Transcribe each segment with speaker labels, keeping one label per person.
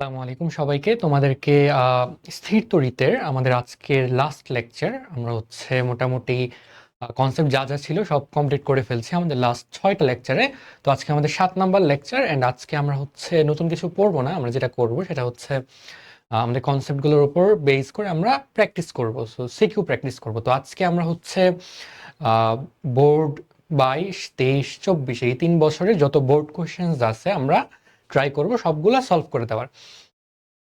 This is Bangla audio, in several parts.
Speaker 1: আসসালামু আলাইকুম সবাইকে। তোমাদেরকে স্থির তড়িতের আমাদের আজকের লাস্ট লেকচার। আমরা মোটামুটি কনসেপ্ট যা যা ছিল সব কমপ্লিট করে ফেলছি আমাদের লাস্ট 6টা লেকচারে। তো আজকে আমাদের 7 নাম্বার লেকচার অ্যান্ড আজকে আমরা নতুন কিছু পড়বো না। আমরা যেটা করব সেটা হচ্ছে আমাদের কনসেপ্টগুলোর উপর বেস করে আমরা প্র্যাকটিস করব। সো সিকিউ প্র্যাকটিস করব। তো আজকে আমরা বোর্ড 22, 23, 24 এই 3 বছরের যত বোর্ড কোয়েশ্চেন্স আছে আমরা ট্রাই করব সবগুলা সলভ করে দেওয়ার।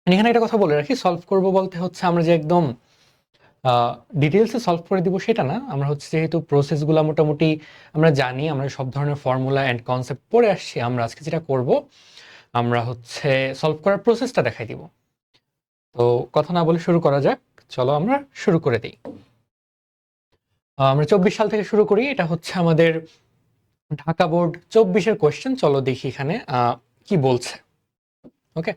Speaker 1: এখানে একটা কথা বলে রাখি, সলভ করব বলতে হচ্ছে আমরা যে একদম ডিটেলসে সলভ করে দিব সেটা না। আমরা যেহেতু প্রসেসগুলো মোটামুটি আমরা জানি, আমরা সব ধরনের ফর্মুলা অ্যান্ড কনসেপ্ট পড়ে আসছি, আমরা আজকে যেটা করব আমরা সলভ করার প্রসেসটা দেখাই দিব। তো কথা না বলে শুরু করা যাক। চলো আমরা শুরু করে দিই। আমরা 24 সাল থেকে শুরু করি। এটা হচ্ছে আমাদের ঢাকা বোর্ড 24-এর কোয়েশ্চেন। চলো দেখি এখানে কি বলছে। ওকে,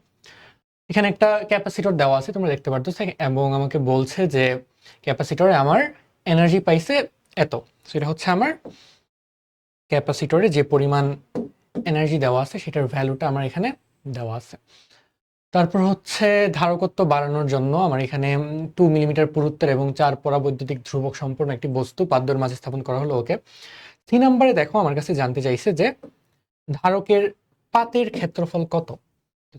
Speaker 1: এখানে একটা ক্যাপাসিটর দেওয়া আছে, তোমরা দেখতে পারতো, এবং আমাকে বলছে যে ক্যাপাসিটরে আমার এনার্জি পাইছে এত। সেটা হচ্ছে আমার ক্যাপাসিটরে যে পরিমাণ এনার্জি দেওয়া আছে সেটার ভ্যালুটা আমার এখানে দেওয়া আছে। তারপর ধারকত্ব বাড়ানোর জন্য আমার এখানে 2 মিলিমিটার পুরুত্বের এবং 4 পরাবৈদ্যুতিক ধ্রুবক সম্পন্ন একটি বস্তু পাদ্যের মাঝে স্থাপন করা হলো। ওকে, 3 নম্বরে দেখো আমার কাছে জানতে চাইছে যে ধারকের পাতের ক্ষেত্রফল কত।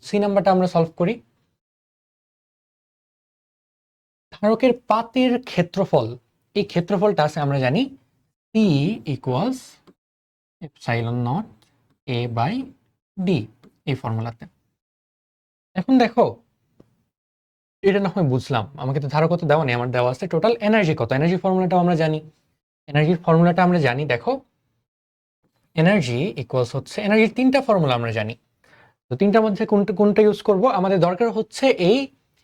Speaker 1: 3 নাম্বারটা আমরা সলভ করি। ধারকের পাতের ক্ষেত্রফল, এই ক্ষেত্রফলটা আছে আমরা জানি P equals epsilon naught A by D, এই ফর্মুলাতে। এখন দেখো, এটা না হয় বুঝলাম, আমাকে তো ধারকত্ব দেওয়া নেই, আমার দেওয়া আছে টোটাল এনার্জি কত। এনার্জি ফর্মুলাটাও আমরা জানি, দেখো এনার্জি ইকুয়ালস এনার্জির 3টা ফর্মুলা আমরা জানি। তো 3টার মধ্যে কোনটা কোনটা ইউজ করব? আমাদের দরকার এই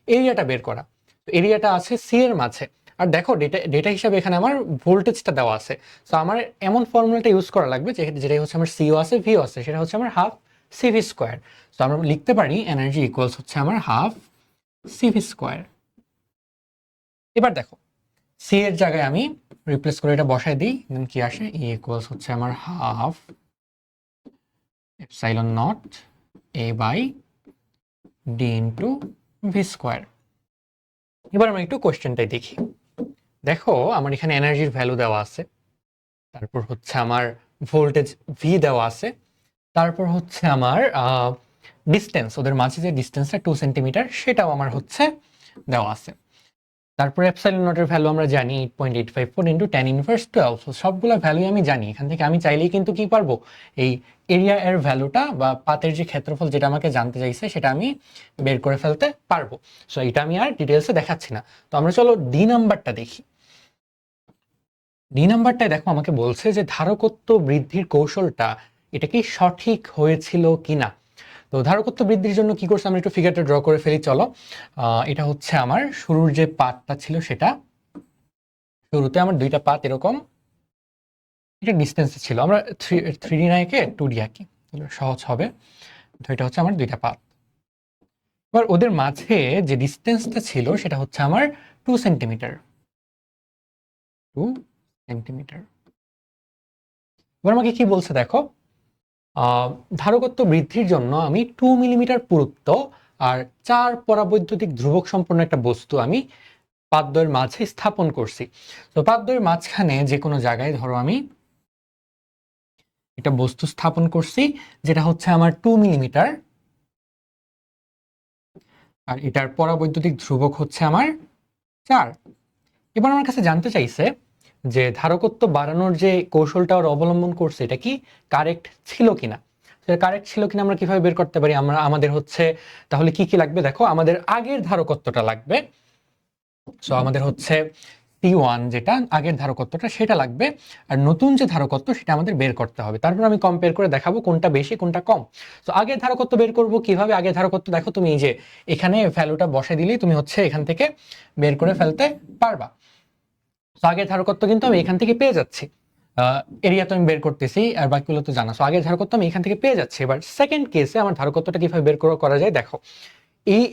Speaker 1: এরিয়াটা বের করা। তো এরিয়াটা আছে সি এর মাঝে। আর দেখো ডেটা হিসাবে এখানে আমার ভোল্টেজটা দেওয়া আছে। তো আমার এমন ফর্মুলাটা ইউজ করা লাগবে যেটাই আমার সিও আছে, ভিও আছে, সেটা আমার হাফ সিভি স্কোয়ার। তো আমরা লিখতে পারি এনার্জি ইকুয়ালস আমার হাফ সিভি স্কোয়ার। এবার দেখো, সি এর জায়গায় আমি রিপ্লেস করে এটা বসাই দিই, কি আসে? ই ইকুয়ালস আমার half epsilon naught A by D into V square. এবার আমরা একটু কোশ্চেনটাই দেখি। দেখো আমার এখানে এনার্জির ভ্যালু দেওয়া আছে, তারপর আমার ভোল্টেজ ভি দেওয়া আছে, তারপর আমার ডিস্টেন্স, ওদের মাঝে যে ডিস্টেন্সটা 2 সেন্টিমিটার সেটাও আমার দেওয়া আছে। তারপর এপসাইলন নটের ভ্যালু আমরা জানি 8.854 ইন্টু tan ইনভার্স 12। সবগুলো ভ্যালু আমি জানি। এখান থেকে আমি চাইলেই কিন্তু কি পারবো, এই এরিয়া এর ভ্যালুটা বা পাতের যে ক্ষেত্রফল যেটা আমাকে জানতে চাইছে সেটা আমি বের করে ফেলতে পারবো। সো এটা আমি আর ডিটেলসে দেখাচ্ছি না। তো আমরা চলো ডি নাম্বারটা দেখি। ডি নাম্বারটায় দেখো আমাকে বলছে যে ধারকত্ব বৃদ্ধির কৌশলটা এটা কি সঠিক হয়েছিল কিনা। তো ধারকত্ব বৃদ্ধির জন্য কি করছে, আমরা একটু ফিগারটা ড্র করে ফেলি। চলো, এটা আমার শুরুর যে পাতটা ছিল সেটা, শুরুতে আমার 2টা পাত এরকম এটা ডিস্টেন্সে ছিল। আমরা 3D না এঁকে 2D আঁকি, সহজ হবে। তো এটা আমার 2টা পাত। এবার ওদের মাঝে যে ডিস্টেন্সটা ছিল সেটা আমার 2 সেন্টিমিটার। 2 সেন্টিমিটার। এবার আমাকে কি বলছে দেখো, ধারকত্ব বৃদ্ধির জন্য আমি 2 মিলিমিটার পুরুত্ব আর 4 পরাবৈদ্যুতিক ধ্রুবক সম্পন্ন একটা বস্তু আমি পাতদ্বয়ের মাঝে স্থাপন করছি। তো পাতদ্বয়ের মাঝখানে যে কোনো জায়গায় ধরো আমি একটা বস্তু স্থাপন করছি যেটা আমার 2 মিলিমিটার, আর এটার পরাবৈদ্যুতিক ধ্রুবক আমার 4। এবার আমার কাছে জানতে চাইছে যে ধারকত্ব বাড়ানোর যে কৌশলটা ওরা অবলম্বন করছে এটা কি কারেক্ট ছিল কিনা। কারেক্ট ছিল কিনা আমরা কিভাবে বের করতে পারি? আমাদের তাহলে কি কি লাগবে দেখো, আমাদের আগের ধারকত্বটা লাগবে। সো আমাদের T1 যেটা আগের ধারকত্বটা সেটা লাগবে, আর নতুন যে ধারকত্ব সেটা আমাদের বের করতে হবে। তারপর আমি কম্পেয়ার করে দেখাবো কোনটা বেশি কোনটা কম। তো আগের ধারকত্ব বের করব কিভাবে? আগের ধারকত্ব দেখো, তুমি এই যে এখানে ভ্যালুটা বসাই দিলেই তুমি এখান থেকে বের করে ফেলতে পারবা। তো আগের ধারকত্ব কিন্তু আমি এখান থেকে পেয়ে যাচ্ছি, এরিয়া তো আমি বের করতেছি আর বাকিগুলো তো জানা। সো আগের ধারকত্ব আমি এখান থেকে পেয়ে যাচ্ছি। এবার সেকেন্ড কেসে আমার ধারকত্বটা কিভাবে বের করা যায় দেখো।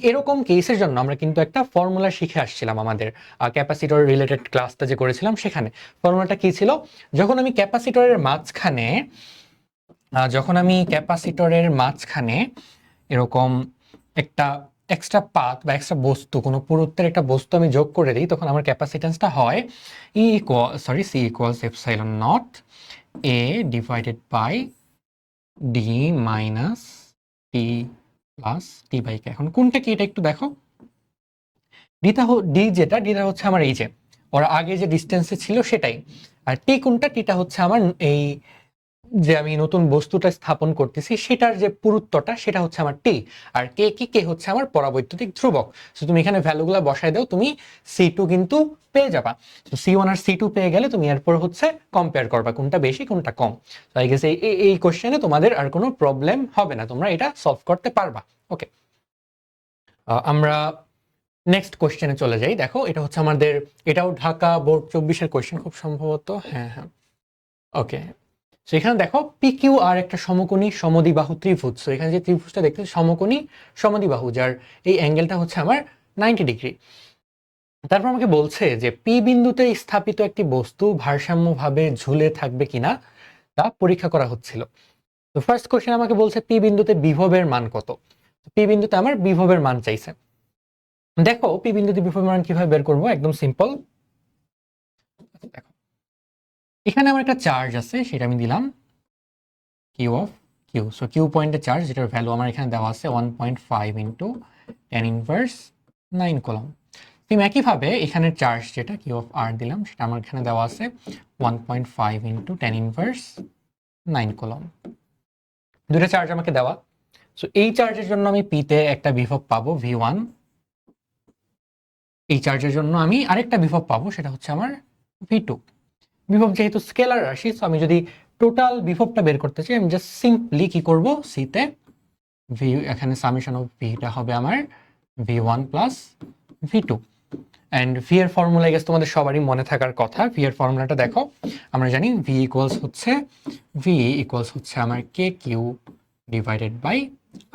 Speaker 1: এরকম কেসের জন্য আমরা কিন্তু একটা ফর্মুলা শিখে আসছিলাম আমাদের ক্যাপাসিটর রিলেটেড ক্লাসটা যে করেছিলাম সেখানে। ফর্মুলাটা কি ছিল? যখন আমি ক্যাপাসিটরের মাঝখানে এরকম একটা এক্সট্রা পাথ বা এক্সট্রা বস্তু, কোনো পুরুত্বের একটা বস্তু আমি যোগ করে দিই, তখন আমার ক্যাপাসিট্যান্সটা হয় C equals epsilon naught A divided by D minus T plus T by K. এখন কোনটা কি এটা একটু দেখো। ডিটা হচ্ছে আমার এই যে ওর আগে যে ডিস্টেন্সে ছিল সেটাই, আর টি কোনটা, টিটা হচ্ছে আমার এই যে আমি নতুন বস্তুটা স্থাপন করতেছি সেটার যে পুরুত্বটা সেটা হচ্ছে আমার টি, আর কে কি, কে হচ্ছে আমার পরাবৈদ্যুতিক ধ্রুবক। তো তুমি এখানে ভ্যালুগুলো বসাই দাও, তুমি C2 কিন্তু পেয়ে যাবা। তো C1 আর C2 পেয়ে গেলে তুমি এরপর হচ্ছে কম্পেয়ার করবা কোনটা বেশি কোনটা কম। তো আই গেস এই কোশ্চেনে তোমাদের আর কোনো প্রবলেম হবে না, তোমরা এটা সলভ করতে পারবা। ওকে, আমরা নেক্সট কোশ্চেনে চলে যাই। দেখো এটা হচ্ছে আমাদের, এটাও ঢাকা বোর্ড 24-এর কোশ্চেন খুব সম্ভবত। হ্যাঁ হ্যাঁ, ওকে। সো এখানে দেখো পিকিউ আর একটা সমকোণী সমদ্বিবাহু ত্রিভুজ। সো এখানে যে ত্রিভুজটা দেখতে সমকোণী সমদ্বিবাহু, যার এই অ্যাঙ্গেলটা হচ্ছে আমার 90 ডিগ্রি। তারপর আমাকে বলছে যে পি বিন্দুতে স্থাপিত একটি বস্তু ভারসাম্যভাবে ঝুলে থাকবে কিনা তা পরীক্ষা করা হচ্ছিল। তো ফার্স্ট কোশ্চেন আমাকে বলছে পি বিন্দুতে বিভবের মান কত। পি বিন্দুতে আমার বিভবের মান চাইছে। দেখো পি বিন্দুতে বিভবের মান কিভাবে বের করবো, একদম সিম্পল। দেখো এখানে আমার একটা চার্জ আছে, সেটা আমি দিলাম Q of Q. So Q পয়েন্টের চার্জ, যেটার ভ্যালু আমার এখানে দেওয়া আছে 1.5 ইন্টু 10 ইনভার্স 9 কুলম্ব। সেম একইভাবে এখানের চার্জ যেটা কিউ অফ আর দিলাম, সেটা আমার এখানে দেওয়া আছে 1.5 ইন্টু 10 ইনভার্স 9 কুলম্ব। দুইটা চার্জ আমাকে দেওয়া। সো এই চার্জের জন্য আমি পিতে একটা বিভব পাবো V1, এই চার্জের জন্য আমি আরেকটা বিভব পাবো, সেটা হচ্ছে আমার V2। বিভব যেহেতু স্কেলার রাশি, সো আমি যদি টোটাল বিভবটা বের করতে চাই, আমি জাস্ট সিম্পলি কি করব, সিতে ভি, এখানে সামেশন অফ ভিটা হবে আমার V1 plus V2। And V এর ফর্মুলা গেছে তোমাদের সবারই মনে থাকার কথা। ভি এর ফর্মুলাটা দেখো, আমরা জানি ভি ইকুয়ালস হচ্ছে আমার K Q divided by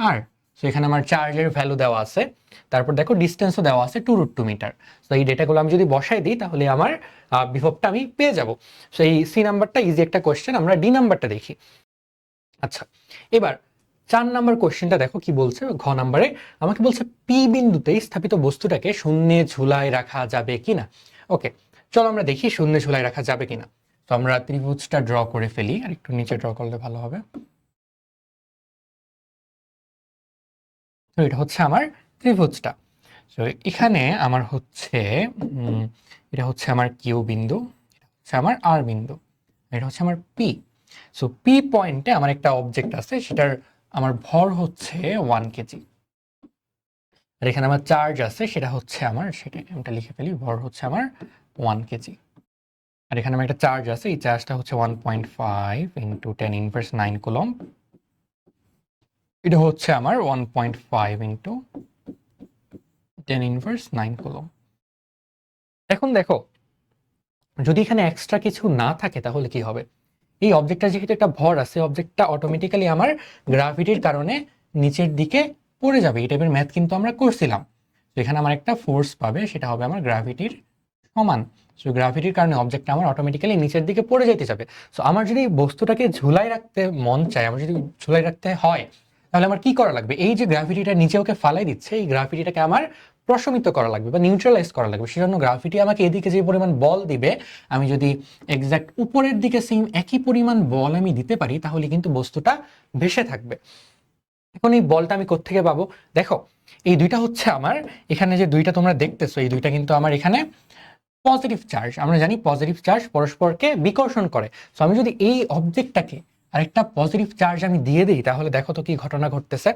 Speaker 1: R. So এখানে আমার চার্জের ভ্যালু দেওয়া আছে, তারপর দেখো ডিস্টেন্সও দেওয়া আছে 2√2 মিটার। সো এই ডেটাগুলো আমি যদি বসাই দিই তাহলে আমার বিভবটা আমি পেয়ে যাব। সো এই সি নাম্বারটা ইজি একটা কোশ্চেন। আমরা ডি নাম্বারটা দেখি। আচ্ছা, এবার 4 নাম্বার কোশ্চেনটা দেখো কি বলছে। ঘ নাম্বারে আমাকে বলছে পি বিন্দুতে স্থাপিত বস্তুটাকে শূন্যে ঝুলায় রাখা যাবে কিনা। ওকে, চলো আমরা দেখি শূন্যে ঝুলায় রাখা যাবে কিনা। তো আমরা ত্রিভুজটা ড্র করে ফেলি, আর একটু নিচে ড্র করলে ভালো হবে। তো এটা হচ্ছে আমার ত্রিভুজটা। তো এখানে আমার হচ্ছে এটা হচ্ছে আমার কিউ বিন্দু, এটা হচ্ছে আমার আর বিন্দু, এটা হচ্ছে আমার পি। সো পি পয়েন্টে আমার একটা অবজেক্ট আছে, সেটার আমার ভর হচ্ছে 1 কেজি। আর এখানে আমার চার্জ আছে, সেটা হচ্ছে আমার, সেটা আমরা লিখে ফেলি, ভর হচ্ছে আমার 1 কেজি। আর এখানে আমার একটা চার্জ আছে, এই চার্জটা হচ্ছে 1.5 ইন্টু 10 ইনভার্স 9 কুলম্ব। এটা হচ্ছে আমার 1.5 ইন্টু 10 ইনভার্স 9 কুলম্ব। এখন দেখো যদি এখানে এক্সট্রা কিছু না থাকে তাহলে কি হবে। এই অবজেক্টটা যেহেতু একটা ভর আছে, অবজেক্টটা অটোমেটিক্যালি আমার গ্রাভিটির কারণে নিচের দিকে পড়ে যাবে। এই টাইপের ম্যাথ কিন্তু আমরা করছিলাম। তো এখানে আমার একটা ফোর্স পাবে, সেটা হবে আমার গ্রাভিটির সমান। সো গ্রাভিটির কারণে অবজেক্টটা আমার অটোমেটিক্যালি নিচের দিকে পড়ে যেতে যাবে। সো আমার যদি বস্তুটাকে ঝুলাই রাখতে মন চায়, আমার যদি ঝুলাই রাখতে হয়, তাহলে আমার কি করা লাগবে, এই যে গ্রাভিটিটা নিচে ওকে ফালাই দিচ্ছে, এই গ্রাভিটিটাকে আমার প্রশমিত করা লাগবে বা নিউট্রালাইজ করা লাগবে। সেজন্য গ্রাভিটি আমাকে এদিকে যে পরিমাণ বল দিবে, আমি যদি এক্স্যাক্ট উপরের দিকে সেম একই পরিমাণ বল আমি দিতে পারি, তাহলে কিন্তু বস্তুটা ভেসে থাকবে। এখন এই বলটা আমি কোত্থেকে পাবো, দেখো এই দুইটা হচ্ছে আমার, এখানে যে দুইটা তোমরা দেখতেছো, এই দুইটা কিন্তু আমার এখানে পজিটিভ চার্জ। আমরা জানি পজিটিভ চার্জ পরস্পরকে বিকর্ষণ করে। সো আমি যদি এই অবজেক্টটাকে আরেকটা পজিটিভ চার্জ আমি দিয়ে দিই, তাহলে দেখো তো কি ঘটনা ঘটতেছে।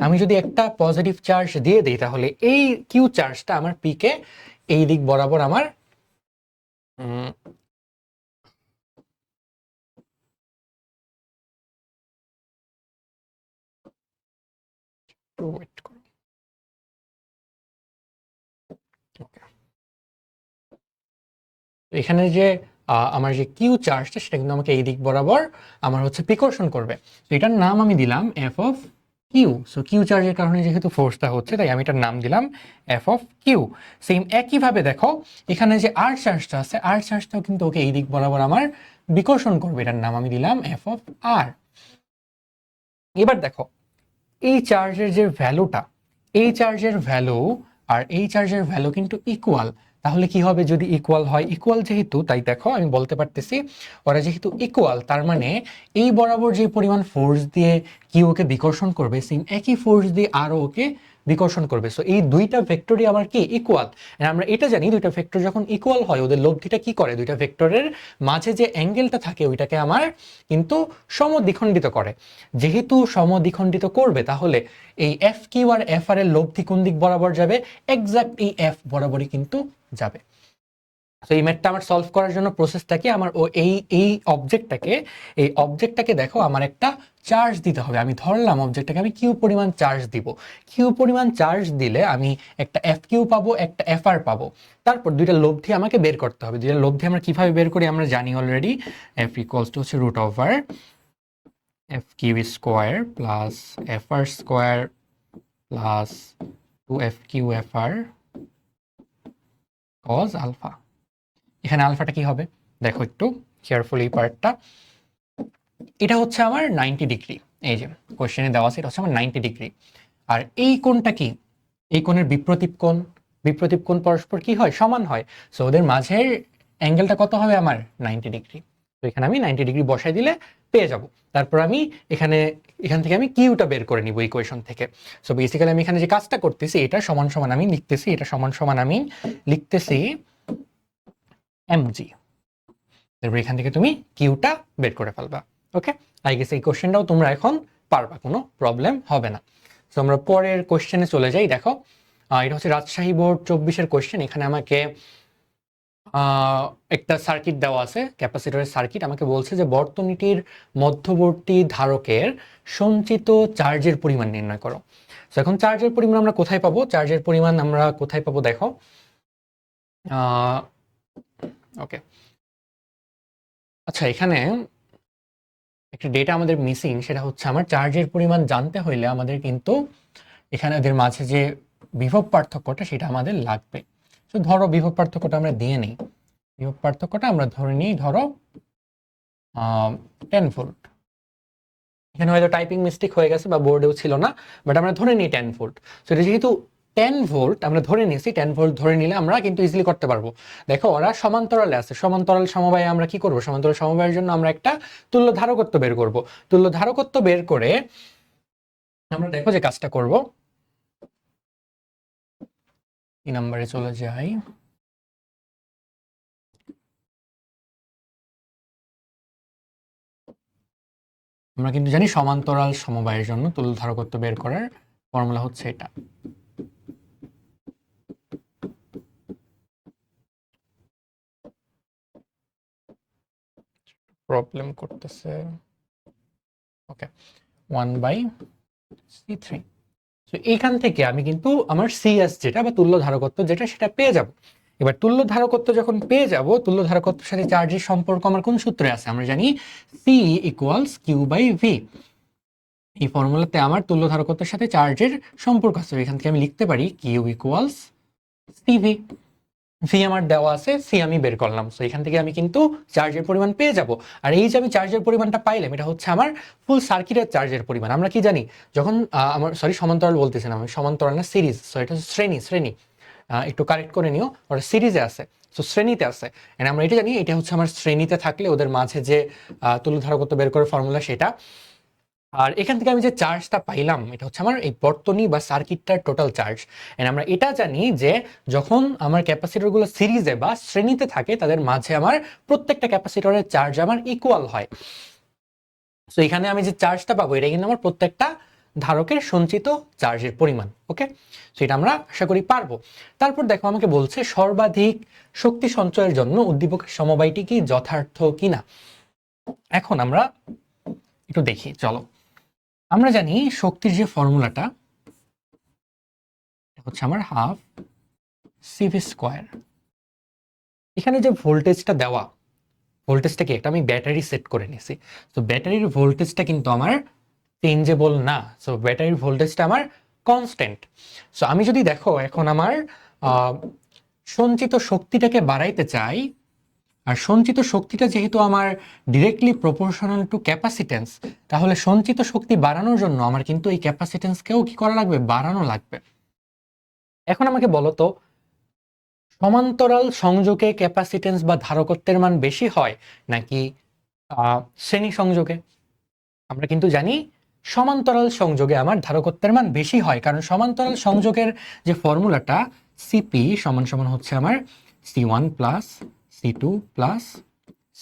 Speaker 1: আমি যদি একটা পজিটিভ চার্জ দিয়ে দিই, তাহলে এই কিউ চার্জটা আমার পি কে এই দিক বরাবর আমার ওয়েট করো। এখানে যে আমার যে কিউ চার্জটা, সেটা কিন্তু আমাকে এই দিক বরাবর আমার হচ্ছে বিকর্ষণ করবে। তো এটার নাম আমি দিলাম F of Q. So Q চার্জের কারণে যেহেতু ফোর্সটা হচ্ছে, তাই আমি এটার নাম দিলাম এফ অফ কিউ। সেম একইভাবে দেখো এখানে যে আর চার্জটা আছে, আর চার্জটাও কিন্তু ওকে এই দিক বরাবর আমার বিকর্ষণ করবে, এটার নাম আমি দিলাম এফ অফ আর। এবার দেখো এই চার্জের যে ভ্যালুটা, এই চার্জের ভ্যালু আর এই চার্জের ভ্যালু কিন্তু ইকুয়াল। তাহলে কি হবে যদি ইকুয়াল হয়? ইকুয়াল যেহেতু, তাই দেখো আমি বলতে পারতেছি ওরা যেহেতু ইকুয়াল, তার মানে এই বরাবর যে পরিমাণ ফোর্স দিয়ে কিউ ওকে বিকর্ষণ করবে, সেম একই ফোর্স দিয়ে আরও ওকে বিকর্ষণ করবে। সো এই দুইটা ভেক্টরই আমার কি ইকুয়াল। আমরা এটা জানি দুইটা ভেক্টর যখন ইকুয়াল হয় ওদের লব্ধিটা কি করে, দুইটা ভেক্টরের মাঝে যে অ্যাঙ্গেলটা থাকে ওইটাকে আমার কিন্তু সমদ্বিখণ্ডিত করে। যেহেতু সমদ্বিখণ্ডিত করবে তাহলে এই F Q R F R এর লব্ধি কোন দিক বরাবর যাবে? এক্সাক্ট এই এফ বরাবরই কিন্তু যাবে। তো এই ম্যাথটা আমার সলভ করার জন্য প্রসেসটা কি, আমার ও এই অবজেক্টটাকে দেখো আমার একটা চার্জ দিতে হবে। আমি ধরলাম অবজেক্টটাকে আমি কিউ পরিমাণ চার্জ দিব। কিউ পরিমাণ চার্জ দিলে আমি একটা এফ কিউ পাবো, একটা এফ আর পাবো। তারপর দুইটা লব্ধি আমাকে বের করতে হবে। দুইটা লব্ধি আমরা কিভাবে বের করি আমরা জানি অলরেডি। এফ ইকুয়ালস টু হচ্ছে root over F Q square plus F R square plus 2f Q F R cos alpha. এখানে আলফাটা কি হবে দেখো একটু কেয়ারফুলি পার্টটা। এটা হচ্ছে আমার 90 ডিগ্রি, এই যে কোশ্চেনে দেওয়া আছে এটা হচ্ছে আমার 90 ডিগ্রি। আর এই কোণটা কি? এই কোণের বিপ্রতীপ কোণ। বিপ্রতীপ কোণ পরস্পর কি হয়? সমান হয়। সো ওদের মাঝের অ্যাঙ্গেলটা কত হবে আমার? 90 ডিগ্রি। তো এখানে আমি 90 ডিগ্রি বসাই দিলে পেয়ে যাব। তারপর আমি এখান থেকে আমি কিউটা বের করে নিব ইকুয়েশন থেকে। সো বেসিক্যালি আমি এখানে যে কাজটা করতেছি এটা সমান সমান আমি লিখতেছি, এটা সমান সমান আমি লিখতেছি mg। তারপর এখান থেকে তুমি কিউটা বের করে ফেলবা। ওকে, আই গেস এই কোশ্চেনটাও তোমরা এখন পারবা, কোনো প্রবলেম হবে না। তো আমরা পরের কোশ্চেনে চলে যাই। দেখো এটা হচ্ছে রাজশাহী বোর্ড 24-এর কোশ্চেন। এখানে আমাকে একটা সার্কিট দেওয়া আছে, ক্যাপাসিটরের সার্কিট। আমাকে বলছে যে বর্তনীটির মধ্যবর্তী ধারকের সঞ্চিত চার্জের পরিমাণ নির্ণয় করো। তো এখন চার্জের পরিমাণ আমরা কোথায় পাবো? চার্জের পরিমাণ আমরা কোথায় পাবো দেখো। ওকে, আচ্ছা এখানে একটা ডেটা আমাদের মিসিং, সেটা হচ্ছে আমার চার্জের পরিমাণ জানতে হইলে আমাদের কিন্তু এখানে এদের মাঝে যে বিভব পার্থক্যটা সেটা আমাদের লাগবে। তো ধরো বিভব পার্থক্যটা আমরা দিয়ে নিই। বিভব পার্থক্যটা আমরা ধরে নিই ধরো 10 ভোল্ট। এখানে হয়তো টাইপিং মিস্টেক হয়ে গেছে বা বোর্ডেও ছিল না, বাট আমরা ধরে নিই 10 ভোল্ট। তো এটা যেহেতু 10 ভোল্ট আমরা ধরে নিয়েছি, 10 ভোল্ট ধরে নিলে আমরা কিন্তু ইজিলি করতে পারবো। দেখো ওরা সমান্তরালে আছে, সমান্তরাল সমবায়ে আমরা কি করব? সমান্তরাল সমবায়ের জন্য আমরা একটা তুল্য ধারকত্ব বের করব। তুল্য ধারকত্ব বের করে আমরা দেখো যে কাজটা করব। এই নম্বরে চলে যাই। আমরা কিন্তু জানি সমান্তরাল সমবায়ের জন্য তুল্য ধারকত্ব বের করার ফর্মুলা হচ্ছে এটা। প্রবলেম করতেছে। ওকে, 1/c3। তো এইখান থেকে আমি কিন্তু আমার সিএস যেটা বা তুল্য ধারকত্ব যেটা সেটা পেয়ে যাব। এবার তুল্য ধারকত্ব যখন পেয়ে যাব, তুল্য ধারকত্বের সাথে চার্জের সম্পর্ক আমার কোন সূত্রে আছে? আমরা জানি C equals Q by V. এই ফর্মুলাতে আমার তুল্য ধারকত্বের সাথে চার্জের সম্পর্ক আছে। এখান থেকে আমি লিখতে পারি কিউ ইকুয়ালস সিভি। ভি আমার দেওয়া আছে, সি আমি বের করলাম। সো এখান থেকে আমি কিন্তু চার্জের পরিমাণ পেয়ে যাব। আর এই যে আমি চার্জের পরিমাণটা পাইলাম এটা হচ্ছে আমার ফুল সার্কিটের চার্জের পরিমাণ। আমরা কি জানি যখন আমার সমান্তরাল বলতেছিলাম আমি, সমান্তরাল না সিরিজ। সো এটা হচ্ছে শ্রেণী একটু কারেক্ট করে নিও, ওটা সিরিজে আছে, সো শ্রেণীতে আছে। এন্ড আমরা এটা জানি এটা হচ্ছে আমার শ্রেণীতে থাকলে ওদের মাঝে যে তুল্য ধারকত্ব বের করার ফর্মুলা সেটা। আর এখান থেকে আমি যে চার্জটা পাইলাম এটা হচ্ছে আমার এই বর্তনী বা সার্কিটটার টোটাল চার্জ। এন্ড আমরা এটা জানি যে যখন আমার ক্যাপাসিটরগুলো সিরিজে বা শ্রেণীতে থাকে তাদের মাঝে আমার প্রত্যেকটা ক্যাপাসিটরের চার্জ আমার ইকুয়াল হয়। সো এখানে আমি যে চার্জটা পাবো এটা কিন্তু আমার প্রত্যেকটা ধারকের সঞ্চিত চার্জের পরিমাণ। ওকে, সো এটা আমরা আশা করি পারবো। তারপর দেখো আমাকে বলছে সর্বাধিক শক্তি সঞ্চয়ের জন্য উদ্দীপকের সমবায়টি কি যথার্থ কিনা। এখন আমরা একটু দেখি, চলো। আমরা জানি শক্তির যে ফর্মুলাটা হচ্ছে আমার হাফ সিভি স্কোয়ার। এখানে যে ভোল্টেজটা দেওয়া, ভোল্টেজটা কি একটা আমি ব্যাটারি সেট করে নিয়েছি। তো ব্যাটারির ভোল্টেজটা কিন্তু আমার চেঞ্জেবল না। সো ব্যাটারির ভোল্টেজটা আমার কনস্ট্যান্ট। সো আমি যদি দেখো এখন আমার সঞ্চিত শক্তিটাকে বাড়াইতে চাই, আর সঞ্চিত শক্তিটা যেহেতু আমার ডিরেক্টলি প্রপোর্শনাল টু ক্যাপাসিটেন্স, তাহলে সঞ্চিত শক্তি বাড়ানোর জন্য আমার কিন্তু এই ক্যাপাসিটেন্সকেও কি করা লাগবে? বাড়ানো লাগবে। এখন আমাকে বলো তো, সমান্তরাল সংযোগে ক্যাপাসিটেন্স বা ধারকত্বের মান বেশি হয় নাকি শ্রেণী সংযোগে? আমরা কিন্তু জানি সমান্তরাল সংযোগে আমার ধারকত্বের মান বেশি হয়, কারণ সমান্তরাল সংযোগের যে ফর্মুলাটা সিপি সমান সমান হচ্ছে আমার C1 plus C2 plus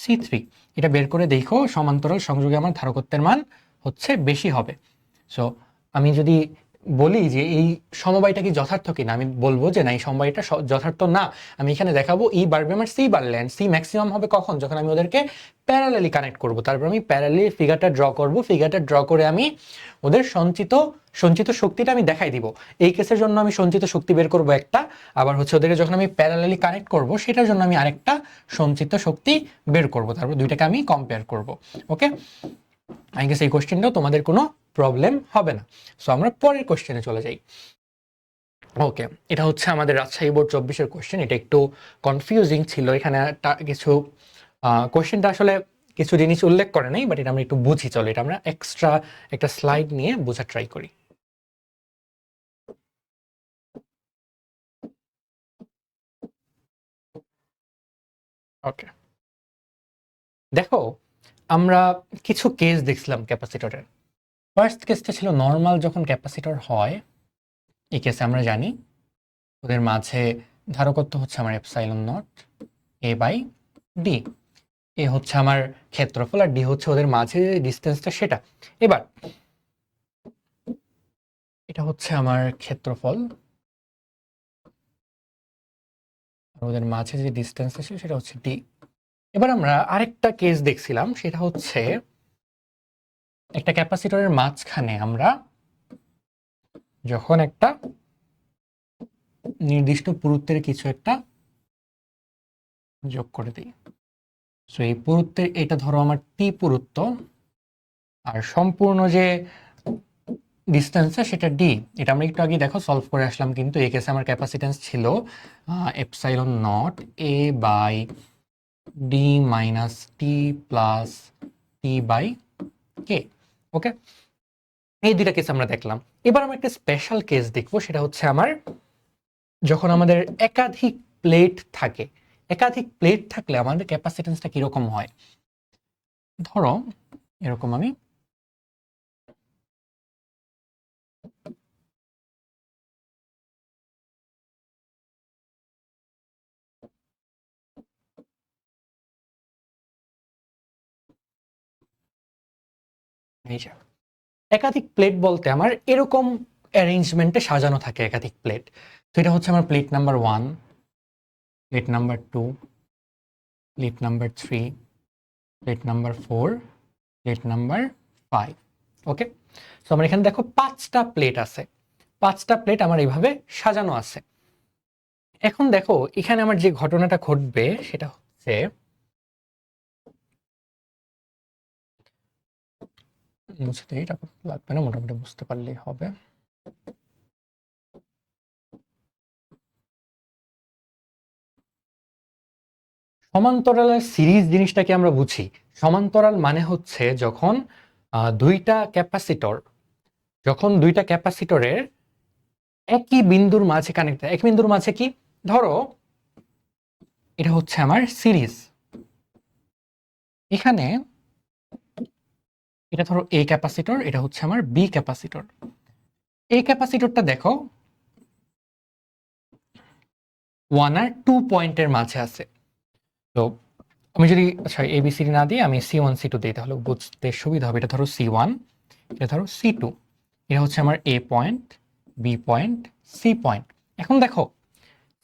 Speaker 1: C3, এটা বের করে দেখো সমান্তরাল সংযোগে আমার ধারকত্বের মান হচ্ছে বেশি হবে। সো আমি যদি বলি যে এই সমবায়টা কি যথার্থ কিনা, আমি বলবো যে না, এই সমবায়টা যথার্থ না। আমি এখানে দেখাবো ই বাড়বে আমার সি বাড়লে, সি ম্যাক্সিমাম হবে কখন, যখন আমি ওদেরকে প্যারালালি কানেক্ট করব। তারপর আমি প্যারালালি ফিগারটা ড্র করব, ফিগারটা ড্র করে আমি ওদের সঞ্চিত শক্তিটা আমি দেখাই দিব। এই কেসের জন্য আমি সঞ্চিত শক্তি বের করব একটা, আবার হচ্ছে ওদেরকে যখন আমি প্যারালালি কানেক্ট করব সেটার জন্য আমি আরেকটা সঞ্চিত শক্তি বের করব, তারপর দুইটাকে আমি কম্পেয়ার করব। ওকে, আই গেস এই কোশ্চেনটাও তোমাদের কোনো প্রবলেম হবে না। সো আমরা পরের কোশ্চেনে চলে যাই। ওকে, এটা হচ্ছে আমাদের রাজশাহী বোর্ড 24-এর কোশ্চেন। এটা একটু কনফিউজিং ছিল, এখানে কিছু কোশ্চেনটা আসলে কিছু জিনিস উল্লেখ করে নাই, বাট এটা আমরা একটু বুঝি। চলো এটা আমরা এক্সট্রা একটা স্লাইড নিয়ে বোঝার ট্রাই করি। ওকে, দেখো আমরা কিছু কেস দেখছিলাম ক্যাপাসিটরের। ফার্স্ট কেসটা ছিল নর্মাল যখন ক্যাপাসিটর হয়, এই কেসে আমরা জানি ওদের মাঝে ধারকত্ব হচ্ছে আমার epsilon naught A by D. A হচ্ছে আমার ক্ষেত্রফল আর ডি হচ্ছে ওদের মাঝে যে ডিস্টেন্সটা সেটা। এবার এটা হচ্ছে আমার ক্ষেত্রফল আর ওদের মাঝে যে ডিস্টেন্সটা ছিল সেটা হচ্ছে ডি। এবার আমরা আরেকটা কেস দেখছিলাম, সেটা হচ্ছে একটা ক্যাপাসিটরের মাঝখানে আমরা যখন একটা নির্দিষ্ট পুরুত্বের কিছু একটা যোগ করে দিই। সো এই পুরুত্বের, এটা ধরো আমার টি পুরুত্ব, আর সম্পূর্ণ যে ডিস্টেন্সটা সেটা ডি। এটা আমরা একটু আগে দেখো সলভ করে আসলাম, কিন্তু এই কেসে আমার ক্যাপাসিটেন্স ছিল epsilon naught A by D minus T plus T by K. Okay, এই দুইটা কেস আমরা দেখলাম। এবার আমরা একটা স্পেশাল কেস দেখবো, সেটা হচ্ছে আমার যখন আমাদের একাধিক প্লেট থাকে। একাধিক প্লেট থাকলে আমাদের ক্যাপাসিটেন্সটা কিরকম হয়। ধরো এরকম আমি এই যে একাধিক প্লেট বলতে আমার এরকম অ্যারেঞ্জমেন্টে সাজানো থাকে একাধিক প্লেট। তো এটা হচ্ছে আমার plate number 1, plate number 2, plate number 3, plate number 4, plate number 5। ওকে, সো আমার এখানে দেখো 5টা প্লেট আছে, 5টা প্লেট আমার এইভাবে সাজানো আছে। এখন দেখো এখানে আমার যে ঘটনাটা ঘটবে সেটা হচ্ছে, বুঝতে এটা লাগবে না, মোটামুটি বুঝতে পারলেই হবে। সমান্তরালের সিরিজ জিনিসটাকে আমরা বুঝি। সমান্তরাল মানে হচ্ছে যখন দুইটা ক্যাপাসিটরের একই বিন্দুর মাঝে কানেক্ট, এক বিন্দুর মাঝে কি, ধরো এটা হচ্ছে আমার সিরিজ। এখানে এটা ধরো এ ক্যাপাসিটর, এটা হচ্ছে আমার বি ক্যাপাসিটর। এই ক্যাপাসিটরটা দেখো 1 আর 2 পয়েন্টের মাঝে আছে। তো আমি যদি আচ্ছা এবিসিডি না দিয়ে আমি C1 C2 দিই, তাহলে বুঝতে সুবিধা হবে। এটা ধরো C1, এটা ধরো C2, এটা হচ্ছে আমার A point, B point, C point. এখন দেখো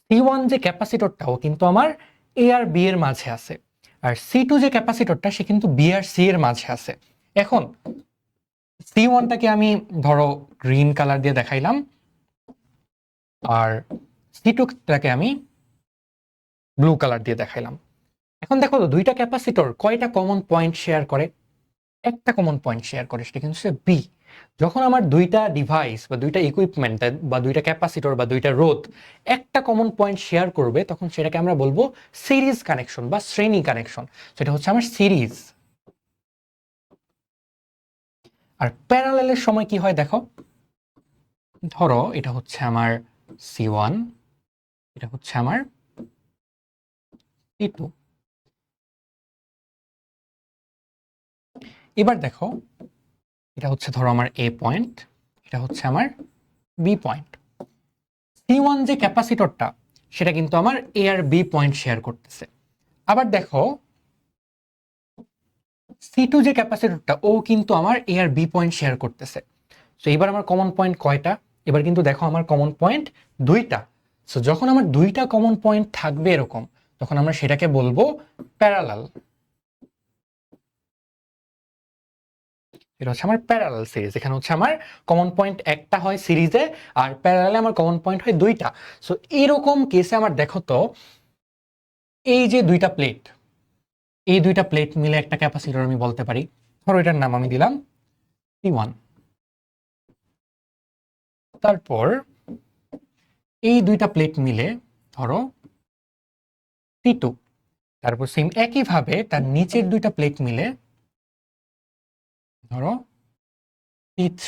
Speaker 1: C1 যে ক্যাপাসিটরটা ও কিন্তু আমার এ আর বি এর মাঝে আছে, আর C2 যে ক্যাপাসিটরটা সে কিন্তু বি আর সি এর মাঝে আছে। এখন C1টাকে আমি ধরো গ্রিন কালার দিয়ে দেখাইলাম, আর C2টাকে আমি ব্লু কালার দিয়ে দেখাইলাম। এখন দেখো তো দুইটা ক্যাপাসিটর কয়টা কমন পয়েন্ট শেয়ার করে, একটা কমন পয়েন্ট শেয়ার করে, সেটা কিন্তু হচ্ছে বি। যখন আমার দুইটা ডিভাইস বা দুইটা ইকুইপমেন্ট বা দুইটা ক্যাপাসিটর বা দুইটা রোধ একটা কমন পয়েন্ট শেয়ার করবে, তখন সেটাকে আমরা বলবো সিরিজ কানেকশন বা শ্রেণী কানেকশন। সেটা হচ্ছে আমার সিরিজ। আর প্যারালেলের সময় কি হয় দেখো, ধরো এটা হচ্ছে আমার C1, এটা হচ্ছে আমার C2। এবার দেখো, এটা হচ্ছে ধরো আমার A পয়েন্ট, এটা হচ্ছে আমার B পয়েন্ট। C1 যে ক্যাপাসিটরটা সেটা কিন্তু আমার A আর B পয়েন্ট শেয়ার করতেছে। আবার দেখো C2 যে ক্যাপাসিটরটা ও কিন্তু আমার A আর B পয়েন্ট শেয়ার করতেছে। সো এবার আমার কমন পয়েন্ট কয়টা? এবার কিন্তু দেখো আমার কমন পয়েন্ট দুইটা। সো যখন আমার দুইটা কমন পয়েন্ট থাকবে এরকম, তখন আমরা সেটাকে বলবো প্যারালাল। এটা হচ্ছে আমার প্যারালাল সিরিজ। এখানে হচ্ছে আমার কমন পয়েন্ট একটা হয় সিরিজে, আর প্যারালালে আমার কমন পয়েন্ট হয় দুইটা। সো এরকম কেসে আমার দেখো তো, এই যে দুইটা প্লেট, এই দুইটা প্লেট মিলে একটা ক্যাপাসিটর আমি বলতে পারি। ধরো এটার নাম আমি দিলাম C1। তারপর এই দুইটা প্লেট মিলে ধরো C2। তারপর সেম একইভাবে তার নিচের দুইটা প্লেট মিলে ধরো C3।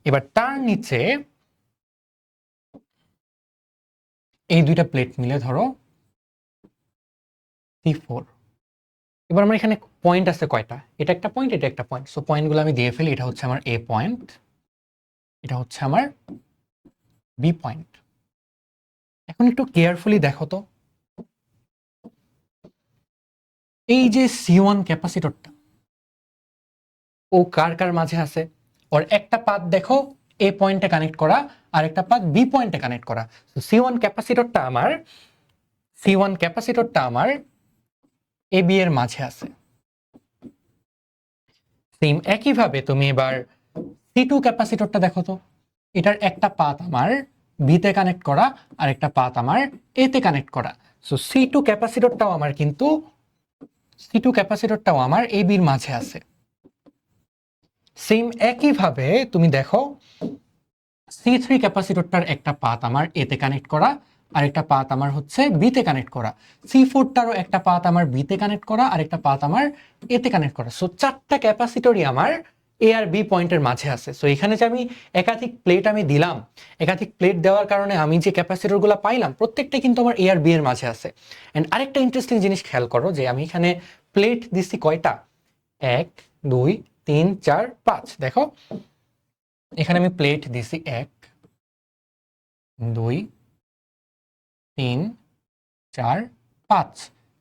Speaker 1: এবার তার নিচে এই দুইটা প্লেট মিলে ধরো C4। এবার আমার এখানে পয়েন্ট আছে কয়টা? এটা একটা পয়েন্ট, এটা একটা পয়েন্ট। সো পয়েন্টগুলো আমি দিয়ে ফেলি। এটা হচ্ছে আমার A পয়েন্ট, এটা হচ্ছে আমার B পয়েন্ট। এখন একটু কেয়ারফুলি দেখো তো, এই যে C1 ক্যাপাসিটরটা ও কার কার মাঝে আছে? ওর একটা পাত দেখো A পয়েন্টে কানেক্ট করা, আর একটা পাত B পয়েন্টে কানেক্ট করা। তো C1 ক্যাপাসিটরটা আমার AB এর মাঝে আছে। সেম একইভাবে তুমি এবার C2 ক্যাপাসিটরটা দেখো তো, এটার একটা পাত আমার B তে কানেক্ট করা, আর একটা পাত আমার A তে কানেক্ট করা। সো C2 ক্যাপাসিটরটাও আমার AB এর মাঝে আছে। সেম একইভাবে তুমি দেখো C3 ক্যাপাসিটরটার একটা পাত আমার A তে কানেক্ট করা, আর একটা পাত আমার হচ্ছে B তে কানেক্ট করা। C4টারও একটা পাত আমার B তে কানেক্ট করা, আর একটা পাত আমার A তে কানেক্ট করা। সো চারটা ক্যাপাসিটরই আমার A আর B পয়েন্টের মাঝে আছে। সো এখানে যে আমি একাধিক প্লেট আমি দিলাম, একাধিক প্লেট দেওয়ার কারণে আমি যে ক্যাপাসিটরগুলো পাইলাম প্রত্যেকটা কিন্তু আমার A আর B এর মাঝে আছে। এন্ড আরেকটা ইন্টারেস্টিং জিনিস খেয়াল করো যে আমি এখানে প্লেট দিচ্ছি কয়টা? 1 2 3 4 5। দেখো এখানে আমি প্লেট দিছি 1 2 3 4 5।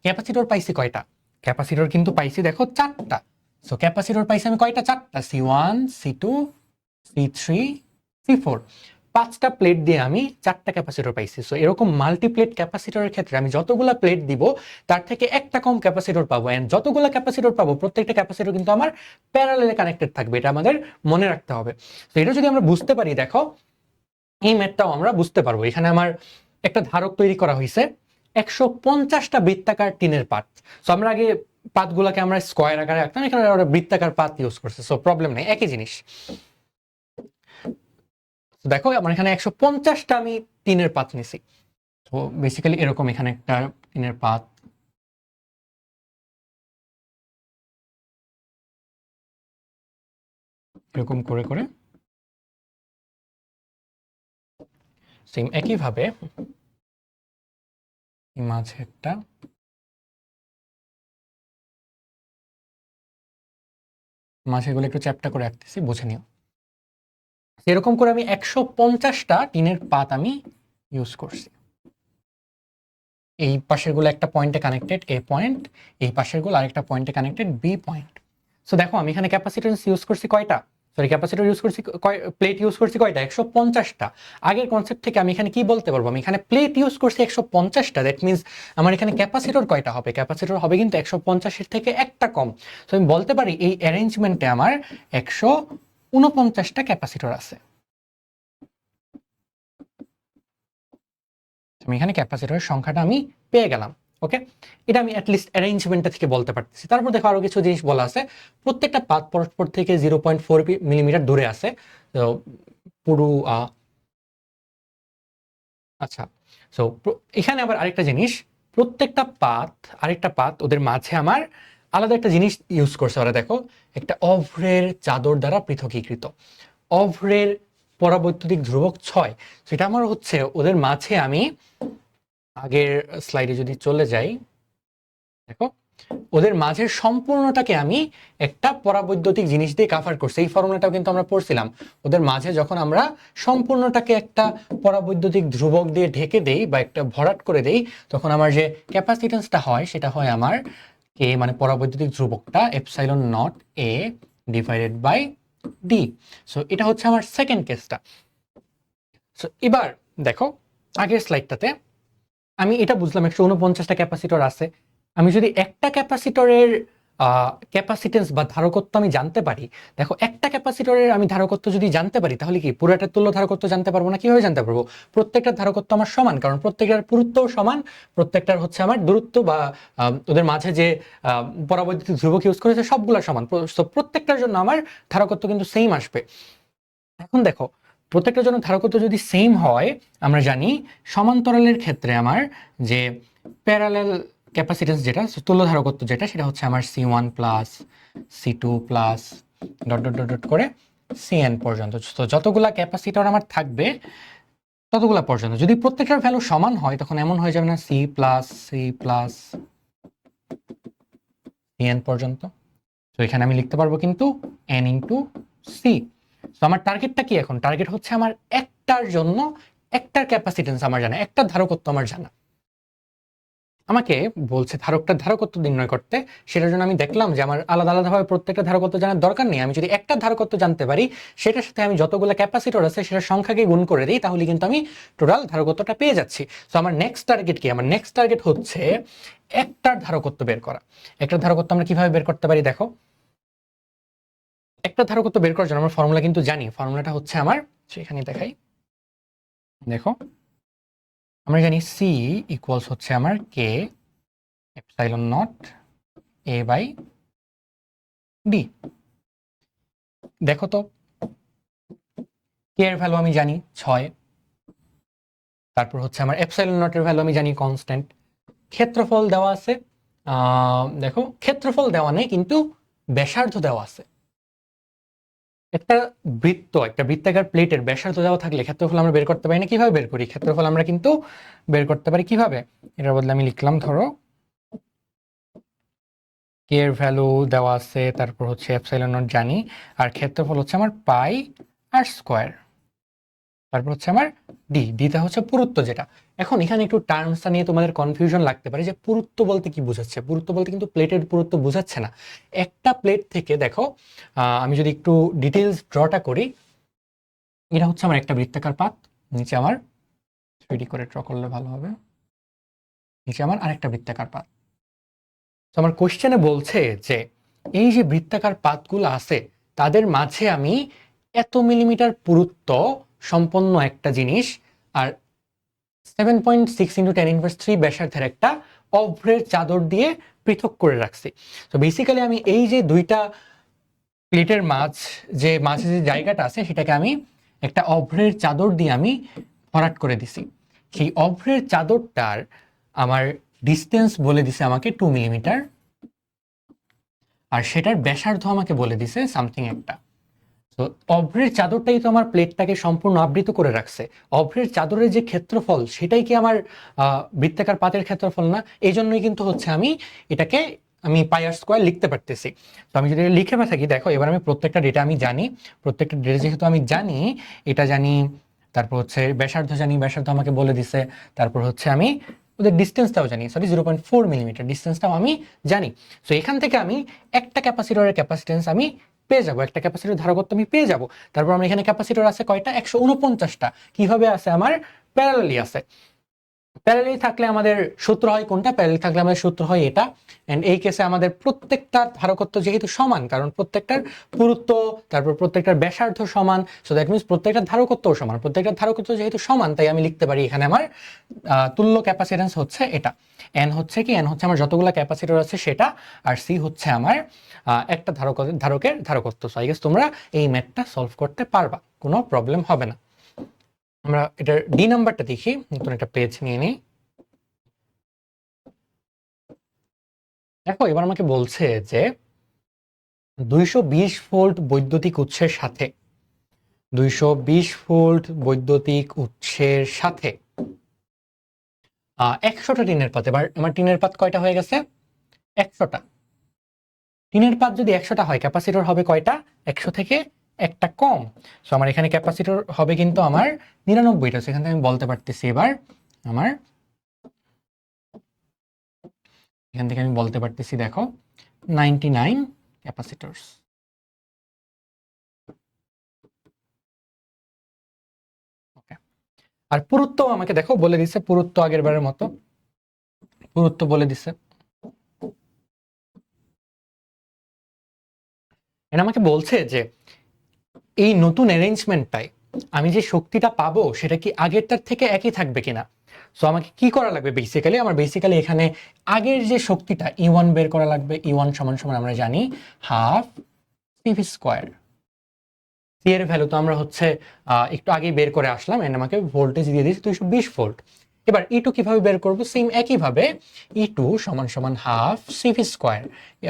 Speaker 1: ক্যাপাসিটর পাইছি কয়টা? ক্যাপাসিটর কিন্তু পাইছি দেখো চারটা। সো ক্যাপাসিটর পাইছি আমি কয়টা? চারটা। C1 C2 C3 C4। পাঁচটা প্লেট দিয়ে আমি চারটা ক্যাপাসিটর পাইছি। সো এরকম মাল্টিপ্লেট ক্যাপাসিটরের ক্ষেত্রে আমি যতগুলা প্লেট দিব তার থেকে একটা কম ক্যাপাসিটর পাবো। এন্ড যতগুলা ক্যাপাসিটর পাবো প্রত্যেকটা ক্যাপাসিটর কিন্তু আমার প্যারালালে কানেক্টেড থাকবে। এটা আমাদের মনে রাখতে হবে। তো এটা যদি আমরা বুঝতে পারি, দেখো এই ম্যাথটাও আমরা বুঝতে পারবো। এখানে আমার একটা ধারক তৈরি করা হয়েছে 150টা বৃত্তাকার টিনের পাত। সো আমরা আগে পাতগুলোকে আমরা স্কয়ার আকারে রাখতাম, এখানে ওরা বৃত্তাকার পাত ইউজ করছে। সো প্রবলেম নেই, একই জিনিস। দেখো আমার এখানে 150টা আমি টিনের পাত নিছি। তো বেসিক্যালি এরকম এখানে একটা টিনের পাত, এরকম করে করে সেম একইভাবে মাঝে একটা, মাঝে এগুলো একটু চ্যাপ্টা করে রাখতেছি, বুঝে নিও। এরকম করে আমি 150টা টিনের পাত আমি ইউজ করছি। এই পাশেরগুলো একটা পয়েন্টে কানেক্টেড A পয়েন্ট, এই পাশেরগুলো আরেকটা পয়েন্টে কানেক্টেড B পয়েন্ট। সো দেখো আমি এখানে ক্যাপাসিট্যান্স ইউজ করছি কয়টা? সরি, ক্যাপাসিটর ইউজ করছি, প্লেট ইউজ করছি কয়টা? 150টা। আগের কনসেপ্ট থেকে আমি এখানে কি বলতে পারবো? আমি এখানে প্লেট ইউজ করছি 150টা। দ্যাট মিনস আমার এখানে ক্যাপাসিটর কয়টা হবে? ক্যাপাসিটর হবে কিন্তু 150-এর থেকে একটা কম। সো আমি বলতে পারি এই অ্যারেঞ্জমেন্টে আমার 149টা ক্যাপাসিটর আছে। আমি এখানে ক্যাপাসিটরের সংখ্যাটা আমি পেয়ে গেলাম। ওকে, এটা আমি অ্যাটলিস্ট অ্যারেঞ্জমেন্টটা থেকে বলতে পারতেছি। তারপর দেখো আরো কিছু জিনিস বলা আছে। প্রত্যেকটা পাত পরস্পর থেকে 0.4 মিলিমিটার দূরে আছে। তো পুরো আচ্ছা, সো এখানে আবার আরেকটা জিনিস, প্রত্যেকটা পাত আরেকটা পাত ওদের মাঝে আমার আলাদা একটা জিনিস ইউজ করছে ওরা। দেখো একটা অভ্রের চাদর দ্বারা পৃথকীকৃত। অভ্রের পরাবৈদ্যুতিক ধ্রুবক 6। সেটা আমার হচ্ছে ওদের মাঝে আমি আগের স্লাইডে যদি চলে যাই, দেখো ওদের মাঝের সম্পূর্ণটাকে আমি একটা পরাবৈদ্যুতিক জিনিস দিয়ে কাভার করছি। এই ফর্মুলাটাও কিন্তু আমরা পড়ছিলাম। ওদের মাঝে যখন আমরা সম্পূর্ণটাকে একটা পরাবৈদ্যুতিক ধ্রুবক দিয়ে ঢেকে দেই বা একটা ভরাট করে দেই, তখন আমার যে ক্যাপাসিটেন্সটা হয় সেটা হয় আমার কে, মানে পরাবৈদ্যুতিক ধ্রুবকটা epsilon naught A divided by D. So এটা হচ্ছে আমার সেকেন্ড কেসটা। সো এবার দেখো আগের স্লাইডটাতে আমি এটা বুঝলাম 149টা ক্যাপাসিটর আছে। আমি যদি একটা ক্যাপাসিটরের ক্যাপাসিটেন্স বা ধারকত্ব আমি জানতে পারি, দেখো একটা ক্যাপাসিটরের আমি ধারকত্ব যদি জানতে পারি তাহলে কি পুরোটার তুল্য ধারকত্ব জানতে পারবো না? কিভাবে জানতে পারবো? প্রত্যেকটার ধারকত্ব আমার সমান, কারণ প্রত্যেকটার পুরুত্বও সমান, প্রত্যেকটার হচ্ছে আমার দূরত্ব বা ওদের মাঝে যে পরাবৈদ্যুতিক ধ্রুবক ইউজ করেছে সবগুলো সমান। তো প্রত্যেকটার জন্য আমার ধারকত্ব কিন্তু সেম আসবে। এখন দেখো প্রত্যেকটার জন্য ধারকত্ব যদি সেম হয়, আমরা জানি সমান্তরালের ক্ষেত্রে আমার যে প্যারালাল ক্যাপাসিটেন্স যেটা তুল্য ধারকত্ব যেটা, সেটা হচ্ছে আমার C1 plus C2 plus dot dot dot dot করে Cn পর্যন্ত। তো যতগুলা ক্যাপাসিটর আমার থাকবে ততগুলা পর্যন্ত যদি প্রত্যেকটার ভ্যালু সমান হয়, তখন এমন হয়ে যাবে না C প্লাস Cn পর্যন্ত। তো এখানে আমি লিখতে পারবো কিন্তু n ইন্টু সি। তো আমার টার্গেটটা কি এখন? টার্গেট হচ্ছে আমার একটার জন্য একটার ক্যাপাসিটেন্স আমার জানা, একটা ধারকত্ব আমার জানা। আমাকে বলছে ধারকটার ধারকত্ব নির্ণয় করতে। সেটার জন্য আমি দেখলাম যে আমার আলাদা আলাদাভাবে প্রত্যেকটা ধারকত্ব জানার দরকার নেই। আমি যদি একটা ধারকত্ব জানতে পারি, সেটার সাথে আমি যতগুলো ক্যাপাসিটর আছে সেটার সংখ্যাকে গুণ করে দিই, তাহলে কিন্তু আমি টোটাল ধারকত্বটা পেয়ে যাচ্ছি। তো আমার নেক্সট টার্গেট কি? আমার নেক্সট টার্গেট হচ্ছে একটার ধারকত্ব বের করা। একটার ধারকত্ব আমরা কিভাবে বের করতে পারি? দেখো একটা ধারকত্ব বের করার জন্য আমরা ফর্মুলা কিন্তু জানি। ফর্মুলাটা হচ্ছে আমার, সেখানে দেখাই, দেখো আমরা জানি সি ইকুয়ালস হচ্ছে আমার K epsilon naught A by D. দেখো তো কে এর ভ্যালু আমি জানি 6, তারপর হচ্ছে আমার এপসাইলন নটের ভ্যালু আমি জানি কনস্ট্যান্ট। ক্ষেত্রফল দেওয়া আছে, দেখো ক্ষেত্রফল দেওয়া নেই কিন্তু ব্যাসার্ধ দেওয়া আছে। একটা বৃত্ত, একটা বৃত্তাকার প্লেটের ব্যাসার্ধ দেওয়া থাকলে ক্ষেত্রফল আমরা বের করতে পারি না। কিভাবে বের করি? ক্ষেত্রফল আমরা কিন্তু বের করতে পারি কিভাবে? এটার বদলে আমি লিখলাম, ধরো কে এর ভ্যালু দেওয়া আছে, তারপর হচ্ছে এপসাইলন নট জানি, আর ক্ষেত্রফল হচ্ছে আমার পাই আর স্কোয়ার, তারপর হচ্ছে আমার ডিটা হচ্ছে পুরুত্ব যেটা। এখন এখানে একটু টার্মসটা নিয়ে তোমাদের কনফিউশন লাগতে পারে যে পুরুত্ব বলতে কি বোঝাচ্ছে। পুরুত্ব বলতে কিন্তু প্লেটের পুরুত্ব বোঝাচ্ছে না। একটা প্লেট থেকে দেখো আমি যদি একটু ডিটেলস ড্রটা করি, এটা হচ্ছে আমার একটা বৃত্তাকার পাত, নিচে আমার 3D করে ড্র করলে ভালো হবে, নিচে আমার আরেকটা বৃত্তাকার পাত। তো আমার কোশ্চেনে বলছে যে এই যে বৃত্তাকার পাতগুলো আছে তাদের মাঝে আমি এত মিলিমিটার পুরুত্ব সম্পন্ন একটা জিনিস আর 7.6 ইন্টু 10⁻³ ব্যাসার্ধের একটা অভ্রের চাদর দিয়ে পৃথক করে রাখছি। তো বেসিক্যালি আমি এই যে দুইটা প্লেটের মাঝে যে জায়গাটা আছে সেটাকে আমি একটা অভ্রের চাদর দিয়ে আমি ভরাট করে দিছি। সেই অভ্রের চাদরটার আমার ডিস্টেন্স বলে দিছে আমাকে 2 মিলিমিটার, আর সেটার ব্যাসার্ধ আমাকে বলে দিছে সামথিং একটা। তো অভ্রের চাদরটাই তো আমার প্লেটটাকে সম্পূর্ণ আবৃত করে রাখছে। অভ্রের চাদরের যে ক্ষেত্রফল সেটাই কি আমার বৃত্তাকার পাতের ক্ষেত্রফল না? এই জন্যই কিন্তু হচ্ছে এটাকে আমি পাই আর স্কোয়ার লিখতে পারতেছি। তো আমি যদি লিখে থাকি, দেখো এবার আমি প্রত্যেকটা ডেটা আমি জানি, প্রত্যেকটা ডেটা যেহেতু আমি জানি, এটা জানি, তারপর হচ্ছে ব্যাসার্ধ জানি, ব্যাসার্ধ আমাকে বলে দিছে, তারপর হচ্ছে আমি ওদের ডিস্টেন্সটাও জানি, সরি 0.4 মিলিমিটার ডিস্টেন্সটাও আমি জানি। তো এখান থেকে আমি একটা ক্যাপাসিটরের ক্যাপাসিটেন্স আমি পেয়ে যাবো, একটা ক্যাপাসিটর ধারকত্ব আমি পেয়ে যাবো। তারপর আমার এখানে ক্যাপাসিটর আছে কয়টা? 149টা। কিভাবে আছে? আমার প্যারালালি আছে। প্যারালালি থাকলে আমাদের সূত্র হয় কোনটা? প্যারালালি থাকলে আমাদের সূত্র হয় এটা। এন্ড এই কেসে আমাদের প্রত্যেকটার ধারকত্ব যেহেতু সমান, কারণ প্রত্যেকটার পুরুত্ব তারপর প্রত্যেকটার ব্যাসার্ধ সমান, সো দ্যাট মিনস প্রত্যেকটার ধারকত্বও সমান। প্রত্যেকটার ধারকত্ব যেহেতু সমান, তাই আমি লিখতে পারি এখানে আমার তুল্য ক্যাপাসিটেন্স হচ্ছে এটা। এন হচ্ছে কি? এন হচ্ছে আমার যতগুলো ক্যাপাসিটর আছে সেটা, আর সি হচ্ছে আমার একটা ধারকের ধারকত্ব। সো আই গেস তোমরা এই ম্যাথটা সলভ করতে পারবা, কোনো প্রবলেম হবে না। আমরা এটার ডি নাম্বারটা দেখি, নতুন একটা পেজ নিয়ে নিই। দেখো এবার আমাকে বলছে যে 220 ভোল্ট বৈদ্যুতিক উৎসের সাথে 220 ভোল্ট বৈদ্যুতিক উৎসের সাথে 100টা টিনের পাত। এবার আমার টিনের পাত কয়টা হয়ে গেছে? 100টা। টিনের পাত যদি 100টা হয়, ক্যাপাসিটর হবে কয়টা? 100 থেকে একটা কম। সো আমার এখানে ক্যাপাসিটর হবে কিন্তু আমার 99টা। সেখান থেকে আমি বলতে পারতেছি এবার আমার এখান থেকে আমি বলতে পারতেছি, দেখো 99 ক্যাপাসিটরস। ওকে, আর পুরুত্ব আমাকে দেখো বলে দিচ্ছে, পুরুত্ব আগের বারের মতো পুরুত্ব বলে দিচ্ছে। এটা আমাকে বলছে যে এই নতুন অ্যারেঞ্জমেন্টটায় আমি যে শক্তিটা পাবো সেটা কি আগেরটার থেকে একই থাকবে কিনা। সো আমাকে কি করা লাগবে বেসিক্যালি? আমার বেসিক্যালি এখানে আগের যে শক্তিটা E1 বের করা লাগবে। E1 সমান সমান আমরা জানি হাফ CV স্কোয়ার। সি এর ভ্যালু তো আমরা হচ্ছে একটু আগেই বের করে আসলাম, এন্ড আমাকে ভোল্টেজ দিয়ে দিয়েছে 220 ভোল্ট। এবার E2 কিভাবে বের করব? সেম একইভাবে E2 সমান সমান হাফ CV স্কোয়ার।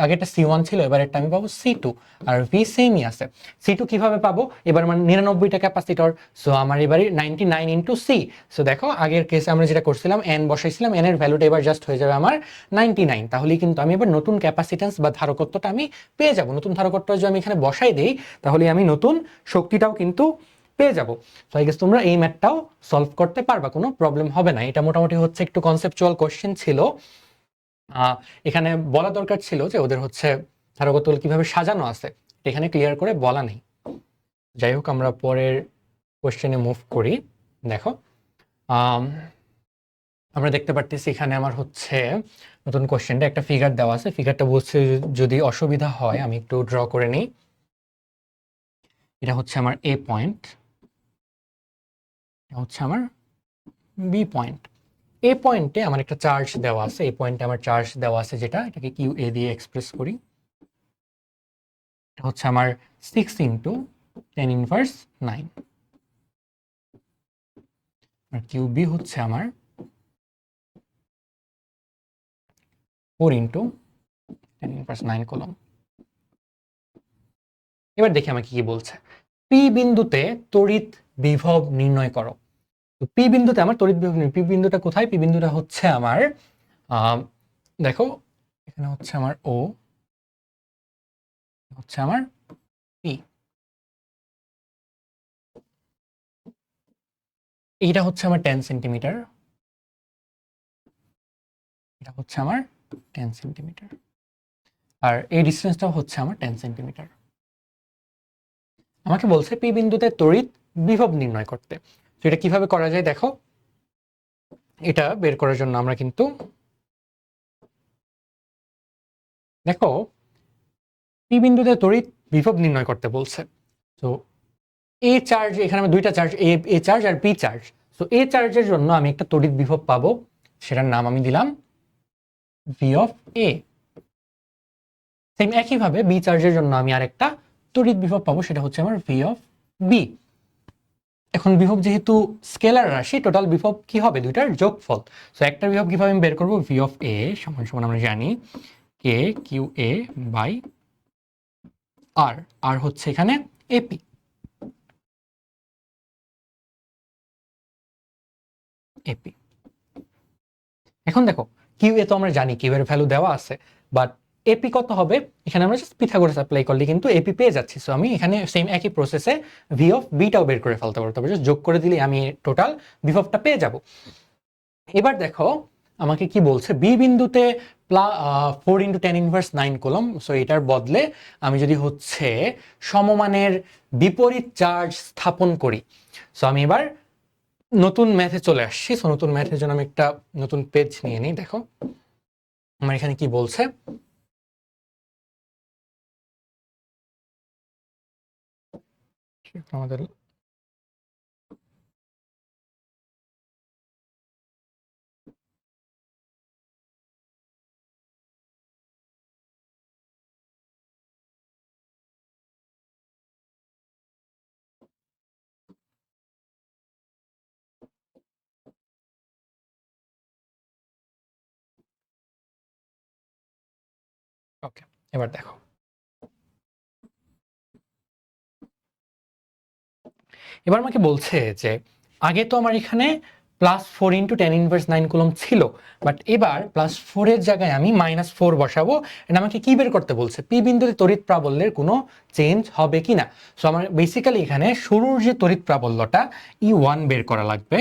Speaker 1: আগেটা C1 ছিল, এবার এটা আমি পাবো C2, আর V সেমই আছে। C2 কিভাবে পাবো? এবার আমার 99টা ক্যাপাসিটর, সো আমার এবারে 99 ইন্টু সি। সো দেখো আগের কেসে আমরা যেটা করছিলাম n বসাইছিলাম, n এর ভ্যালুটা এবার জাস্ট হয়ে যাবে আমার 99। তাহলেই কিন্তু আমি এবার নতুন ক্যাপাসিটেন্স বা ধারকত্বটা আমি পেয়ে যাব। নতুন ধারকত্ব যদি আমি এখানে বসাই দেই তাহলে আমি নতুন শক্তিটাও কিন্তু পেয়ে যাব। তো আই গেস তোমরা এই ম্যাথটাও সলভ করতে পারবা, কোনো প্রবলেম হবে না। এটা মোটামুটি হচ্ছে একটু কনসেপচুয়াল কোশ্চেন ছিল। এখানে বলা দরকার ছিল যে ওদের হচ্ছে ধারকত্ব কিভাবে সাজানো আছে, এখানে ক্লিয়ার করে বলা নেই। যাই হোক, আমরা পরের কোশ্চেনে মুভ করি। দেখো আমরা দেখতে পারতেছি এখানে আমার হচ্ছে নতুন কোশ্চেনটা একটা ফিগার দেওয়া আছে। ফিগারটা বুঝতে যদি অসুবিধা হয় আমি একটু ড্র করে নিই। এটা হচ্ছে আমার এ পয়েন্ট, এটা হচ্ছে আমার বি পয়েন্ট। এ পয়েন্টে আমার একটা চার্জ দেওয়া আছে, এই পয়েন্টে আমার চার্জ দেওয়া আছে, যেটা এটাকে কিউ এ দিয়ে এক্সপ্রেস করি। এটা হচ্ছে আমার 6 ইন্টু 10 ইনভার্স 9, আর কিউ বি হচ্ছে আমার 4 ইন্টু 10 ইনভার্স 9 কলম। এবার দেখি আমাকে কি বলছে। পি বিন্দুতে তড়িৎ বিভব নির্ণয় করো। তো পি বিন্দুতে আমার তড়িৎ বিভব, পি বিন্দুটা কোথায়? পি বিন্দুটা হচ্ছে আমার দেখো এখানে হচ্ছে আমার ও, হচ্ছে আমার পি। এইটা হচ্ছে আমার 10 সেন্টিমিটার, এটা হচ্ছে আমার 10 সেন্টিমিটার, আর এই ডিস্টেন্সটাও হচ্ছে আমার 10 সেন্টিমিটার। আমাকে বলছে পি বিন্দুতে তড়িৎ বিভব নির্ণয় করতে। তো এটা কিভাবে করা যায় দেখো। এটা বের করার জন্য আমরা কিন্তু দেখো পি বিন্দুতে তড়িৎ বিভব নির্ণয় করতে বলছে। তো এ চার্জ, এখানে আমি দুইটা চার্জ, এ চার্জ আর বি চার্জ। তো এ চার্জের জন্য আমি একটা তড়িৎ বিভব পাবো, সেটার নাম আমি দিলাম ভি অফ এ। সেম একইভাবে বি চার্জের জন্য আমি আরেকটা তড়িৎ বিভব পাবো, সেটা হচ্ছে আমার ভি অফ বি। এখন বিভব যেহেতু স্কেলার রাশি, টোটাল বিভব কি হবে? দুইটার যোগফল। সো একটা বিভব কিভাবে আমি বের করবো? ভি অফ এ সমান সমান আমরা জানি কে কিউ এ বাই আর, আর হচ্ছে এখানে এপি। এপি এখন দেখো কিউ এ তো আমরা জানি কিউ এর ভ্যালু দেওয়া আছে, বাট এপি কত হবে? এখানে আমরা জাস্ট পিথাগোরাস অ্যাপ্লাই করলে কিন্তু এপি পেয়ে যাচ্ছি। সো আমি এখানে সেম একই প্রসেসে ভি অফ বিটাও বের করে ফেলতে পারবো, তবে জাস্ট যোগ করে দিলে আমি টোটাল বিভবটা পেয়ে যাব। এবার দেখো আমাকে কি বলছে, বি বিন্দুতে 4 ইন্টু 10 ইনভার্স 9 কলম। সো এটার বদলে আমি যদি হচ্ছে সমমানের বিপরীত চার্জ স্থাপন করি। সো আমি এবার নতুন ম্যাথে চলে আসছি। সো নতুন ম্যাথের জন্য আমি একটা নতুন পেজ নিয়ে নিই। দেখো আমার এখানে কি বলছে। আমাদের ওকে, এবার দেখো এবার আমাকে বলছে যে আগে তো আমার এখানে +4 × 10⁻৯ কুলম্ব ছিল, বাট এবার +4 এর জায়গায় আমি -4 বসাবো। এটা আমাকে কি বের করতে বলছে? পি বিন্দুতে তড়িৎ প্রাবল্যের কোনো চেঞ্জ হবে কিনা। সো আমার বেসিক্যালি এখানে শুরুর যে তড়িৎ প্রাবল্যটা E1 বের করা লাগবে,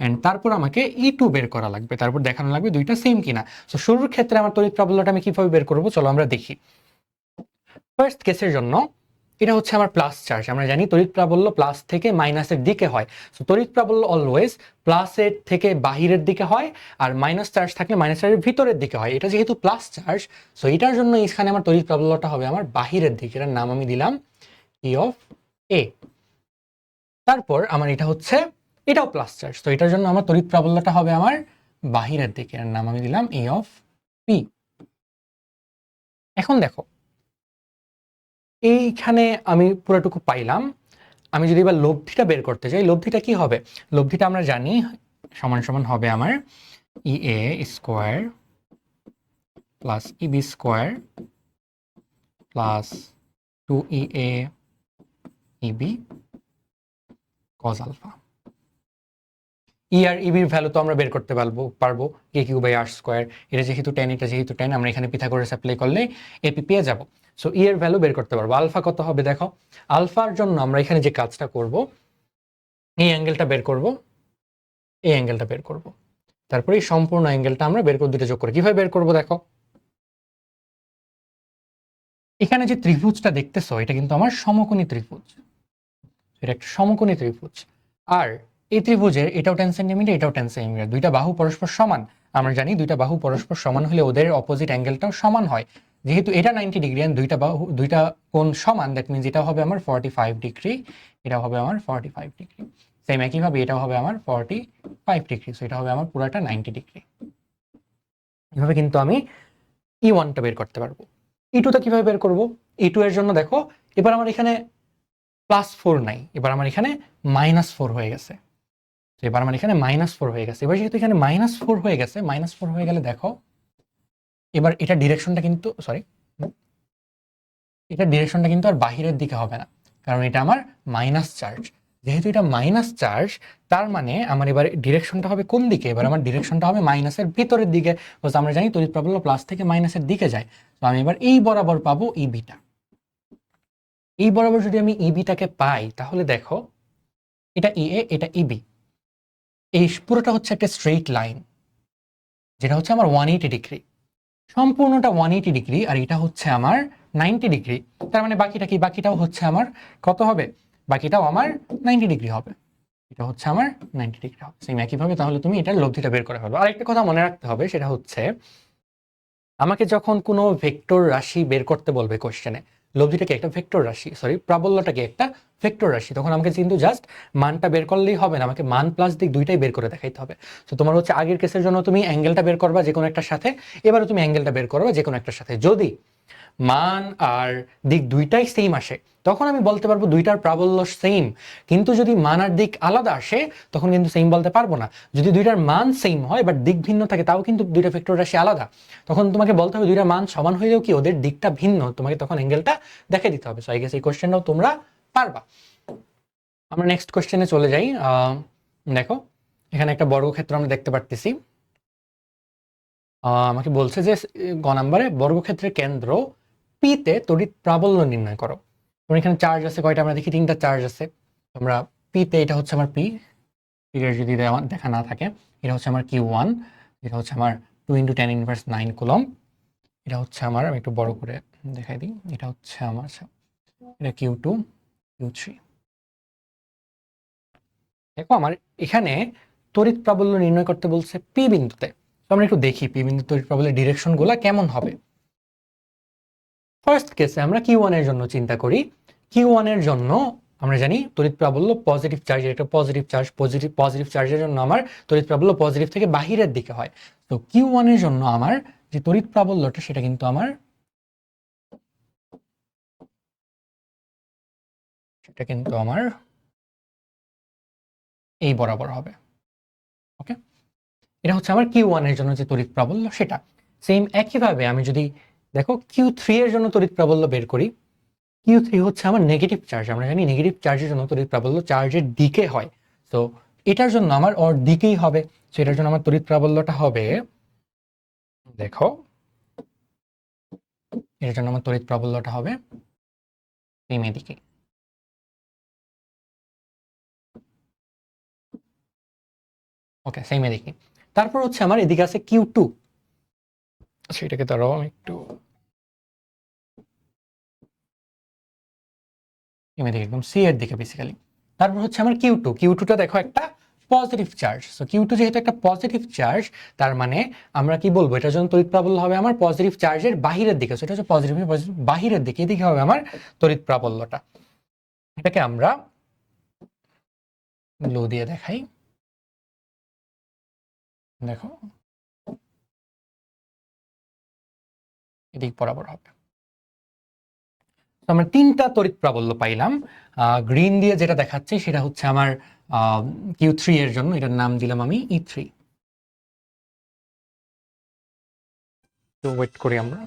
Speaker 1: এন্ড তারপর আমাকে E2 বের করা লাগবে, তারপর দেখানো লাগবে দুইটা সেম কিনা। সো শুরুর ক্ষেত্রে আমার তড়িৎ প্রাবল্যটা আমি কিভাবে বের করবো, চলো আমরা দেখি। ফার্স্ট কেসের জন্য এটা হচ্ছে আমার প্লাস চার্জ। আমরা জানি তড়িৎ প্রাবল্য প্লাস থেকে মাইনাসের দিকে হয়। সো তড়িৎ প্রাবল্য অলওয়েজ প্লাসের থেকে বাহিরের দিকে হয়, আর মাইনাস চার্জ থাকলে মাইনাস চার্জের ভিতরের দিকে হয়। এটা যেহেতু প্লাস চার্জ, সো এটার জন্য এখানে আমার তড়িৎ প্রাবল্যটা হবে আমার বাহিরের দিকে। এটার নাম আমি দিলাম ই অফ এ। তারপর আমার এটা হচ্ছে, এটাও প্লাস চার্জ, তো এটার জন্য আমার তড়িৎ প্রাবল্যটা হবে আমার বাহিরের দিকে। এর নাম আমি দিলাম ই অফ পি। এখন দেখো এইখানে আমি পুরোটুকু পাইলাম। আমি যদি এবার লব্ধিটা বের করতে চাই, লব্ধিটা কি হবে? লব্ধিটা আমরা জানি সমান সমান হবে আমার E A square plus E B square plus 2EA E B cos alpha. E আর ইবির ভ্যালু তো আমরা বের করতে পারবো K Q by R square. এটা যেহেতু 10, এটা যেহেতু 10, আমরা এখানে পিথাগোরাস অ্যাপ্লাই করলে এপি পেয়ে যাব। সো ই এর ভ্যালু বের করতে পারবো। আলফা কত হবে দেখো। আলফার জন্য আমরা এখানে যে কাজটা করব, এই অ্যাঙ্গেলটা বের করব, এই অ্যাঙ্গেলটা বের করব, তারপরে এই সম্পূর্ণ অ্যাঙ্গেলটা আমরা বের করে দুটো যোগ করে কিভাবে বের করব দেখো। এখানে যে ত্রিভুজটা দেখতেছো এটা কিন্তু আমার সমকোণী ত্রিভুজ, এটা একটা সমকোণী ত্রিভুজ। আর এই ত্রিভুজের এটাও 10 সেন্টিমিটার, এটাও 10 সেন্টিমিটার, দুইটা বাহু পরস্পর সমান। আমরা জানি দুইটা বাহু পরস্পর সমান হলে ওদের অপোজিট অ্যাঙ্গেলটাও সমান হয়। যেহেতু এটা 90 ডিগ্রি এন্ড দুইটা কোণ সমান, দ্যাট মিনস এটা হবে আমার 45 ডিগ্রি, এটা হবে আমার 45 ডিগ্রি। সেম একইভাবে এটাও হবে আমার 45 ডিগ্রি। সো এটা হবে আমার পুরাটা 90 ডিগ্রি। এভাবে কিন্তু আমি E1টা বের করতে পারবো। E2টা কিভাবে বের করব? E2 এর জন্য দেখো এবার আমার এখানে +4 নাই, এবার আমার এখানে -4 হয়ে গেছে। তো এবার আমার এখানে -4 হয়ে গেছে। এবার যেহেতু এখানে -4 হয়ে গেছে, -4 হয়ে গেলে দেখো এবার এটা ডিরেকশনটা কিন্তু এটা ডিরেকশনটা কিন্তু আর বাহিরের দিকে হবে না, কারণ এটা আমার মাইনাস চার্জ। যেহেতু এটা মাইনাস চার্জ, তার মানে আমার এবার ডিরেকশনটা হবে কোন দিকে? এবার আমার ডিরেকশনটা হবে মাইনাসের ভিতরের দিকে। বিকজ আমরা জানি তড়িৎ প্রাবল্য প্লাস থেকে মাইনাসের দিকে যায়। তো আমি এবার এই বরাবর পাবো ইবিটা। এই বরাবর যদি আমি ইবিটাকে পাই, তাহলে দেখো এটা ইএ, এটা ইবি, এই পুরোটা হচ্ছে একটা স্ট্রেইট লাইন, যেটা হচ্ছে আমার 180 ডিগ্রি, সম্পূর্ণটা 180 ডিগ্রি, আর এটা হচ্ছে আমার 90 ডিগ্রি। তার মানে বাকিটা কি? বাকিটাও হচ্ছে আমার কত হবে? বাকিটাও আমার 90 ডিগ্রি হবে। এটা হচ্ছে আমার 90 ডিগ্রি হবে। সেম একইভাবে তাহলে তুমি এটার লব্ধিটা বের করে ফেলবে। আরেকটা কথা মনে রাখতে হবে, সেটা হচ্ছে আমাকে যখন কোনো ভেক্টর রাশি বের করতে বলবে কোশ্চেনে, লব্ধিটাকে একটা ভেক্টর রাশি, সরি প্রাবল্যটাকে একটা ভেক্টর রাশি, তখন আমাকে কিন্তু জাস্ট মানটা বের করলেই হবে না, আমাকে মান প্লাস দিক দুইটাই বের করে দেখাইতে হবে। তো তোমার হচ্ছে আগের কেসের জন্য তুমি অ্যাঙ্গেলটা বের করবা যে কোনো একটার সাথে, এবারে তুমি অ্যাঙ্গেলটা বের করবা যে কোনো একটার সাথে। যদি মান আর দিক দুইটাই সেম আসে, তখন আমি বলতে পারবো দুইটার প্রাবল্য সেম। কিন্তু যদি মান আর দিক আলাদা আসে, তখন কিন্তু সেম বলতে পারবো না। যদি দুইটার মান সেম হয় বাট দিক ভিন্ন থাকে, তাও কিন্তু দুইটা ভেক্টর রাশি আলাদা, তখন তোমাকে বলতে হবে দুইটার মান সমান হইলেও কি ওদের দিকটা ভিন্ন, তোমাকে তখন অ্যাঙ্গেলটা দেখে দিতে হবে। সো আই গেস এই কোশ্চেনটাও তোমরা পারবা। আমরা নেক্সট কোশ্চেনে চলে যাই। দেখো এখানে একটা বর্গক্ষেত্র আমরা দেখতে পারতেছি। আমাকে বলছে যে গ নাম্বারে বর্গক্ষেত্রের কেন্দ্র পিতে তড়িৎ প্রাবল্য নির্ণয় করো। তোমার এখানে চার্জ আছে কয়টা? আমরা দেখি 3টা চার্জ আছে। তোমরা পিতে, এটা হচ্ছে আমার পি, ফিগার যদি দেখা না থাকে, এটা হচ্ছে আমার Q1, এটা হচ্ছে আমার 2 × 10⁻৯ কুলম্ব, এটা হচ্ছে আমার, আমি একটু বড় করে দেখাই দিই, এটা হচ্ছে আমার, এটা Q2, Q3। দেখো আমার এখানে তড়িৎ প্রাবল্য নির্ণয় করতে বলছে পি বিন্দুতে। তো আমরা একটু দেখি পি বিন্দু তড়িৎ প্রাবল্যের ডিরেকশন গুলা কেমন হবে। ফার্স্ট কেসে আমরা Q1 এর জন্য চিন্তা করি। Q1 এর জন্য আমরা জানি তড়িৎ প্রাবল্য পজিটিভ চার্জ, এটা পজিটিভ চার্জ, পজিটিভ চার্জের জন্য আমার তড়িৎ প্রাবল্য পজিটিভ থেকে বাহিরের দিকে হয়। তো Q1 এর জন্য আমার যে তড়িৎ প্রাবল্যটা, সেটা কিন্তু আমার এই বরাবর হবে। ওকে, এটা হচ্ছে আমার Q1 এর জন্য যে তড়িৎ প্রাবল্য সেটা। সেম একইভাবে আমি যদি দেখো Q3 এর জন্য তড়িৎ প্রাবল্য বের করি, Q3 হচ্ছে আমার নেগেটিভ চার্জ। আমরা জানি নেগেটিভ চার্জের জন্য তড়িৎ প্রাবল্য চার্জের দিকে হয়। তো এটার জন্য আমার ওর দিকেই হবে। তো এটার জন্য আমার তড়িৎ প্রাবল্যটা হবে, দেখো এটার জন্য আমার তড়িৎ প্রাবল্যটা হবে সেম এদিকে। ওকে, সেম এদিকে। তারপর হচ্ছে আমার এদিকে আছে Q2। সেটাকে ধরো আমি একটু এদিকে একদম সি এর দিকে বেসিক্যালি। তারপর হচ্ছে আমার কিউ টুটা দেখো একটা positive charge. So Q two যেহেতু একটা পজিটিভ চার্জ, তার মানে আমরা কি বলবো, এটার জন্য তড়িৎ প্রাবল্য হবে আমার পজিটিভ চার্জের বাহিরের দিকে। সো এটা হচ্ছে পজিটিভ বাহিরের দিকে, এদিকে হবে আমার তড়িৎ প্রাবল্যটা। এটাকে আমরা লো দিয়ে দেখাই, দেখো এদিক বরাবর হবে। আমরা তিনটা তড়িৎ প্রাবল্য পাইলাম। গ্রিন দিয়ে যেটা দেখাচ্ছে সেটা হচ্ছে আমার Q3 এর জন্য, এটার নাম দিলাম আমি E3। তো ওয়েট করি আমরা।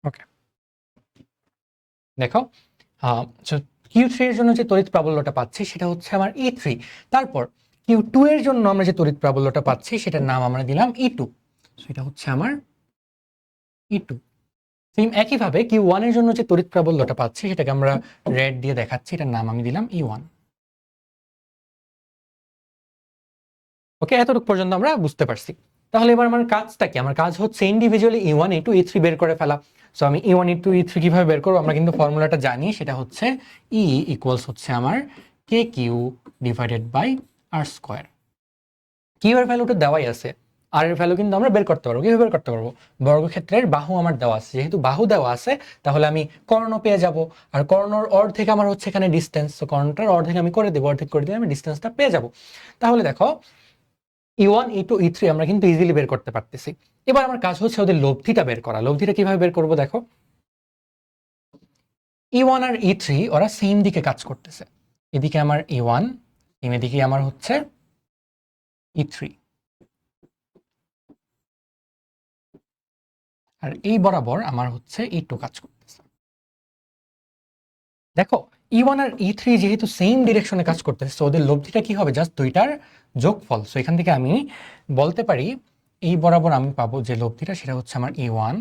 Speaker 1: ওকে, দেখো Q3 এর জন্য যে তড়িৎ প্রাবল্যটা পাচ্ছি সেটা হচ্ছে আমার E3। তারপর Q2 এর জন্য আমরা যে তড়িৎ প্রাবল্যটা পাচ্ছি সেটার নাম আমরা দিলাম E2। সেটা হচ্ছে আমার E2। সেম একইভাবে Q1 এর জন্য যে তড়িৎ প্রাবল্যটা পাচ্ছি সেটাকে আমরা রেড দিয়ে দেখাচ্ছি, এটার নাম আমি দিলাম E1। ওকে, এতটুকু পর্যন্ত আমরা বুঝতে পারছি। তাহলে এবার আমার কাজটা কি? আমার কাজ হচ্ছে ইন্ডিভিজুয়ালি E1 E2 E3 বের করে ফেলা। সো আমি E1 E2 E3 কিভাবে বের করবো? আমরা কিন্তু ফর্মুলাটা জানি, সেটা হচ্ছে E ইকুয়ালস হচ্ছে আমার KQ divided by R square. Q এর ভ্যালুটা দেওয়াই আছে, আর এর ভ্যালু কিন্তু আমরা বের করতে পারবো। কিভাবে বের করতে পারবো? বর্গক্ষেত্রের বাহু আমার দেওয়া আছে, যেহেতু বাহু দেওয়া আছে তাহলে আমি কর্ণ পেয়ে যাব। আর কর্ণর অর্ধেক আমার হচ্ছে এখানে ডিস্টেন্স, তো কর্ণটার অর্ধেক আমি করে দেবো, অর্ধেক করে দিলে আমি ডিস্টেন্সটা পেয়ে যাব। তাহলে দেখো E1 E2 E3 আমরা কিন্তু ইজিলি বের করতে পারতেছি। এবার আমার কাজ হচ্ছে ওদের লব্ধিটা বের করা। লব্ধিটা কিভাবে বের করবো? দেখো E1 আর E3 ওরা সেম দিকে কাজ করতেছে। এদিকে আমার E1, এদিকে আমার হচ্ছে E3, আর এই বরাবর আমার হচ্ছে E2 কাজ করতেছে। দেখো E1 আর E3 যেহেতু সেম ডিরেকশনে কাজ করতেছে, ওদের লব্ধিটা কি হবে? জাস্ট দুইটার যোগফল। সো এখান থেকে আমি বলতে পারি এই বরাবর আমি পাবো যে লব্ধিটা, সেটা হচ্ছে আমার E1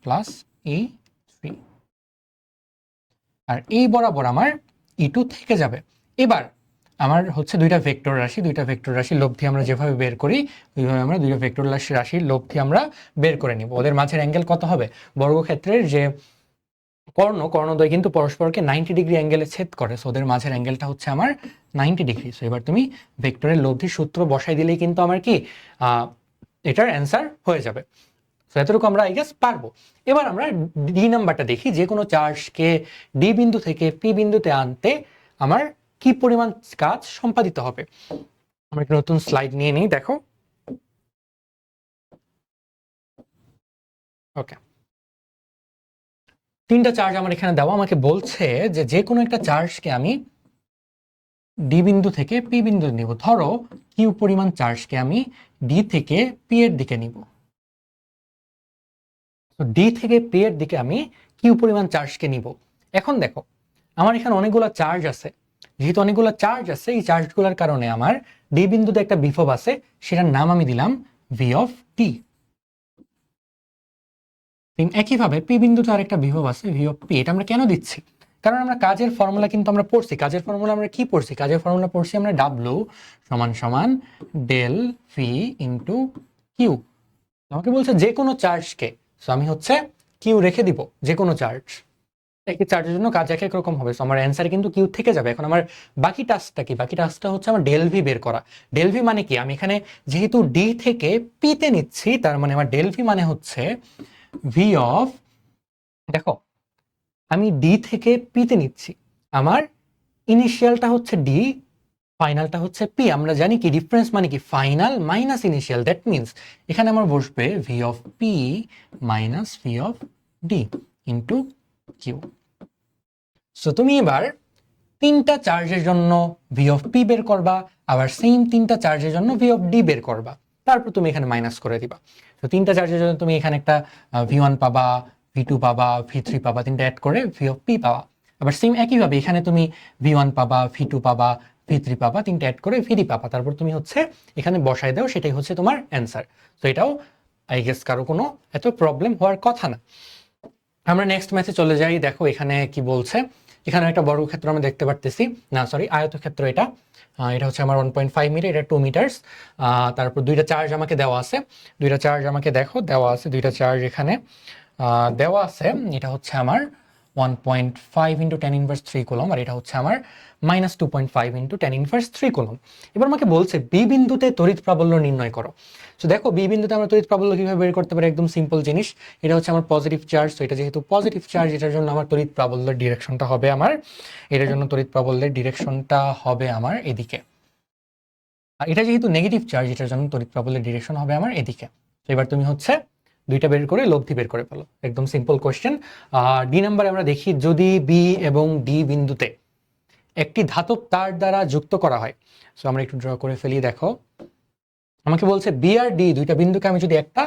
Speaker 1: প্লাস E3, আর এই বরাবর আমার E2 থেকে যাবে। এবার আমার হচ্ছে দুইটা ভেক্টর রাশি লব্ধি আমরা যেভাবে বের করি ওইভাবে আমরা দুইটা ভেক্টর রাশির লব্ধি আমরা বের করে নিব। ওদের মাঝের অ্যাঙ্গেল কত হবে? বর্গক্ষেত্রের যে কর্ণদ্বয় কিন্তু পরস্পরকে 90 ডিগ্রি অ্যাঙ্গেলে ছেদ করে। সো ওদের মাঝের অ্যাঙ্গেলটা হচ্ছে আমার 90 ডিগ্রি। সো এবার তুমি ভেক্টরের লব্ধির সূত্র বসাই দিলেই কিন্তু আমার কি এটার অ্যান্সার হয়ে যাবে। সো এতটুকু আমরা আই গেস পারবো। এবার আমরা ডি নাম্বারটা দেখি, যে কোনো চার্জকে ডি বিন্দু থেকে পি বিন্দুতে আনতে আমার কি পরিমাণ কাজ সম্পাদিত হবে। আমরা একটা নতুন স্লাইড নিয়ে নিই, দেখো। ওকে, তিনটা চার্জ আমার এখানে দেওয়া। আমাকে বলছে যে যে কোনো একটা চার্জকে আমি ডি বিন্দু থেকে পি বিন্দু নিব। ধরো কিউ পরিমাণ চার্জকে আমি ডি থেকে পি এর দিকে নিব। ডি থেকে পি এর দিকে আমি কিউ পরিমাণ চার্জকে নিব। এখন দেখো আমার এখানে অনেকগুলো চার্জ আছে। যেহেতু অনেকগুলো চার্জ আছে, এই চার্জগুলোর কারণে আমার ডি বিন্দুতে একটা বিভব আছে, সেটার নাম আমি দিলাম ভি অফ টি। একইভাবে পি বিন্দুতে আরেকটা বিভব আছে ভি অফ পি। এটা আমরা কেন দিচ্ছি? কারণ আমরা কাজের ফর্মুলা কিন্তু আমরা পড়ছি। কাজের ফর্মুলা আমরা কি পড়ছি? কাজের ফর্মুলা পড়ছি আমরা ডাব্লিউ সমান সমান ডেল ভি ইন্টু কিউ। আমাকে বলছে যে কোনো চার্জকে, সো আমি হচ্ছে কিউ রেখে দিব। যে কোনো চার্জ, একই চার্জের জন্য কাজ এক এক রকম হবে। সো আমার অ্যান্সার কিন্তু কিউ থেকে যাবে। এখন আমার বাকি টাস্কটা কি? বাকি টাস্কটা হচ্ছে আমার ডেল ভি বের করা। ডেল ভি মানে কি? আমি এখানে যেহেতু ডি থেকে পিতে নিচ্ছি, তার মানে আমার ডেল ভি মানে হচ্ছে ভি অফ, দেখো আমি ডি থেকে পিতে নিচ্ছি, আমার ইনিশিয়ালটা হচ্ছে ডি, ফাইনালটা হচ্ছে পি। আমরা জানি কি ডিফারেন্স মানে কি? Final minus initial. That means এখানে আমার বসবে V of P minus V of D. Into Q. So তুমি এবার তিনটা চার্জের জন্য ভি অফ পি বের করবা, আবার সেম তিনটা চার্জের জন্য ভি অফ ডি বের করবা, তারপর তুমি এখানে মাইনাস করে দিবা। তো তিনটা চার্জের জন্য তুমি এখানে একটা V1 পাবা, V2 পাবা, V3 পাবা, তিনটা অ্যাড করে ভি অফ পি পাবা। আবার সেম একইভাবে এখানে তুমি V1 পাবা, V2 পাবা, V3 পাবা, তিনটা অ্যাড করে VD পাবা। তারপর তুমি হচ্ছে এখানে বসাই দাও, সেটাই হচ্ছে তোমার অ্যান্সার। তো এটাও আই গেস কারো কোনো এত প্রবলেম হওয়ার কথা না। আমরা নেক্সট ম্যাচে চলে যাই। দেখো এখানে কি বলছে, এখানে একটা বর্গক্ষেত্র আমরা দেখতে পারতেছি, না সরি আয়তক্ষেত্র এটা। এটা হচ্ছে আমার 1.5 মিটার, এটা 2 মিটার্স। তারপর দুইটা চার্জ আমাকে দেওয়া আছে, দুইটা চার্জ আমাকে দেখো দেওয়া আছে, দুইটা চার্জ এখানে দেওয়া আছে। এটা হচ্ছে আমার 1.5 ইন্টু 10 ইনভার্স 3 কুলম, আর এটা হচ্ছে আমার -2.5 ইন্টু 10 ইনভার্স 3 কুলম। এবার আমাকে বলছে বি বিন্দুতে তড়িৎ প্রাবল্য নির্ণয় করো। তো দেখো বি বিন্দুতে আমরা তড়িৎ প্রাবল্য কিভাবে বের করতে পারি, একদম সিম্পল জিনিস। এটা হচ্ছে আমার পজিটিভ চার্জ, তো এটা যেহেতু পজিটিভ চার্জ, এটার জন্য আমার তড়িৎ প্রাবল্যের ডিরেকশনটা হবে আমার, এটার জন্য তড়িৎ প্রাবল্যের ডিরেকশনটা হবে আমার এদিকে। আর এটা যেহেতু নেগেটিভ চার্জ, এটার জন্য তড়িৎ প্রাবল্যের ডিরেকশন হবে আমার এদিকে। তো এবার তুমি হচ্ছে দুইটা বের করে লব্ধি বের করে ফেলো, একদম সিম্পল কোশ্চেন। ডি নাম্বারে আমরা দেখি, যদি বি এবং ডি বিন্দুতে একটি ধাতব তার দ্বারা যুক্ত করা হয়। সো আমরা একটু ড্র করে ফেলি। দেখো আমাকে বলছে বি আর ডি দুইটা বিন্দুকে আমি যদি একটা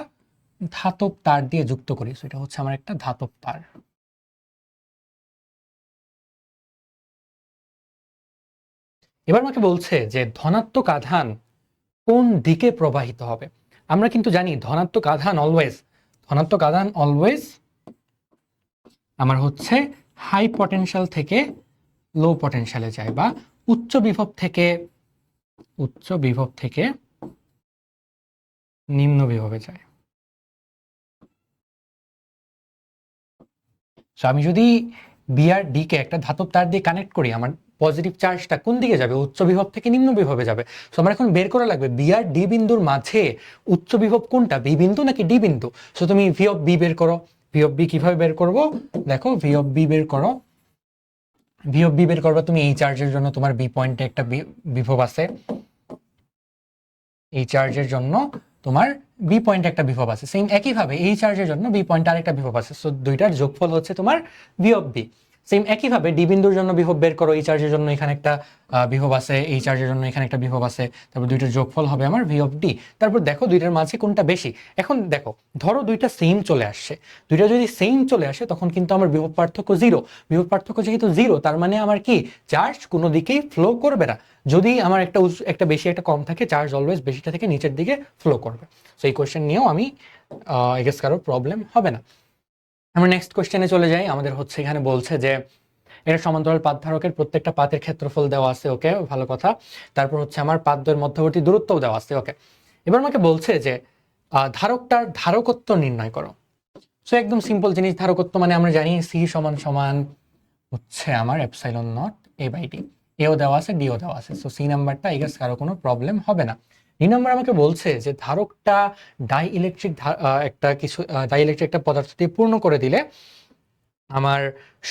Speaker 1: ধাতব তার দিয়ে যুক্ত করি, সো এটা হচ্ছে আমার একটা ধাতব তার। এবার আমাকে বলছে যে ধনাত্মক আধান কোন দিকে প্রবাহিত হবে। আমরা কিন্তু জানি ধনাত্মক আধান অলওয়েজ আমার হচ্ছে হাই পটেনশিয়াল থেকে লো পটেনশিয়ালে যায়, বা উচ্চ বিভব থেকে নিম্ন বিভবে যায়। সো আমি যদি বি আর ডি কে একটা ধাতব তার দিয়ে কানেক্ট করি, আমার পজিটিভ চার্জটা কোন দিকে যাবে, উচ্চ বিভব থেকে নিম্ন বিভবে যাবে। সো আমার এখন বের করা লাগবে বি আর ডি বিন্দুর মাঝে উচ্চ বিভব কোনটা, বি বিন্দু নাকি ডি বিন্দু। সো তুমি ভি অফ বি বের করো। ভি অফ বি কিভাবে বের করবো, দেখো ভি অফ বি বের করো। ভি অফ বি বের করবা তুমি, এই চার্জের জন্য তোমার বি পয়েন্টে একটা বিভব আছে, এই চার্জের জন্য তোমার বি পয়েন্টে একটা বিভব আছে। সেম একইভাবে এই চার্জের জন্য বি পয়েন্টে আরেকটা বিভব আছে। সো দুইটার যোগফল হচ্ছে তোমার ভি অফ বি। সেম একইভাবে ডি বিন্দুর জন্য বিভব বের করো, এই চার্জের জন্য এখানে একটা বিভব আছে, এই চার্জের জন্য এখানে একটা বিভব আছে, তারপর দুইটার যোগফল হবে আমার ভি অফ ডি। তারপর দেখো দুইটার মাঝে কোনটা বেশি। এখন দেখো ধরো দুইটা সেম চলে আসছে, দুইটা যদি সেম চলে আসে তখন কিন্তু আমার বিভব পার্থক্য জিরো। বিভব পার্থক্য যেহেতু জিরো, তার মানে আমার কি চার্জ কোনো দিকেই ফ্লো করবে না। যদি আমার একটা বেশি একটা কম থাকে, চার্জ অলওয়েজ বেশিটা থেকে নিচের দিকে ফ্লো করবে। সো এই কোয়েশ্চেন নিয়েও আমি আই গেস কারো প্রবলেম হবে না। আমরা নেক্সট কোয়েশ্চেনে চলে যাই। আমাদের হচ্ছে এখানে বলছে যে এটা সমান্তরাল পাত ধারকের প্রত্যেকটা পাতের ক্ষেত্রফল দেওয়া আছে, ওকে ভালো কথা। তারপর হচ্ছে আমার পাতদ্বয়ের মধ্যবর্তী দূরত্বও দেওয়া আছে, ওকে। এবার আমাকে বলছে যে ধারকটার ধারকত্ব নির্ণয় করো। সো একদম সিম্পল জিনিস, ধারকত্ব মানে আমরা জানি সি সমান সমান হচ্ছে আমার epsilon naught A by D. এও দেওয়া আছে, ডিও দেওয়া আছে। সো সি নাম্বারটা আই গেস কারো কোনো প্রবলেম হবে না। ডি নাম্বার আমাকে বলছে যে ধারকটা ডাই ইলেকট্রিক একটা পদার্থ দিয়ে পূর্ণ করে দিলে আমার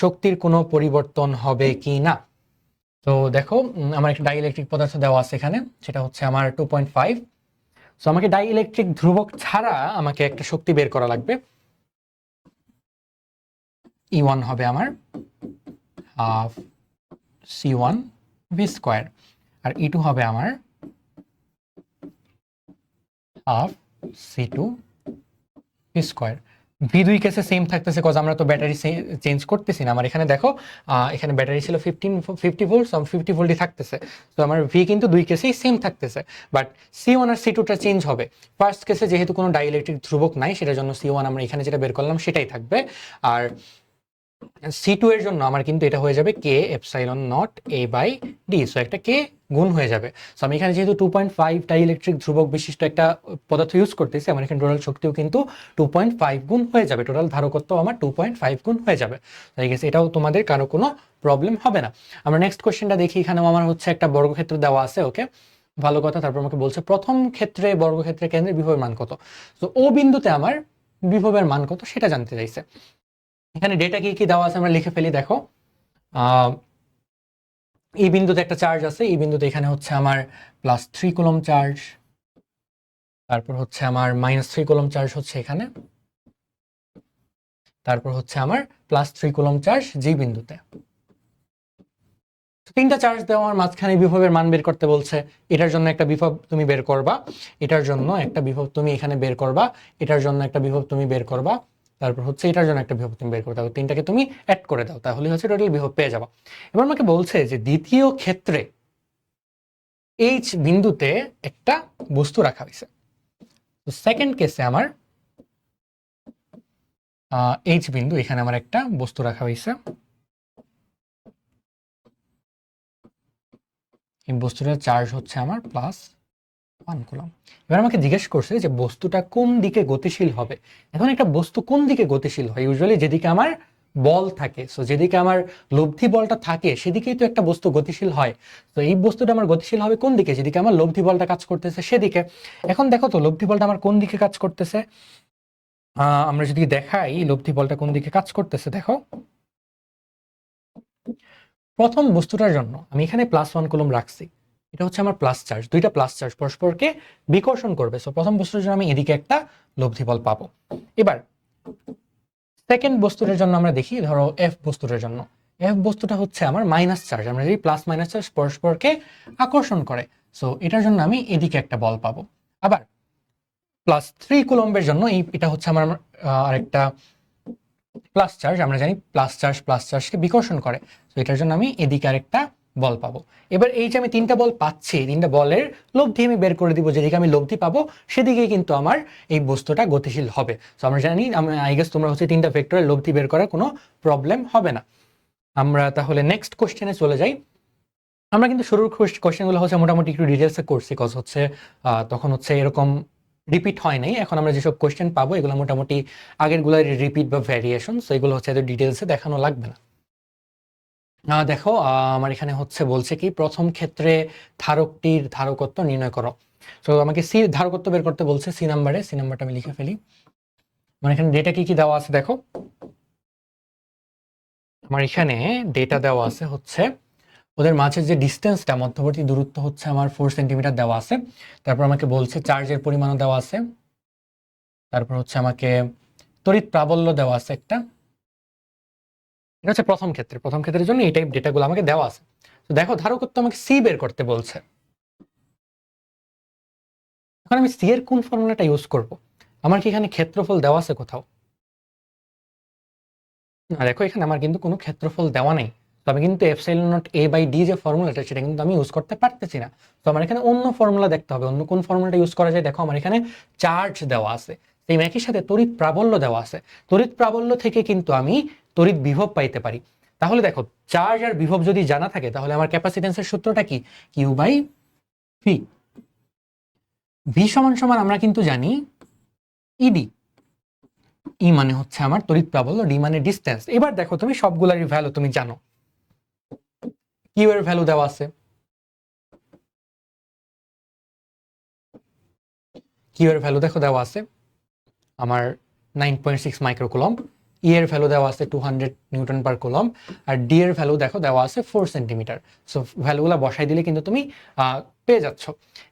Speaker 1: শক্তির কোনো পরিবর্তন হবে কি না। তো দেখো আমার একটা ডাই ইলেকট্রিক পদার্থ দেওয়া আছে এখানে, সেটা হচ্ছে আমার 2.5। সো আমাকে ডাই ইলেকট্রিক ধ্রুবক ছাড়া আমাকে একটা শক্তি বের করা লাগবে। E1 হবে আমার হাফ C1 V স্কোয়ার, আর E2 হবে আমার half C2 V square. V দুই কেসে সেম থাকতেছে, কজ আমরা তো ব্যাটারি চেঞ্জ করতেছি না। আমার এখানে দেখো এখানে ব্যাটারি ছিল 50 ভোল্ট, 50 ভোল্টই থাকতেছে। তো আমার ভি কিন্তু দুই কেসেই সেম থাকতেছে, বাট C1 আর C2টা চেঞ্জ হবে। ফার্স্ট কেসে যেহেতু কোনো ডাইইলেকট্রিক ধ্রুবক নাই, সেটার জন্য C1 আমরা এখানে যেটা বের করলাম সেটাই থাকবে। আর C2 এর জন্য আমার কিন্তু এটা হয়ে যাবে K epsilon naught A by D. So একটা কে গুণ হয়ে যাবে। সো আমি এখানে যেহেতু 2.5 ডাই ইলেকট্রিক ধ্রুবক বিশিষ্ট একটা পদার্থ ইউজ করতেছি, আমার এখানে টোটাল শক্তিও কিন্তু 2.5 গুণ হয়ে যাবে, টোটাল ধারকত্ব আমার 2.5 গুণ হয়ে যাবে। তাই গেছে এটাও তোমাদের কারো কোনো প্রবলেম হবে না। আমরা নেক্সট কোয়েশ্চেনটা দেখি। এখানেও আমার হচ্ছে একটা বর্গক্ষেত্র দেওয়া আছে, ওকে ভালো কথা। তারপর আমাকে বলছে প্রথম ক্ষেত্রে বর্গক্ষেত্রের কেন্দ্রে বিভবের মান কত। তো ও বিন্দুতে আমার বিভবের মান কত সেটা জানতে চাইছে। এখানে ডেটা কি কি দেওয়া আছে আমরা লিখে ফেলি। দেখো এই বিন্দুতে একটা চার্জ আছে, এই বিন্দুতে এখানে হচ্ছে আমার +3 কুলম চার্জ, তারপর হচ্ছে আমার -3 কুলম চার্জ হচ্ছে এখানে, তারপর হচ্ছে আমার +3 কুলম্ব চার্জ জি বিন্দুতে। তিনটা চার্জ দেওয়ার মাঝখানে বিভবের মান বের করতে বলছে। এটার জন্য একটা বিভব তুমি বের করবা, এটার জন্য একটা বিভব তুমি এখানে বের করবা, এটার জন্য একটা বিভব তুমি বের করবা, তারপর হচ্ছে এটার জন্য একটা বিভব তুমি বের করবে। তাহলে তিনটাকে তুমি অ্যাড করে দাও, তাহলে হচ্ছে টোটাল বিভব পেয়ে যাবা। এবার আমাকে বলছে যে দ্বিতীয় ক্ষেত্রে এইচ বিন্দুতে একটা বস্তু রাখা হয়েছে। তো সেকেন্ড কেসে আমার এইচ বিন্দু, এখানে আমার একটা বস্তু রাখা হয়েছে। এই বস্তুটার চার্জ হচ্ছে আমার +1 কুলম্ব। এবার আমাকে জিজ্ঞেস করছে যে বস্তুটা কোন দিকে গতিশীল হবে। এখন একটা বস্তু কোন দিকে গতিশীল হয়? ইউজুয়ালি যেদিকে আমার বল থাকে, সো যেদিকে আমার লব্ধি বলটা থাকে সেদিকেই তো একটা বস্তু গতিশীল হয়। তো এই বস্তুটা আমার গতিশীল হবে কোন দিকে? যেদিকে আমার লব্ধি বলটা কাজ করতেছে সেদিকে। এখন দেখো তো লব্ধি বলটা আমার কোন দিকে কাজ করতেছে। আমরা যদি দেখাই লব্ধি বলটা কোন দিকে কাজ করতেছে, দেখো প্রথম বস্তুটার জন্য আমি এখানে +1 কুলম্ব রাখছি। এটা হচ্ছে আমার প্লাস চার্জ, দুইটা প্লাস চার্জ পরস্পরকে বিকর্ষণ করবে। সো প্রথম বস্তুর জন্য আমি এদিকে একটা লব্ধি বল পাবো। এবার সেকেন্ড বস্তুটার জন্য আমরা দেখি, ধরো এফ বস্তুটার জন্য। এফ বস্তুটা হচ্ছে আমার মাইনাস চার্জ, আমরা যদি প্লাস মাইনাস চার্জ পরস্পরকে আকর্ষণ করে, সো এটার জন্য আমি এদিকে একটা বল পাবো। আবার +3 কুলম্বের জন্য এটা হচ্ছে আমার আরেকটা প্লাস চার্জ, আমরা জানি প্লাস চার্জকে বিকর্ষণ করে, তো এটার জন্য আমি এদিকে আরেকটা বল পাবো। এবার এই যে আমি তিনটা বল পাচ্ছি, তিনটা বলের লব্ধি আমি বের করে দিব, যেদিকে আমি লব্ধি পাবো সেদিকে কিন্তু আমার এই বস্তুটা গতিশীল হবে। তো আমরা জানি, আই গেস তোমরা হচ্ছে তিনটা ভেক্টরের লব্ধি বের করার কোনো প্রবলেম হবে না। আমরা তাহলে নেক্সট কোশ্চেনে চলে যাই। আমরা কিন্তু শুরুর কোশ্চেনগুলো হচ্ছে মোটামুটি একটু ডিটেলসে করছি, কজ হচ্ছে তখন হচ্ছে এরকম রিপিট হয় নাই। এখন আমরা যেসব কোশ্চেন পাবো এগুলো মোটামুটি আগের গুলোর রিপিট বা ভ্যারিয়েশন, সো এগুলো হচ্ছে এত ডিটেলসে দেখানো লাগবে না। দেখো আমার এখানে হচ্ছে বলছে কি প্রথম ক্ষেত্রে ধারকটির ধারকত্ব নির্ণয় করো। তো আমাকে সি ধারকত্ব বের করতে বলছে, সি নাম্বারটা আমি লিখে ফেলি। আমার এখানে ডেটা কি কি দেওয়া আছে দেখো। আমার এখানে ডেটা দেওয়া আছে হচ্ছে ওদের মাঝের যে ডিস্টেন্সটা, মধ্যবর্তী দূরত্ব হচ্ছে আমার 4 সেন্টিমিটার দেওয়া আছে। তারপর আমাকে বলছে চার্জের পরিমাণও দেওয়া আছে। তারপর হচ্ছে আমাকে তড়িৎ প্রাবল্য দেওয়া আছে একটা। এটা হচ্ছে প্রথম ক্ষেত্রের জন্য এই টাইপ ডেটাগুলো আমাকে দেওয়া আছে। তো দেখো ধারকত্ব আমাকে সি বের করতে বলছে। এখন আমি সি এর কোন ফর্মুলাটা ইউজ করব? আমার কি এখানে ক্ষেত্রফল দেওয়া আছে কোথাও? না, দেখো এখানে আমার কিন্তু কোনো ক্ষেত্রফল দেওয়া নেই। তো আমি কিন্তু epsilon naught A by D যে ফর্মুলাটা, সেটা কিন্তু আমি ইউজ করতে পারতেছি না। তো আমার এখানে অন্য ফর্মুলা দেখতে হবে, অন্য কোন ফর্মুলাটা ইউজ করা যায়। দেখো আমার এখানে চার্জ দেওয়া আছে, সেই একই সাথে তড়িৎ প্রাবল্য দেওয়া আছে। তড়িৎ প্রাবল্য থেকে কিন্তু আমি তড়িৎ বিভব পাইতে পারি। তাহলে দেখো চার্জ আর বিভব যদি জানা থাকে, তাহলে আমার ক্যাপাসিটেন্সের সূত্রটা কি? Q by V. ভি সমান সমান আমরা কিন্তু জানি ইডি। ই মানে হচ্ছে আমার তড়িৎ প্রাবল্য, ডি মানে ডিসটেন্স। এবার দেখো তুমি সবগুলারই ভ্যালু তুমি জানো। কিউ এর ভ্যালু দেওয়া আছে, কিউ এর ভ্যালু দেখো দেওয়া আছে আমার 9.6 মাইক্রোকুলম্ব। ই এর ভ্যালু দেওয়া আছে 200 নিউটন পার কুলম্ব। আর ডি এর ভ্যালু দেখো দেওয়া আছে 4 সেন্টিমিটার। সো ভ্যালুগুলো বসাই দিলে কিন্তু তুমি পেয়ে যাচ্ছ।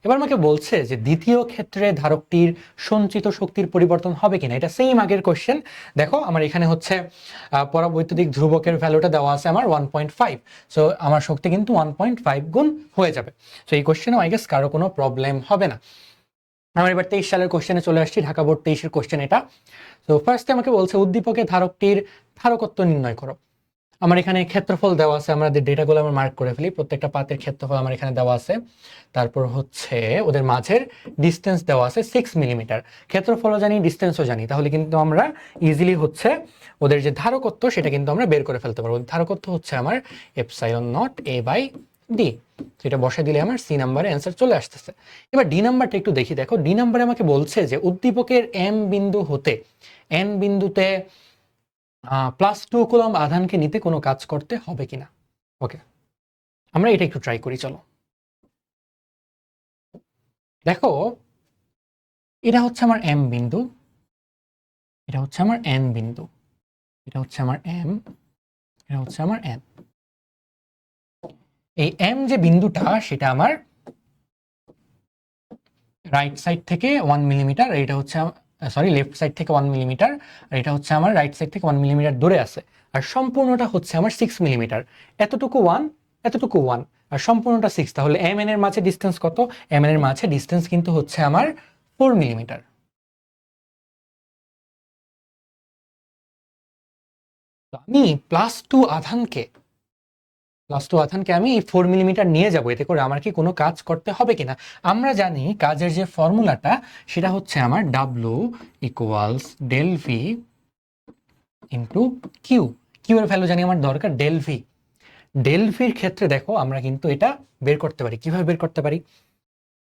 Speaker 1: এবার আমাকে বলছে যে দ্বিতীয় ক্ষেত্রে ধারকটির সঞ্চিত শক্তির পরিবর্তন হবে কিনা। এটা সেম আগের কোশ্চেন। দেখো আমার এখানে হচ্ছে পরাবৈদ্যুতিক ধ্রুবকের ভ্যালুটা দেওয়া আছে আমার 1.5। সো আমার শক্তি কিন্তু 1.5 গুণ হয়ে যাবে। সো এই কোশ্চেনে আই গেস কারো কোনো প্রবলেম হবে না। আমরা এবার 23 সালের কোশ্চেনে চলে আসছি, ঢাকা বোর্ড 23-এর কোশ্চেন এটা। তো ফার্স্টে আমাকে বলছে উদ্দীপকের ধারকটির ধারকত্ব নির্ণয় করো। আমার এখানে ক্ষেত্রফল দেওয়া আছে, আমাদের ডেটাগুলো আমরা মার্ক করে ফেলি। প্রত্যেকটা পাতের ক্ষেত্রফল আমার এখানে দেওয়া আছে। তারপর হচ্ছে ওদের মাঝের ডিস্টেন্স দেওয়া আছে 6 মিলিমিটার। ক্ষেত্রফলও জানি, ডিস্টেন্সও জানি, তাহলে কিন্তু আমরা ইজিলি হচ্ছে ওদের যে ধারকত্ব সেটা কিন্তু আমরা বের করে ফেলতে পারবো। ধারকত্ব হচ্ছে আমার epsilon naught A by D. এটা বসাই দিলে আমার সি নাম্বারে অ্যান্সার চলে আসতেছে। এবার ডি নাম্বারটা একটু দেখি। দেখো ডি নাম্বারে আমাকে বলছে যে উদ্দীপকের এম বিন্দু হতে এন বিন্দুতে +2 কুলম্ব আধানকে নিতে কোনো কাজ করতে হবে কিনা। ওকে, আমরা এটা একটু ট্রাই করি, চলো। দেখো এটা হচ্ছে আমার এম বিন্দু, এটা হচ্ছে আমার এন বিন্দু, এটা হচ্ছে আমার এম, এটা হচ্ছে আমার এন। এই এম যে বিন্দুটা সেটা আমার রাইট সাইড থেকে 1 মিলিমিটার, এটা হচ্ছে সরি লেফট সাইড থেকে 1 মিলিমিটার, আর এটা হচ্ছে আমার রাইট সাইড থেকে 1 মিলিমিটার দূরে আছে, আর সম্পূর্ণটা হচ্ছে আমার 6 মিলিমিটার। এতটুকু 1, এতটুকু 1, আর সম্পূর্ণটা 6। তাহলে এম এন এর মাঝে ডিস্টেন্স কত? এম এন এর মাঝে ডিস্টেন্স কিন্তু হচ্ছে আমার 4 মিলিমিটার। আমি +2 আধানকে আমি 4 মিলিমিটার নিয়ে যাব, এতে করে আমার কি কোনো কাজ করতে হবে কিনা? আমরা জানি কাজের যে ফর্মুলাটা সেটা হচ্ছে আমার W equals del V into Q. Q এর ভ্যালু জানি আমার দরকার ডেল ভি। ডেল ভির ক্ষেত্রে দেখো আমরা কিন্তু এটা বের করতে পারি। কিভাবে বের করতে পারি?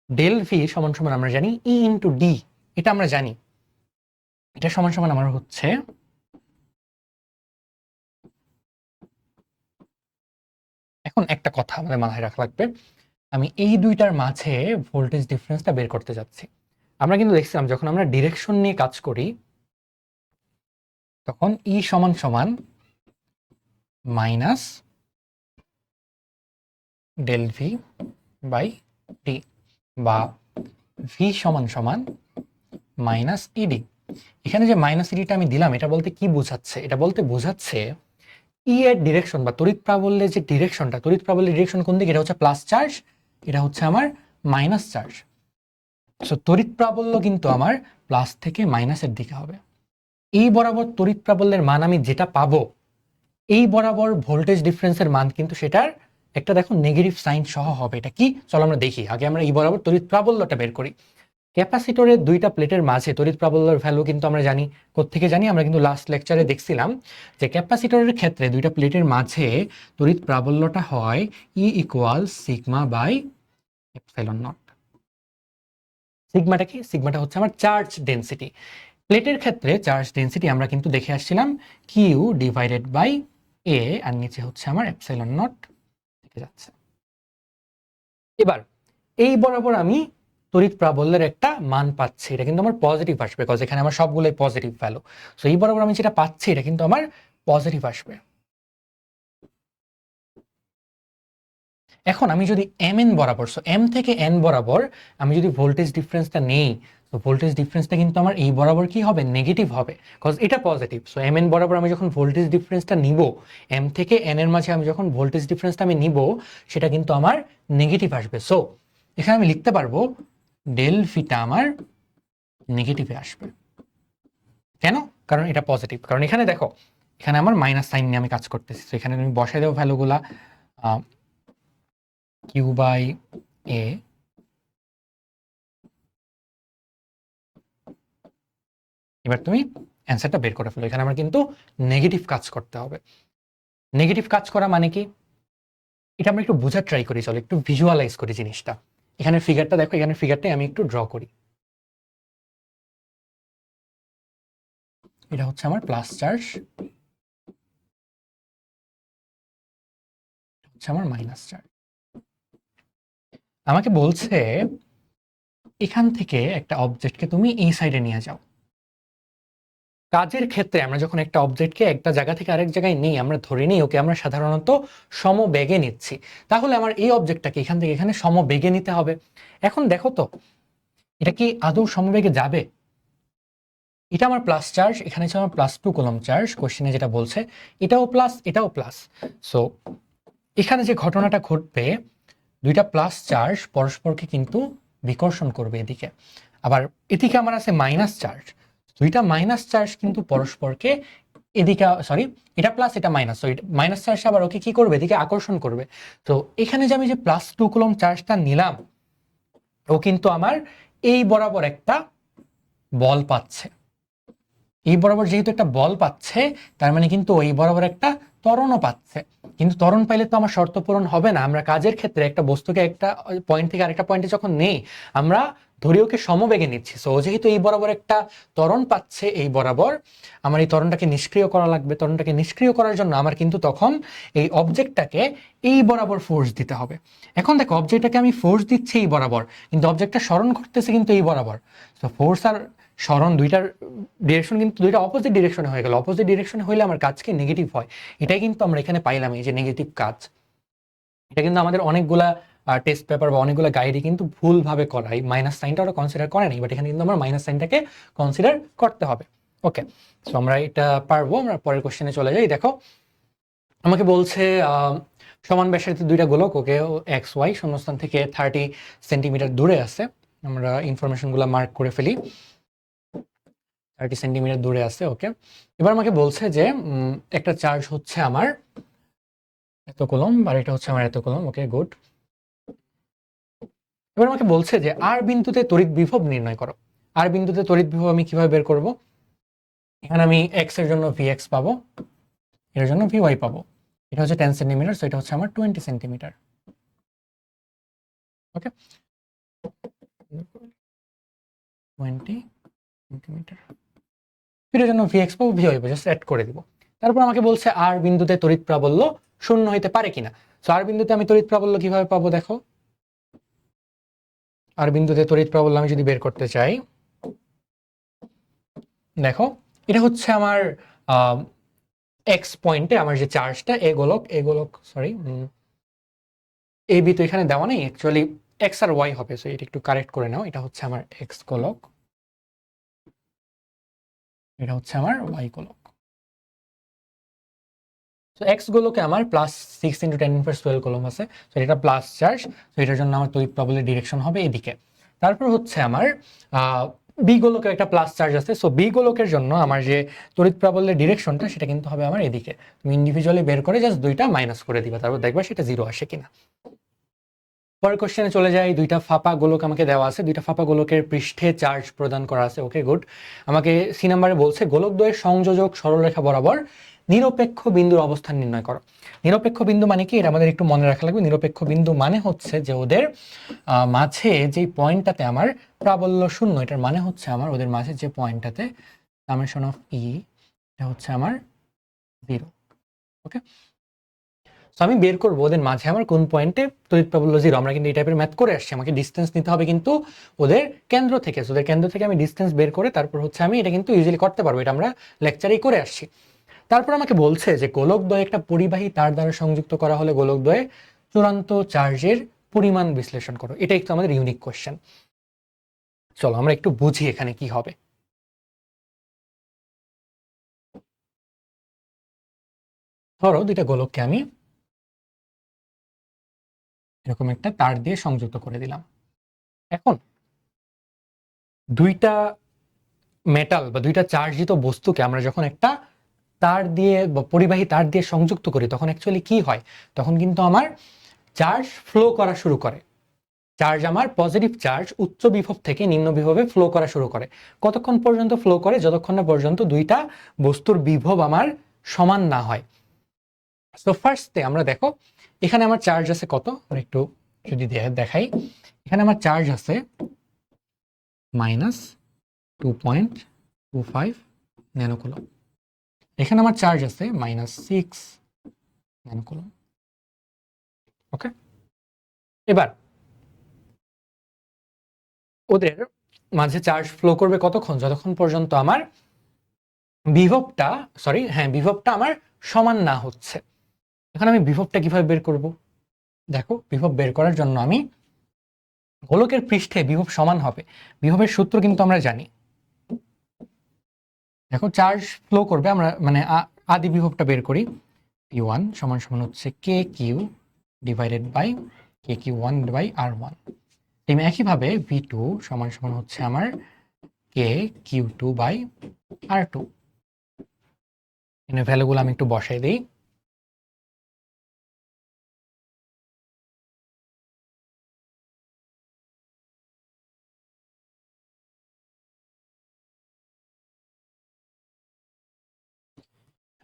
Speaker 1: ডেল ভি সমান সমান আমরা জানি ই ইন্টু ডি, এটা আমরা জানি। এটা সমান সমান আমার হচ্ছে এখন একটা কথা আমাদের মাথায় রাখা লাগবে, আমি এই দুইটার মাঝে ভোল্টেজ ডিফারেন্সটা বের করতে যাচ্ছি। আমরা কিন্তু দেখছিলাম যখন আমরা ডিরেকশন নিয়ে কাজ করি তখন ই সমান সমান minus del V by D, বা ভি সমান সমান মাইনাস ইডি। এখানে যে মাইনাস ইডিটা আমি দিলাম এটা বলতে কি বোঝাচ্ছে? এটা বলতে বোঝাচ্ছে ই এর ডিরেকশন বা তড়িৎ প্রাবল্যের যে ডিরেকশনটা, তড়িৎ প্রাবল্যের ডিরেকশন কোন দিকে? এটা হচ্ছে প্লাস চার্জ, এটা হচ্ছে আমার মাইনাস চার্জ। সো তড়িৎ প্রাবল্য কিন্তু আমার প্লাস থেকে মাইনাসের দিকে হবে। এই বরাবর তড়িৎ প্রাবল্যের মান আমি যেটা পাবো, এই বরাবর ভোল্টেজ ডিফারেন্সের মান কিন্তু সেটার একটা দেখো নেগেটিভ সাইন সহ হবে। এটা কি? চলো আমরা দেখি। আগে আমরা এই বরাবর তড়িৎ প্রাবল্যটা বের করি। ক্যাপাসিটরের দুইটা প্লেটের মাঝে তড়িৎ প্রাবল্যের ভ্যালু কিন্তু আমরা জানি। কোত্থেকে জানি? আমরা কিন্তু লাস্ট লেকচারে দেখছিলাম যে ক্যাপাসিটরের ক্ষেত্রে দুইটা প্লেটের মাঝে তড়িৎ প্রাবল্যটা হয় E equal sigma by epsilon naught. সিগমাটা কি? সিগমাটা হচ্ছে আমার চার্জ ডেনসিটি। প্লেটের ক্ষেত্রে চার্জ ডেনসিটি আমরা কিন্তু দেখে আসছিলাম কিউ ডিভাইডেড বাই এ, আর নিচে হচ্ছে আমার এপসাইলন নট থেকে যাচ্ছে। এবার এই বরাবর আমি তড়িৎ প্রাবল্যের একটা মান পাচ্ছি, এটা কিন্তু আমার পজিটিভ আসবে, বিকজ এখানে আমার সবগুলোই পজিটিভ ভ্যালু। সো এই বরাবর আমি যেটা পাচ্ছি এটা কিন্তু আমার পজিটিভ আসবে। এখন আমি যদি এম এন বরাবর, সো এম থেকে এন বরাবর আমি যদি ভোল্টেজ ডিফারেন্সটা নেই, তো ভোল্টেজ ডিফারেন্সটা কিন্তু আমার এই বরাবর কি হবে? নেগেটিভ হবে, বিকজ এটা পজিটিভ। সো এম এন বরাবর আমি যখন ভোল্টেজ ডিফারেন্সটা নিব, এম থেকে এন এর মাঝে আমি যখন ভোল্টেজ ডিফারেন্সটা আমি নিব, সেটা কিন্তু আমার নেগেটিভ আসবে। সো এখানে আমি লিখতে পারবো ডেল ফিটা আমার নেগেটিভে আসবে। কেন? কারণ এটা পজিটিভ। কারণ এখানে দেখো, এখানে আমার মাইনাস সাইন নিয়ে আমি কাজ করতেছি। তো এখানে আমি বসাই দেবো ভ্যালুগুলা, কিউ বাই এ এবার তুমি অ্যান্সারটা বের করে ফেলো। এখানে আমার কিন্তু নেগেটিভ কাজ করতে হবে। নেগেটিভ কাজ করা মানে কি? এটা আমরা একটু বোঝার ট্রাই করি, চলো একটু ভিজুয়ালাইজ করি জিনিসটা। এখানে ফিগারটা দেখো, এখানে ফিগারটাই আমি একটু ড্র করি। এটা হচ্ছে আমার প্লাস চার্জ, হচ্ছে আমার মাইনাস চার্জ। আমাকে বলছে এখান থেকে একটা অবজেক্টকে তুমি এই সাইডে নিয়ে যাও। কাজের ক্ষেত্রে আমরা যখন একটা অবজেক্টকে একটা জায়গা থেকে আরেক জায়গায় নিই, আমরা ধরে নিই ওকে আমরা সাধারণত সমবেগে নিচ্ছি। তাহলে আমার এই অবজেক্টটাকে এখান থেকে এখানে সমবেগে নিতে হবে। এখন দেখো তো এটা কি আদৌ সমবেগে যাবে? এটা আমার প্লাস চার্জ, এখানে হচ্ছে আমার +2 কুলম্ব চার্জ, কোশ্চেনে যেটা বলছে এটাও প্লাস এটাও প্লাস। সো এখানে যে ঘটনাটা ঘটবে, দুইটা প্লাস চার্জ পরস্পরকে কিন্তু বিকর্ষণ করবে এদিকে। আবার এদিকে আমার আছে মাইনাস চার্জ, দুইটা মাইনাস চার্জ কিন্তু পরস্পরকে এদিকে, সরি এটা প্লাস এটা মাইনাস, সো মাইনাস চার্জ আবার ওকে কি করবে? এদিকে আকর্ষণ করবে। তো এখানে যে আমি যে +2 কুলম্ব চার্জটা নিলাম, ও কিন্তু আমার এই বরাবর একটা বল পাচ্ছে। এই বরাবর যেহেতু একটা বল পাচ্ছে, তার মানে কিন্তু ওই বরাবর একটা ত্বরণও পাচ্ছে। কিন্তু ত্বরণ পাইলে তো আমার শর্ত পূরণ হবে না। আমরা কাজের ক্ষেত্রে একটা বস্তুকে একটা পয়েন্ট থেকে আরেকটা পয়েন্টে যখন নেই, আমরা ধরি ওকে সমবেগে নিচ্ছি। সো যেহেতু এই বরাবর একটা ত্বরণ পাচ্ছে, এই বরাবর আমার এই ত্বরণটাকে নিষ্ক্রিয় করা লাগবে। ত্বরণটাকে নিষ্ক্রিয় করার জন্য আমার কিন্তু তখন এই অবজেক্টটাকে এই বরাবর ফোর্স দিতে হবে। এখন দেখো অবজেক্টটাকে আমি ফোর্স দিচ্ছি এই বরাবর, কিন্তু অবজেক্টটা সরণ করতেছে কিন্তু এই বরাবর। সো ফোর্স আর সরণ দুইটার ডিরেকশন কিন্তু দুইটা অপোজিট ডিরেকশনে হয়ে গেল। অপোজিট ডিরেকশনে হইলে আমার কাজকে নেগেটিভ হয়। এটাই কিন্তু আমরা এখানে পাইলাম, এই যে নেগেটিভ কাজ। এটা কিন্তু আমাদের অনেকগুলা টেস্ট পেপার বা অনেকগুলো গাইডে কিন্তু ভুলভাবে করা, এই মাইনাস সাইনটা ওরা কনসিডার করে নাই, বাট এখানে কিন্তু আমার মাইনাস সাইনটাকে কনসিডার করতে হবে। ওকে, সো আমরা এটা পারবো। আমরা পরের কোশ্চেনে চলে যাই। দেখো আমাকে বলছে সমান ব্যাসার্ধের দুইটা গোলক, ওকে এক্স ওয়াই শূন্যস্থান থেকে 30 সেন্টিমিটার দূরে আছে। আমরা ইনফরমেশনগুলো মার্ক করে ফেলি। 30 সেন্টিমিটার দূরে আছে। ওকে, এবার আমাকে বলছে যে একটা চার্জ হচ্ছে আমার এত কুলম্ব আর এটা হচ্ছে আমার এত কুলম্ব। ওকে, গুড। এবার আমাকে বলছে যে আর বিন্দুতে তড়িৎ বিভব নির্ণয় করো। আর বিন্দুতে তড়িৎ বিভব আমি কিভাবে বের করব? এখানে আমি এক্স এর জন্য Vx পাবো, এর জন্য Vy পাবো। এটা হচ্ছে 10 সেন্টিমিটার, সো এটা হচ্ছে আমার 20 সেন্টিমিটার। ওকে, 20 সেন্টিমিটার। এটার জন্য Vx পাবো, Vy পাবো, জাস্ট অ্যাড করে দিব। তারপর আমাকে বলছে আর বিন্দুতে তড়িৎ প্রাবল্য শূন্য হইতে পারে কিনা। সো আর বিন্দুতে আমি তড়িৎ প্রাবল্য কিভাবে পাবো? দেখো, আর বিন্দুতে তড়িৎ প্রাবল্য আমি যদি বের করতে চাই, দেখো এটা হচ্ছে আমার এক্স পয়েন্টে আমার যে চার্জটা, এ গোলক সরি এ বি তো এখানে দেওয়া নেই, অ্যাকচুয়ালি এক্স আর ওয়াই হবে, সো এটা একটু কারেক্ট করে নাও। এটা হচ্ছে আমার এক্স গোলক, এটা হচ্ছে আমার ওয়াই গোলক। তো এক্স গোলকে আমার +6 × 10⁻12 কুলম্ব আছে, তো এটা প্লাস চার্জ, তো এটার জন্য আমার তড়িৎ প্রবাহের ডিরেকশন হবে এদিকে। তারপর হচ্ছে আমার বি গোলকে একটা প্লাস চার্জ আছে, সো বি গোলকের জন্য আমার যে তড়িৎ প্রবাহের ডিরেকশনটা সেটা কিন্তু হবে আমার এদিকে। তুমি ইন্ডিভিজুয়ালি বের করে জাস্ট দুইটা মাইনাস করে দিবা, তারপর দেখবা সেটা 0 আসে কিনা। পরের কোশ্চেনে চলে যাই। দুইটা ফাঁপা গোলক আমাকে দেওয়া আছে, দুইটা ফাঁপা গোলকের পৃষ্ঠে চার্জ প্রদান করা আছে। ওকে, গুড। আমাকে সি নাম্বারে বলছে গোলক দ্বয়ের সংযোজক সরলরেখা বরাবর নিরপেক্ষ বিন্দুর অবস্থান নির্ণয় করো। নিরপেক্ষ বিন্দু মানে কি, এটা আমাদের একটু মনে রাখা লাগবে। নিরপেক্ষ বিন্দু মানে হচ্ছে যে ওদের মাঝে যেই পয়েন্টটাতে আমার প্রাবল্য শূন্য, এটার মানে হচ্ছে আমার ওদের মাঝে যে পয়েন্টটাতে সামেশন অফ ই, এটা হচ্ছে আমার 0। ওকে, সো আমি বের করবো ওদের মাঝে আমার কোন পয়েন্টে তড়িৎ প্রাবল্য 0। আমরা কিন্তু এই টাইপের ম্যাথ করে আসছি, আমাকে ডিস্টেন্স নিতে হবে কিন্তু ওদের কেন্দ্র থেকে। ওদের কেন্দ্র থেকে আমি ডিস্টেন্স বের করে তারপর হচ্ছে আমি এটা কিন্তু ইউজুয়ালি করতে পারবো, এটা আমরা লেকচারেই করে আসছি। তারপর আমাকে বলছে যে গোলকদ্বয় একটা পরিবাহী তার দ্বারা সংযুক্ত করা হলে গোলকদ্বয়ে চূড়ান্ত চার্জের পরিমাণ বিশ্লেষণ করো। এটা একটু আমাদের ইউনিক কোশ্চেন। চলো আমরা একটু বুঝি এখানে কি হবে। ধরো দুইটা গোলককে আমি এরকম একটা তার দিয়ে সংযুক্ত করে দিলাম। এখন দুইটা মেটাল বা দুইটা চার্জিত বস্তুকে আমরা যখন একটা তার দিয়ে বা পরিবাহী তার দিয়ে সংযুক্ত করি তখন অ্যাকচুয়ালি কি হয়, তখন কিন্তু আমার চার্জ ফ্লো করা শুরু করে। চার্জ আমার পজিটিভ চার্জ উচ্চ বিভব থেকে নিম্ন বিভবে ফ্লো করা শুরু করে। কতক্ষণ পর্যন্ত ফ্লো করে? যতক্ষণ না পর্যন্ত দুইটা বস্তুর বিভব আমার সমান না হয়। সো ফার্স্টে আমরা দেখো এখানে আমার চার্জ আছে কত, আমরা একটু যদি দেখাই। এখানে আমার চার্জ আছে -2.25 ন্যানোকুলম। এখানে আমার চার্জ আছে -6 ন্যানোকুলম। ওকে, এবার ওদের মাঝে চার্জ ফ্লো করবে কতক্ষণ? যতক্ষণ পর্যন্ত আমার বিভবটা আমার সমান না হচ্ছে। এখন আমি বিভবটা কিভাবে বের করব? দেখো বিভব বের করার জন্য আমি গোলকের পৃষ্ঠে বিভব সমান হবে, বিভবের সূত্র কিন্তু আমরা জানি। দেখো চার্জ ফ্লো করবে, আমরা মানে আদি বিভবটা বের করি। P1 সমান সমান হচ্ছে KQ divided by KQ1 by R1। তেমনি একইভাবে V2 সমান সমান হচ্ছে আমার KQ2 বাই R2। এখানে ভ্যালুগুলো আমি একটু বসাই দিই।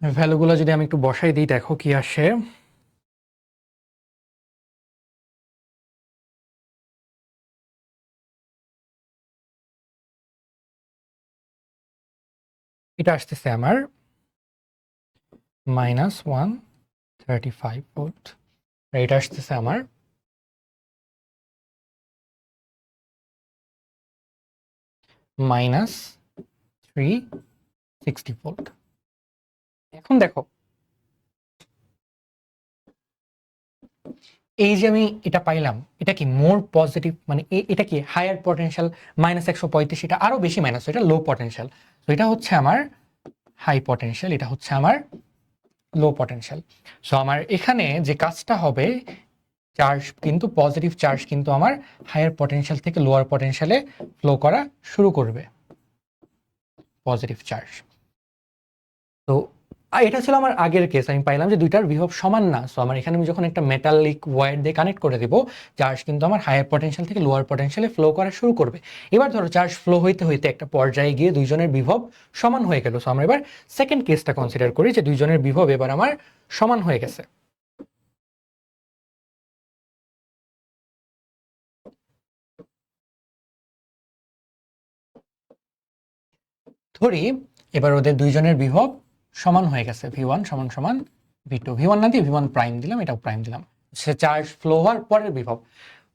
Speaker 1: ভ্যালুগুলো যদি আমি একটু বসাই দিই, দেখো কি আসে। এটা আসতেছে আমার -135 ভোল্ট, এটা আসতেছে আমার -360 ভোল্ট। এখন দেখো এই যে আমি এটা পাইলাম, এটা কি মোর পজিটিভ, মানে এটা কি হায়ার পটেনশিয়াল -135, এটা আরো বেশি মাইনাস, এটা লো পটেনশিয়াল। তো এটা হচ্ছে আমার হাই পটেনশিয়াল, এটা হচ্ছে আমার লো পটেনশিয়াল। সো আমার এখানে যে কাজটা হবে, চার্জ কিন্তু পজিটিভ চার্জ কিন্তু আমার হায়ার পটেনশিয়াল থেকে লোয়ার পটেনশিয়ালে ফ্লো করা শুরু করবে, পজিটিভ চার্জ। তো এটা ছিল আমার আগের কেস, আমি পাইলাম যে দুইটার বিভব সমান না। সো আমার এখানে আমি যখন একটা মেটালিক ওয়্যার দিয়ে কানেক্ট করে দেবো, চার্জ কিন্তু আমার হায়ার পটেনশিয়াল থেকে লোয়ার পটেনশিয়ালে ফ্লো করা শুরু করবে। এবার ধরো চার্জ ফ্লো হইতে হইতে একটা পর্যায়ে গিয়ে দুইজনের বিভব সমান হয়ে গেল। সো আমরা এবার সেকেন্ড কেসটা কনসিডার করি যে দুইজনের বিভব এবার আমার সমান হয়ে গেছে। ধরি এবার ওদের দুইজনের বিভব সমান হয়ে গেছে, V1 সমান সমান V2, V1 না দিয়ে V1 প্রাইম দিলাম, এটাও প্রাইম দিলাম, সে চার্জ ফ্লো হওয়ার পরের বিভব।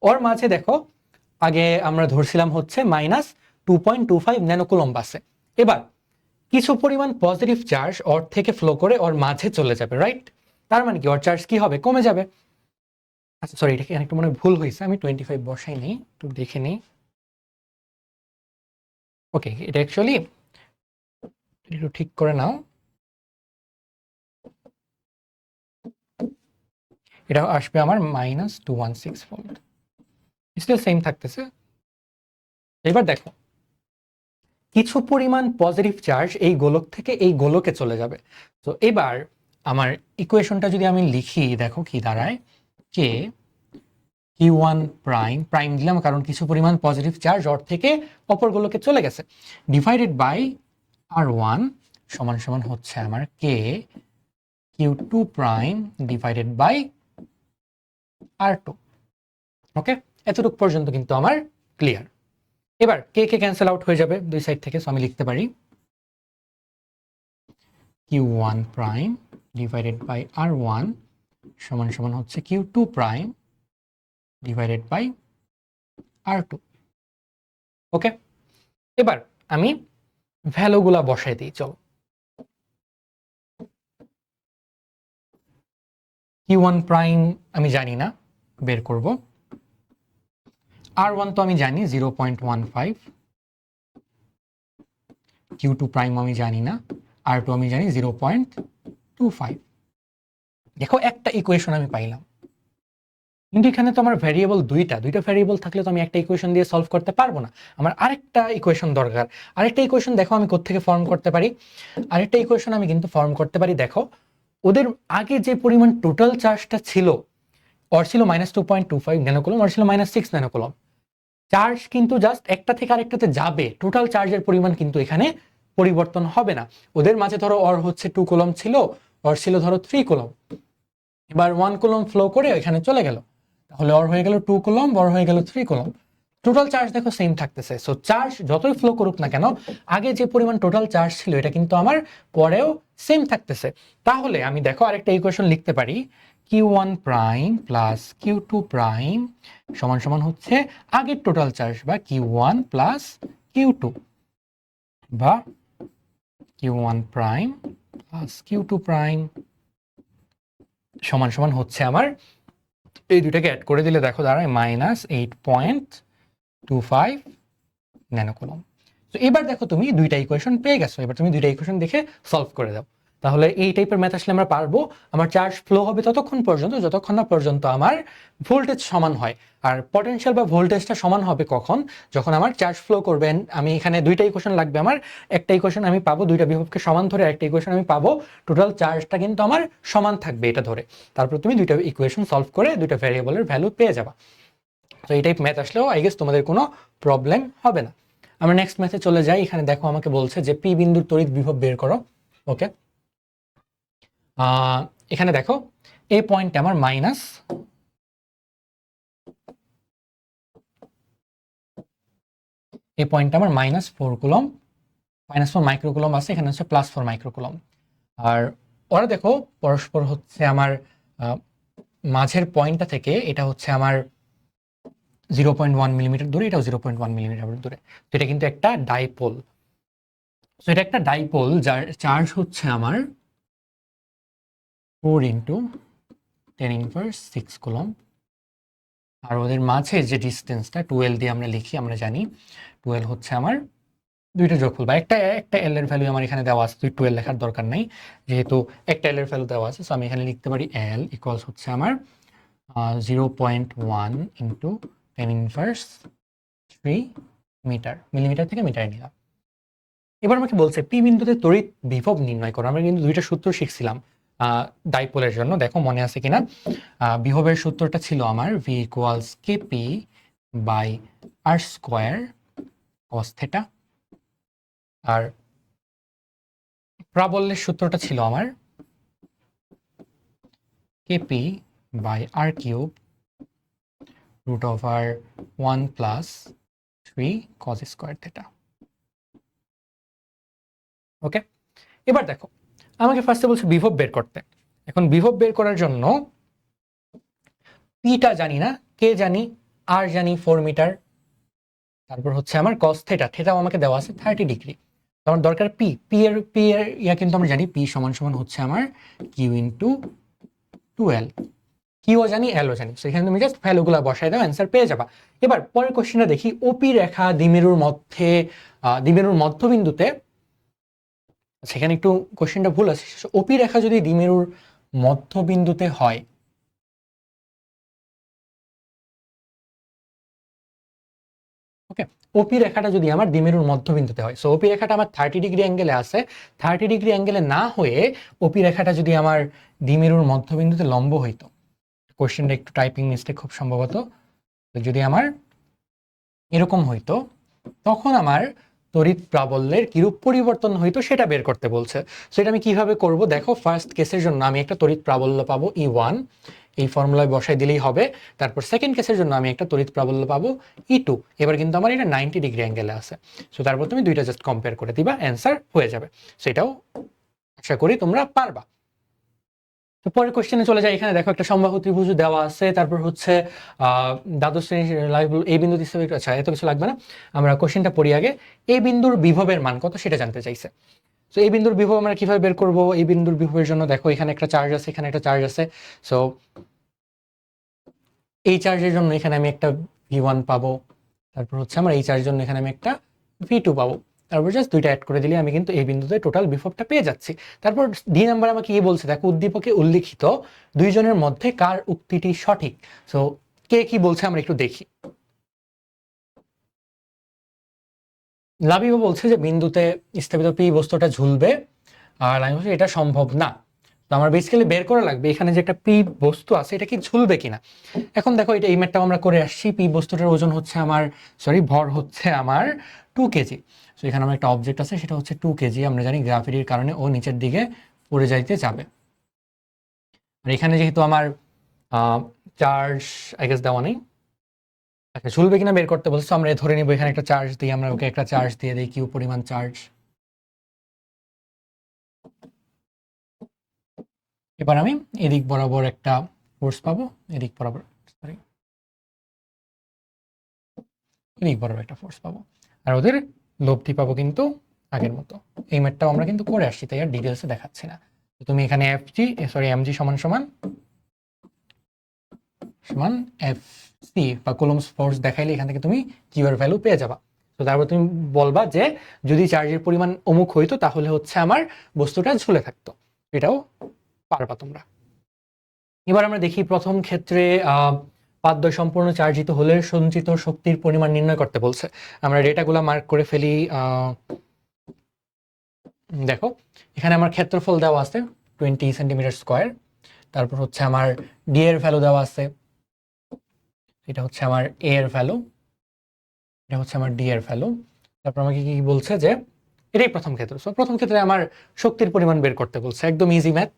Speaker 1: ওর মাঝে দেখো আগে আমরা ধরছিলাম হচ্ছে -2.25 ন্যানোকুলম্ব আছে। এবার কিছু পরিমাণ পজিটিভ চার্জ ওর থেকে ফ্লো করে ওর মাঝে চলে যাবে, রাইট? তার মানে কি ওর চার্জ কি হবে, কমে যাবে। আচ্ছা সরি, এটা একটু মনে ভুল হয়েছে, আমি 25 বসাই নেই, একটু দেখে নেই। ওকে, এটা অ্যাকচুয়ালি একটু ঠিক করে নাও, এটা আসবে আমার -216 ভোল্ট, স্টিল সেম থাকতেছে। এবার দেখো কিছু পরিমাণ পজিটিভ চার্জ এই গোলক থেকে এই গোলকে চলে যাবে। তো এবার আমার ইকুয়েশনটা যদি আমি লিখি, দেখো কি দাঁড়ায়, কে Q1 প্রাইম, প্রাইম দিলাম কারণ কিছু পরিমাণ পজিটিভ চার্জ ওর থেকে অপর গোলকে চলে গেছে, ডিভাইডেড বাই R1 সমান সমান হচ্ছে আমার K Q2 prime divided by R2। Okay, এতটুকু পর্যন্ত কিন্তু আমার ক্লিয়ার। এবার কে কে ক্যান্সেল আউট হয়ে যাবে দুই সাইড থেকে, সো আমি লিখতে পারি Q1 prime divided by R1 সমান সমান হচ্ছে Q2 prime divided by R2। ওকে, এবার আমি ভ্যালুগুলা বসাই দিই, চলো। Q1 প্রাইম আমি জানি না, বের করব। R1 তো আমি জানি 0.15, Q2 প্রাইম আমি জানি না, R2 আমি জানি 0.25। দেখো একটা ইকুয়েশন আমি পাইলাম, কিন্তু এখানে তো আমার ভ্যারিয়েবল দুইটা ভ্যারিয়েবল থাকলে তো আমি একটা ইকুয়েশন দিয়ে সলভ করতে পারবো না, আমার আরেকটা ইকুয়েশন দরকার। আরেকটা ইকুয়েশন দেখো আমি কোত্থেকে ফর্ম করতে পারি, আরেকটা ইকুয়েশন আমি কিন্তু ফর্ম করতে পারি। দেখো ওদের আগে যে পরিমাণ টোটাল চার্জটা ছিল, ওর ছিল -2.25 ন্যানোকুলম, ওর ছিল -6 ন্যানোকুলম। চার্জ কিন্তু জাস্ট একটা থেকে আরেকটাতে যাবে, টোটাল চার্জের পরিমাণ কিন্তু এখানে পরিবর্তন হবে না। ওদের মাঝে ধরো ওর হচ্ছে 2 কুলম ছিল, ওর ছিল ধরো 3 কুলম, এবার 1 কুলম ফ্লো করে এখানে চলে গেল, তাহলে ওর হয়ে গেল 2 কুলম, ওর হয়ে গেল 3 কুলম। টোটাল চার্জ দেখো সেম থাকতেছে। সো চার্জ যতই ফ্লো করুক না কেন, আগে যে পরিমাণ টোটাল চার্জ ছিল এটা কিন্তু আমার পরেও সেম থাকতেছে। তাহলে আমি দেখো আরেকটা ইকুয়েশন লিখতে পারি, Q1 prime plus Q2 prime সমান সমান হচ্ছে আগের টোটাল চার্জ বা Q1 প্লাস Q2, বা Q1 prime plus Q2 prime সমান সমান হচ্ছে আমার, এই দুটাকে অ্যাড করে দিলে দেখো দাঁড়ায় -8.25 ন্যানোকুলম। তো এবার দেখো তুমি দুইটা ইকুয়েশন পেয়ে গেছো, এবার তুমি দুইটা ইকুয়েশন দেখে সলভ করে দাও। তাহলে এই টাইপের ম্যাথ আসলে আমরা পারবো। আমার চার্জ ফ্লো হবে ততক্ষণ পর্যন্ত যতক্ষণ না পর্যন্ত আমার ভোল্টেজ সমান হয়। আর পটেনশিয়াল বা ভোল্টেজটা সমান হবে কখন, যখন আমার চার্জ ফ্লো করবেন। আমি এখানে দুইটা ইকুয়েশন লাগবে আমার, একটা ইকুয়েশন আমি পাবো দুইটা বিভবকে সমান ধরে, একটা ইকুয়েশন আমি পাবো টোটাল চার্জটা কিন্তু আমার সমান থাকবে এটা ধরে। তারপর তুমি দুইটা ইকুয়েশন সলভ করে দুইটা ভ্যারিয়েবলের ভ্যালু পেয়ে যাবা। তো এই টাইপ ম্যাথ আসলেও আই গেস তোমাদের কোনো প্রবলেম হবে না। আমরা নেক্সট ম্যাথে চলে যাই। এখানে দেখো আমাকে বলছে যে পি বিন্দুর তড়িৎ বিভব বের করো। ওকে, এখানে দেখো এই পয়েন্টে আমার -4 কুলম, -4 মাইক্রোকুলম আছে, এখানে হচ্ছে +4 মাইক্রোকুলম। আর ওরা দেখো পরস্পর হচ্ছে আমার মাঝের পয়েন্টটা থেকে এটা হচ্ছে আমার 0.1 মিলিমিটার দূরে, এটাও 0.1 মিলিমিটার দূরে। তো এটা কিন্তু একটা ডাইপোল। তো এটা একটা ডাইপোল যার চার্জ হচ্ছে আমার 4 × 10⁻⁶ কুলম। আর ওদের মাঝে যে ডিস্টেন্সটা 12 দিয়ে আমরা লিখি, আমরা জানি 12 হচ্ছে আমার দুইটা যোগফল, বা একটা একটা এল এর ভ্যালু আমার এখানে দেওয়া আছে, তুই 12 লেখার দরকার নাই, যেহেতু একটা এল এর ভ্যালু দেওয়া আছে। সো আমি এখানে লিখতে পারি এল ইকুয়ালস হচ্ছে আমার 0.1 ইন্টু 10⁻³ মিটার, মিলিমিটার থেকে মিটারে নিলাম। এবার আমাকে বলছে পি বিন্দুতে তড়িৎ বিভব নির্ণয় করো। আমরা কিন্তু দুইটা সূত্র শিখছিলাম ডাইপোলের জন্য, দেখো মনে আছে কিনা। বিভবের সূত্রটা ছিল আমার V equals K P by R square cos theta, আর প্রাবল্যের সূত্রটা ছিল আমার K P by R cube root over 1 plus 3 cos square theta. Okay, এবার দেখো আমাকে ফার্স্টে বলছে বিভব বের করতে। এখন বিভব বের করার জন্য পিটা জানি না, কে জানি, আর জানি 4 মিটার, তারপর হচ্ছে আমার কস থিটা, থিটাও আমাকে দেওয়া আছে 30 ডিগ্রি। আমার দরকার পি এর ইয়া কিন্তু আমরা জানি পি সমান সমান হচ্ছে আমার কিউ ইন্টু 2L, কিউও জানি এলও জানি। সেখানে তুমি জাস্ট ভ্যালুগুলো বসাই দাও, অ্যান্সার পেয়ে যাবা। এবার পরের কোশ্চেনটা দেখি, ওপি রেখা দ্বিমেরুর মধ্যে দ্বিমেরুর মধ্যবিন্দুতে, সেখানে একটু কোশ্চেনটা ভুল আছে। ওপি রেখা যদি দ্বিমেরুর মধ্যবিন্দুতে হয়, ওকে, ওপি রেখাটা যদি আমার দ্বিমেরুর মধ্যবিন্দুতে হয়, সো ওপি রেখাটা আমার 30 ডিগ্রি অ্যাঙ্গেলে আছে, 30 ডিগ্রি অ্যাঙ্গেলে না হয়ে ওপি রেখাটা যদি আমার দ্বিমেরুর মধ্যবিন্দুতে লম্ব হইতো, কোশ্চেনটা একটু টাইপিং মিস্টেক খুব সম্ভবত, যদি আমার এরকম হইতো, তখন আমার তড়িৎ প্রাবল্যের কিরূপ পরিবর্তন হইতো সেটা বের করতে বলছে। সেটা আমি কিভাবে করব, দেখো ফার্স্ট কেসের জন্য আমি একটা তড়িৎ প্রাবল্য পাবো E1, এই ফর্মুলায় বসাই দিলেই হবে। তারপর সেকেন্ড কেসের জন্য আমি একটা তড়িৎ প্রাবল্য পাবো E2, এবার কিন্তু আমার এটা 90 ডিগ্রি অ্যাঙ্গেলে আছে। সো তারপর তুমি দুইটা জাস্ট কম্পেয়ার করে দিবা, অ্যান্সার হয়ে যাবে। সেটাও আশা করি তোমরা পারবা। তো পরের কোশ্চেনে চলে যায়। এখানে দেখো একটা সমবাহু ত্রিভুজ দেওয়া আছে, তারপর হচ্ছে দ্বাদশ শ্রেণীর এই বিন্দু হিসেবে, আচ্ছা এত কিছু লাগবে না, আমরা কোশ্চেনটা পড়ি আগে। এই বিন্দুর বিভবের মান কত সেটা জানতে চাইছে। তো এই বিন্দুর বিভব আমরা কিভাবে বের করব? এই বিন্দুর বিভবের জন্য দেখো এখানে একটা চার্জ আছে, এখানে একটা চার্জ আছে। সো এই চার্জের জন্য এখানে আমি একটা V1 পাবো, তারপর হচ্ছে আমার এই চার্জের জন্য এখানে আমি একটা V2 পাবো। তারপর জাস্ট দুইটা অ্যাড করে দিলে আমি কিন্তু এই বিন্দুতে টোটাল বিভবটা পেয়ে যাচ্ছি। তারপর ডি নাম্বার আমাকে কি বলছে, দেখো উদ্দীপকে উল্লিখিত দুইজনের মধ্যে কার উক্তিটি সঠিক। সো কে কি বলছে আমরা একটু দেখি। লাবিব বলছে যে বিন্দুতে স্থাপিত পি বস্তুটা ঝুলবে, আর আমি বলছি এটা সম্ভব না। তো আমার বেসিক্যালি বের করা লাগবে এখানে যে একটা পি বস্তু আছে এটা কি ঝুলবে কিনা। এখন দেখো এটা এই ম্যাথটাও আমরা করে আসছি। পি বস্তুটার ওজন হচ্ছে আমার, সরি ভর হচ্ছে আমার 2 কেজি। সো এখানে আমার একটা অবজেক্ট আছে, সেটা হচ্ছে 2 কেজি। আমরা জানি গ্রাভিটির কারণে ও নিচের দিকে পড়ে যাইতে যাবে। আর এখানে যেহেতু আমার চার্জ আই গেস দেওয়া নেই, আচ্ছা ঝুলবে কিনা বের করতে বলছো, আমরা ধরে নিব এখানে একটা চার্জ দিই, আমরা ওকে একটা চার্জ দিয়ে দিই, কিউ পরিমাণ চার্জ। এবার আমি এদিক বরাবর একটা ফোর্স পাবো, এদিক বরাবর, সরি এদিক বরাবর একটা ফোর্স পাবো, আর ওদের লব্ধি পাবো কিন্তু আগের মতো। এই ম্যাথটাও আমরা কিন্তু করে আসছি, তাই আর ডিটেলসে দেখাচ্ছি না। তো তুমি এখানে এমজি সমান সমান সমান এফ সি বা কুলম্বস ফোর্স দেখাইলে এখান থেকে তুমি কিউ এর ভ্যালু পেয়ে যাবা। তো তারপর তুমি বলবা যে যদি চার্জের পরিমাণ অমুক হইতো তাহলে হচ্ছে আমার বস্তুটা ঝুলে থাকতো। এটাও পারবা তোমরা। এবার আমরা দেখি প্রথম ক্ষেত্রে পাদ্য সম্পূর্ণ চার্জিত হলে সঞ্চিত শক্তির পরিমাণ নির্ণয় করতে বলছে। আমরা ডেটাগুলো মার্ক করে ফেলি। দেখো এখানে আমার ক্ষেত্রফল দেওয়া আছে 20 সেন্টিমিটার স্কোয়ার, তারপর হচ্ছে আমার ডি এর ভ্যালু দেওয়া আছে, এটা হচ্ছে আমার এ এর ভ্যালু, এটা হচ্ছে আমার ডি এর ভ্যালু। তারপর আমাকে কি বলছে যে এটাই প্রথম ক্ষেত্র। সো প্রথম ক্ষেত্রে আমার শক্তির পরিমাণ বের করতে বলছে, একদম ইজি ম্যাথ।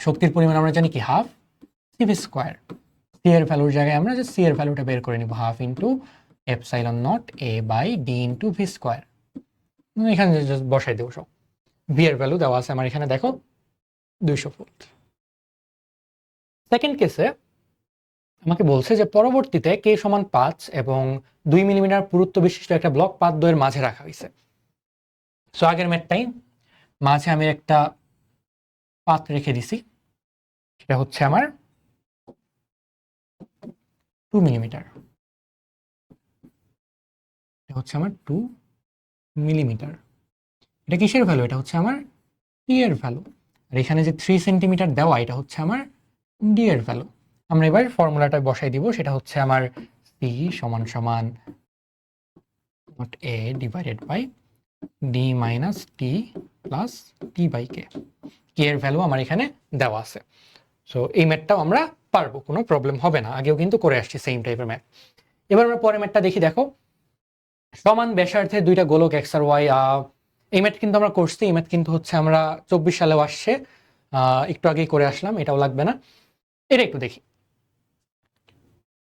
Speaker 1: শক্তির পরিমাণ আমরা জানি কি হাফ সিভি স্কোয়ার। সি এর ভ্যালুর জায়গায় আমরা যে সি এর ভ্যালুটা বের করে নিব, half into epsilon naught A by D into V square. এখানে জাস্ট বসাই দেবো সব। ভি এর ভ্যালু দেওয়া আছে আমার এখানে দেখো 200 ভোল্ট। সেকেন্ড কেসে আমাকে বলছে যে পরবর্তীতে কে সমান 5 এবং 2 মিলিমিটার পুরুত্ব বিশিষ্ট একটা ব্লক পাত দ্বয়ের মাঝে রাখা হয়েছে। সো আগের ম্যাথটাই, মাঝে আমি একটা পাত রেখে দিছি, সেটা হচ্ছে আমার 2 মিলিমিটার, এটা হচ্ছে আমার 2 মিলিমিটার। এটা কিসের ভ্যালু? এটা হচ্ছে আমার টি এর ভ্যালু। আর এখানে যে 3 সেন্টিমিটার দেওয়া, এটা হচ্ছে আমার ডি এর ভ্যালু। আমরা এবার ফর্মুলাটা বসাই দিব, সেটা হচ্ছে আমার সি সমান সমান naught A divided by D minus T plus T by K. K এর ভ্যালু আমার এখানে দেওয়া আছে। সো এই ম্যাথটাও আমরা পারবো, কোনো প্রবলেম হবে না, আগেও কিন্তু করে আসছি সেম টাইপের ম্যাথ। এবার আমরা পরের ম্যাথটা দেখি। দেখো, সমান ব্যাসার্ধে দুইটা গোলক এক্স আর ওয়াই, এই ম্যাথ কিন্তু আমরা করছি। এই ম্যাথ কিন্তু হচ্ছে আমরা 24 সালেও আসছে, একটু আগেই করে আসলাম, এটাও লাগবে না। এটা একটু দেখি।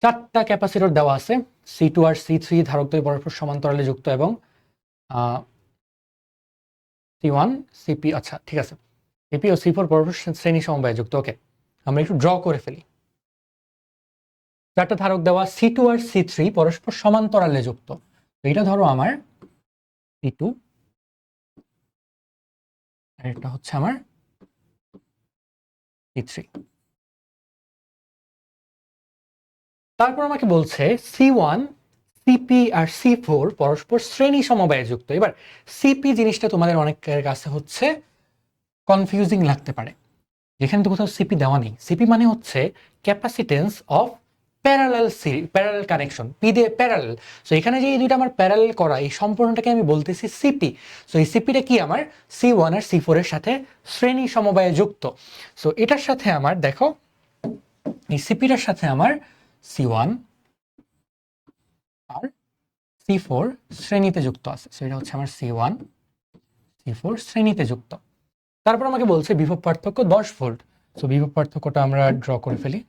Speaker 1: 4টা ক্যাপাসিটর দেওয়া আছে, C2 আর C3 ধারক দুই পরস্পর সমান্তরালে যুক্ত এবং C1 CP, আচ্ছা ঠিক আছে, CP ও C4 পরস্পর শ্রেণী সমবায়ে যুক্ত। ওকে, আমরা একটু ড্র করে ফেলি। 4টা ধারক দেওয়া, C2 আর C3 পরস্পর সমান্তরালে যুক্ত। তো এটা ধরো আমার C2 আর এটা হচ্ছে আমার C3। তারপর আমাকে বলছে C1 সিপি আর C4 পরস্পর শ্রেণী সমবায়ে যুক্ত। এবার সিপি জিনিসটা তোমাদের অনেকের কাছে হচ্ছে কনফিউজিং লাগতে পারে, যেখানে তো কোথাও সিপি দেওয়া নেই। সিপি মানে হচ্ছে capacitance of parallel connection, P দিয়ে প্যারালাল। সো এখানে যে এই দুইটা আমার প্যারালাল করা, এই সম্পূর্ণটাকে আমি বলতেছি সিপি। সো এই সিপিটা কি? আমার C1 আর C4 এর সাথে শ্রেণী সমবায়ে যুক্ত। সো এটার সাথে আমার দেখো, এই সিপিটার সাথে আমার C1 আর C4 শ্রেণীতে যুক্ত আছে। সো এটা হচ্ছে আমার C1 C4 শ্রেণীতে যুক্ত। তারপর আমাকে বলছে বিভব পার্থক্য 10 ভোল্ট। সো বিভব পার্থক্যটা আমরা ড্র করে ফেলি।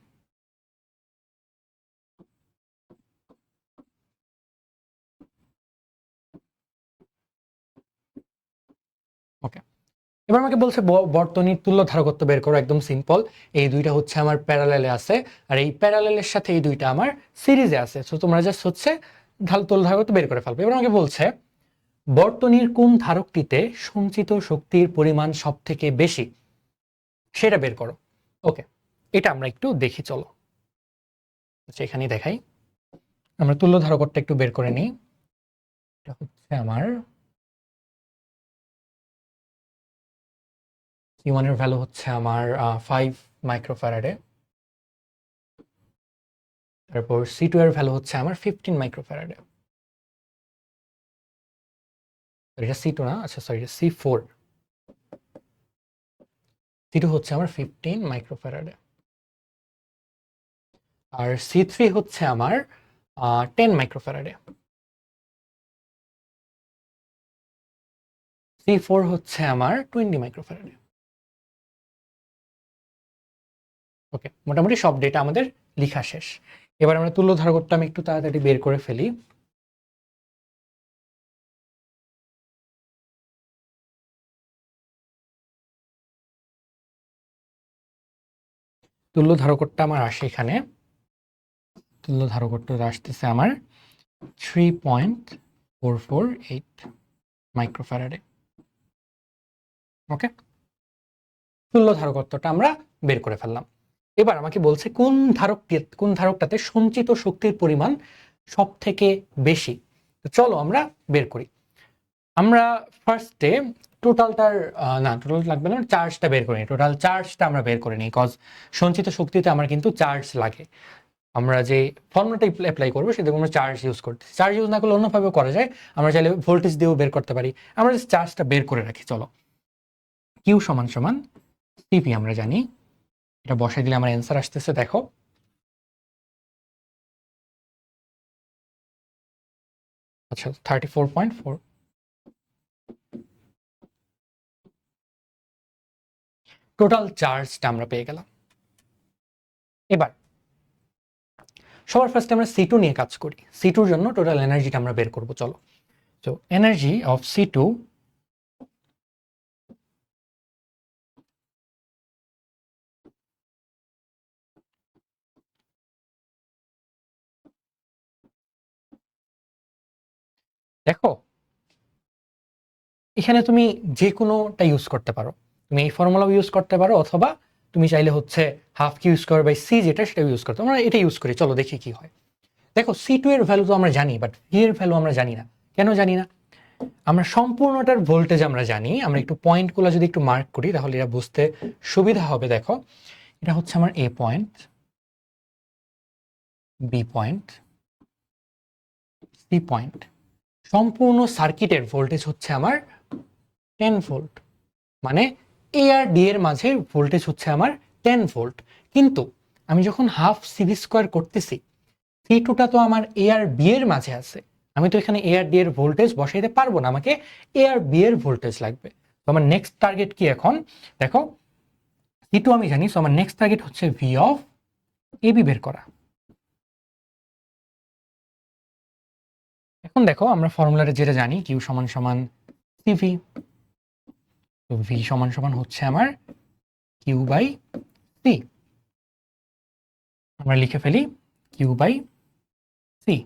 Speaker 1: ওকে, এবার আমাকে বলছে বর্তনীর তুল্য ধারকত্ব বের করো। একদম সিম্পল, এই দুইটা হচ্ছে আমার প্যারালালে আছে, আর এই প্যারালালের সাথে এই দুইটা আমার সিরিজে আছে। সো তোমরা জাস্ট হচ্ছে তুল্য ধারকত্ব বের করে ফেলবে। এবার আমাকে বলছে বর্তনীর কোন ধারকটিতে সঞ্চিত শক্তির পরিমাণ সব থেকে বেশি, সেটা বের করো। ওকে, এটা আমরা একটু দেখি, চলো এখানেই দেখাই। আমরা তুল্য ধারকত্বটা একটু বের করে নিই। এটা হচ্ছে আমার C1 এর ভ্যালু হচ্ছে আমার 5 মাইক্রোফ্যারাডে। তারপর C2 এর ভ্যালু হচ্ছে আমার 15 মাইক্রোফ্যারাডে। এটা C2 না, আচ্ছা সরি, এটা C4। C2 হচ্ছে আমার 15 মাইক্রোফ্যারাডে, আর C3 হচ্ছে আমার 10 মাইক্রোফ্যারাডে। C4 হচ্ছে আমার 20 মাইক্রোফ্যারাডে। ওকে, মোটামুটি সব ডেটা আমাদের লেখা শেষ। এবার আমরা তুল্য ধারকত্বটা আমি একটু তাড়াতাড়ি বের করে ফেলি। তুল্য ধারকত্বটা আমার আসে এখানে, তুল্য ধারকত্বটা আসতেছে আমার 3.448 মাইক্রোফ্যারাডে। ওকে, তুল্য ধারকত্বটা আমরা বের করে ফেললাম। এবার আমাকে বলছে কোন ধারকটাতে সঞ্চিত শক্তির পরিমাণ সব থেকে বেশি। তো চলো আমরা বের করি। আমরা ফার্স্টে টোটালটার টোটাল লাগবে না, চার্জটা বের করে নিই। টোটাল চার্জটা আমরা বের করে নিই, কজ সঞ্চিত শক্তিতে আমার কিন্তু চার্জ লাগে। আমরা যে ফর্মুলাটা অ্যাপ্লাই করবো সেটা আমরা চার্জ ইউজ করতে, চার্জ ইউজ না করলে অন্যভাবেও করা যায়। আমরা চাইলে ভোল্টেজ দিয়েও বের করতে পারি। আমরা জাস্ট চার্জটা বের করে রাখি। চলো, কিউ সমান সমান সিপি আমরা জানি, এটা বসাই দিলে আমার অ্যান্সার আসতেছে। দেখো, আচ্ছা 34.4। টোটাল চার্জটা আমরা পেয়ে গেলাম। এবার সবার ফার্স্টে আমরা C2 নিয়ে কাজ করি। C2 এর জন্য টোটাল এনার্জিটা আমরা বের করব। চলো, তো এনার্জি অফ C2 দেখো, এখানে তুমি যে কোনোটা ইউজ করতে পারো। তুমি এই ফর্মুলাও ইউজ করতে পারো, অথবা তুমি চাইলে হচ্ছে half Q square by C যেটা, সেটা ইউজ করতে। আমরা এটা ইউজ করি, চলো দেখি কি হয়। দেখো C2 এর ভ্যালু তো আমরা জানি, বাট V এর ভ্যালু আমরা জানি না। কেন জানি না? আমরা সম্পূর্ণটার ভোল্টেজ আমরা জানি। আমরা একটু পয়েন্টগুলো যদি একটু মার্ক করি তাহলে এটা বুঝতে সুবিধা হবে। দেখো, এটা হচ্ছে আমার A point, B point, C point. সম্পূর্ণ সার্কিটের ভোল্টেজ হচ্ছে আমার 10 ভোল্ট, মানে এ আর ডি এর মাঝে ভোল্টেজ হচ্ছে আমার 10 ভোল্ট। কিন্তু আমি যখন হাফ সিভি স্কোয়ার করতেছি, C2টা তো আমার এ আর বি এর মাঝে আছে। আমি তো এখানে এ আর ডি এর ভোল্টেজ বসাইতে পারবো না, আমাকে এ আর বি এর ভোল্টেজ লাগবে। তো আমার নেক্সট টার্গেট কি এখন? দেখো, C2 আমি জানি, সো আমার নেক্সট টার্গেট হচ্ছে ভি অফ এবি বের করা। এখন দেখো, আমরা ফর্মুলাটা যেটা জানি, কিউ সমান সমান সিভি, তো ভি সমান সমান হচ্ছে আমার কিউ বাই সি। আমরা লিখে ফেলি কিউ বাই সি।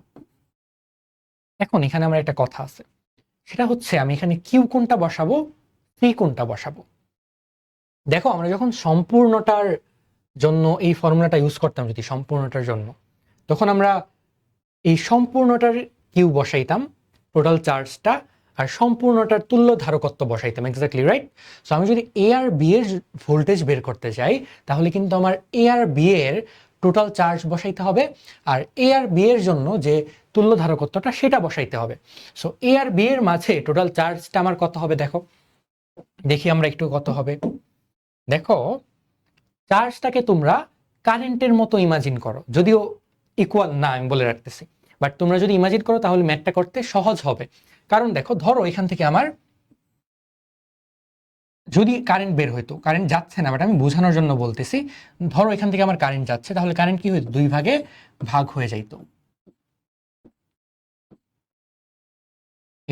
Speaker 1: এখন এখানে আমার একটা কথা আছে, সেটা হচ্ছে আমি এখানে কিউ কোনটা বসাবো, সি কোনটা বসাবো। দেখো, আমরা যখন সম্পূর্ণটার জন্য এই ফর্মুলাটা ইউজ করতাম, যদি সম্পূর্ণটার জন্য, তখন আমরা এই সম্পূর্ণটার কিউ বসাইতাম, টোটাল চার্জটা, আর সম্পূর্ণটার তুল্য ধারকত্ব বসাইতাম। Exactly right. সো আমি যদি এ আর বি এর ভোল্টেজ বের করতে চাই, তাহলে কিন্তু আমার এ আর বি এর টোটাল চার্জ বসাইতে হবে, আর এ আর বি এর জন্য যে তুল্য ধারকত্বটা সেটা বসাইতে হবে। সো এ আর বি এর মাঝে টোটাল চার্জটা আমার কত হবে? দেখো, দেখি আমরা একটু কত হবে। দেখো, চার্জটাকে তোমরা কারেন্টের মতো ইমাজিন করো, যদিও ইকুয়াল না, আমি বলে রাখতেছি, বাট তোমরা যদি ইমাজিন করো তাহলে ম্যাথটা করতে সহজ হবে। কারণ দেখো, ধরো এখান থেকে আমার যদি কারেন্ট বের হইতো, কারেন্ট যাচ্ছে না, বাট আমি বোঝানোর জন্য বলতেছি, ধরো এখান থেকে আমার কারেন্ট যাচ্ছে, তাহলে কারেন্ট কি হইতো? দুই ভাগে ভাগ হয়ে যাইত।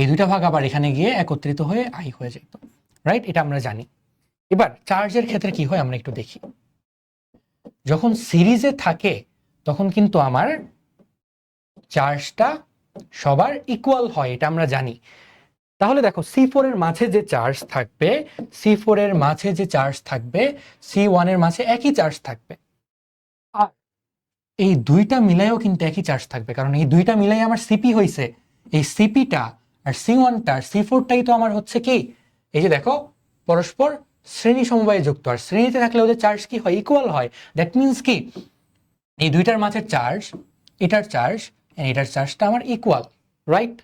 Speaker 1: এই দুইটা ভাগ আবার এখানে গিয়ে একত্রিত হয়ে আই হয়ে যেত, রাইট? এটা আমরা জানি। এবার চার্জের ক্ষেত্রে কি হয় আমরা একটু দেখি। যখন সিরিজে থাকে তখন কিন্তু আমার চার্জটা সবার ইকুয়াল হয়, এটা আমরা জানি। তাহলে দেখো, C4 এর মাঝে যে চার্জ থাকবে, C4 এর মাঝে যে চার্জ থাকবে, C1 এর মাঝে একই চার্জ থাকবে। আর এই দুইটা মিলাইও কিন্তু একই চার্জ থাকবে, কারণ এই দুইটা মিলাই আমার সিপি হইছে। এই সিপিটা আর C1টা, C4টাই তো আমার হচ্ছে কি, এই যে দেখো, পরস্পর শ্রেণী সমবায়ে যুক্ত। আর শ্রেণীতে থাকলে ওদের চার্জ কি হয়? ইকুয়াল হয়। দ্যাট মিনস কি, এই দুইটার মাঝে চার্জ, এটার চার্জ, এটার চার্জটা আমার ইকুয়াল, রাইট?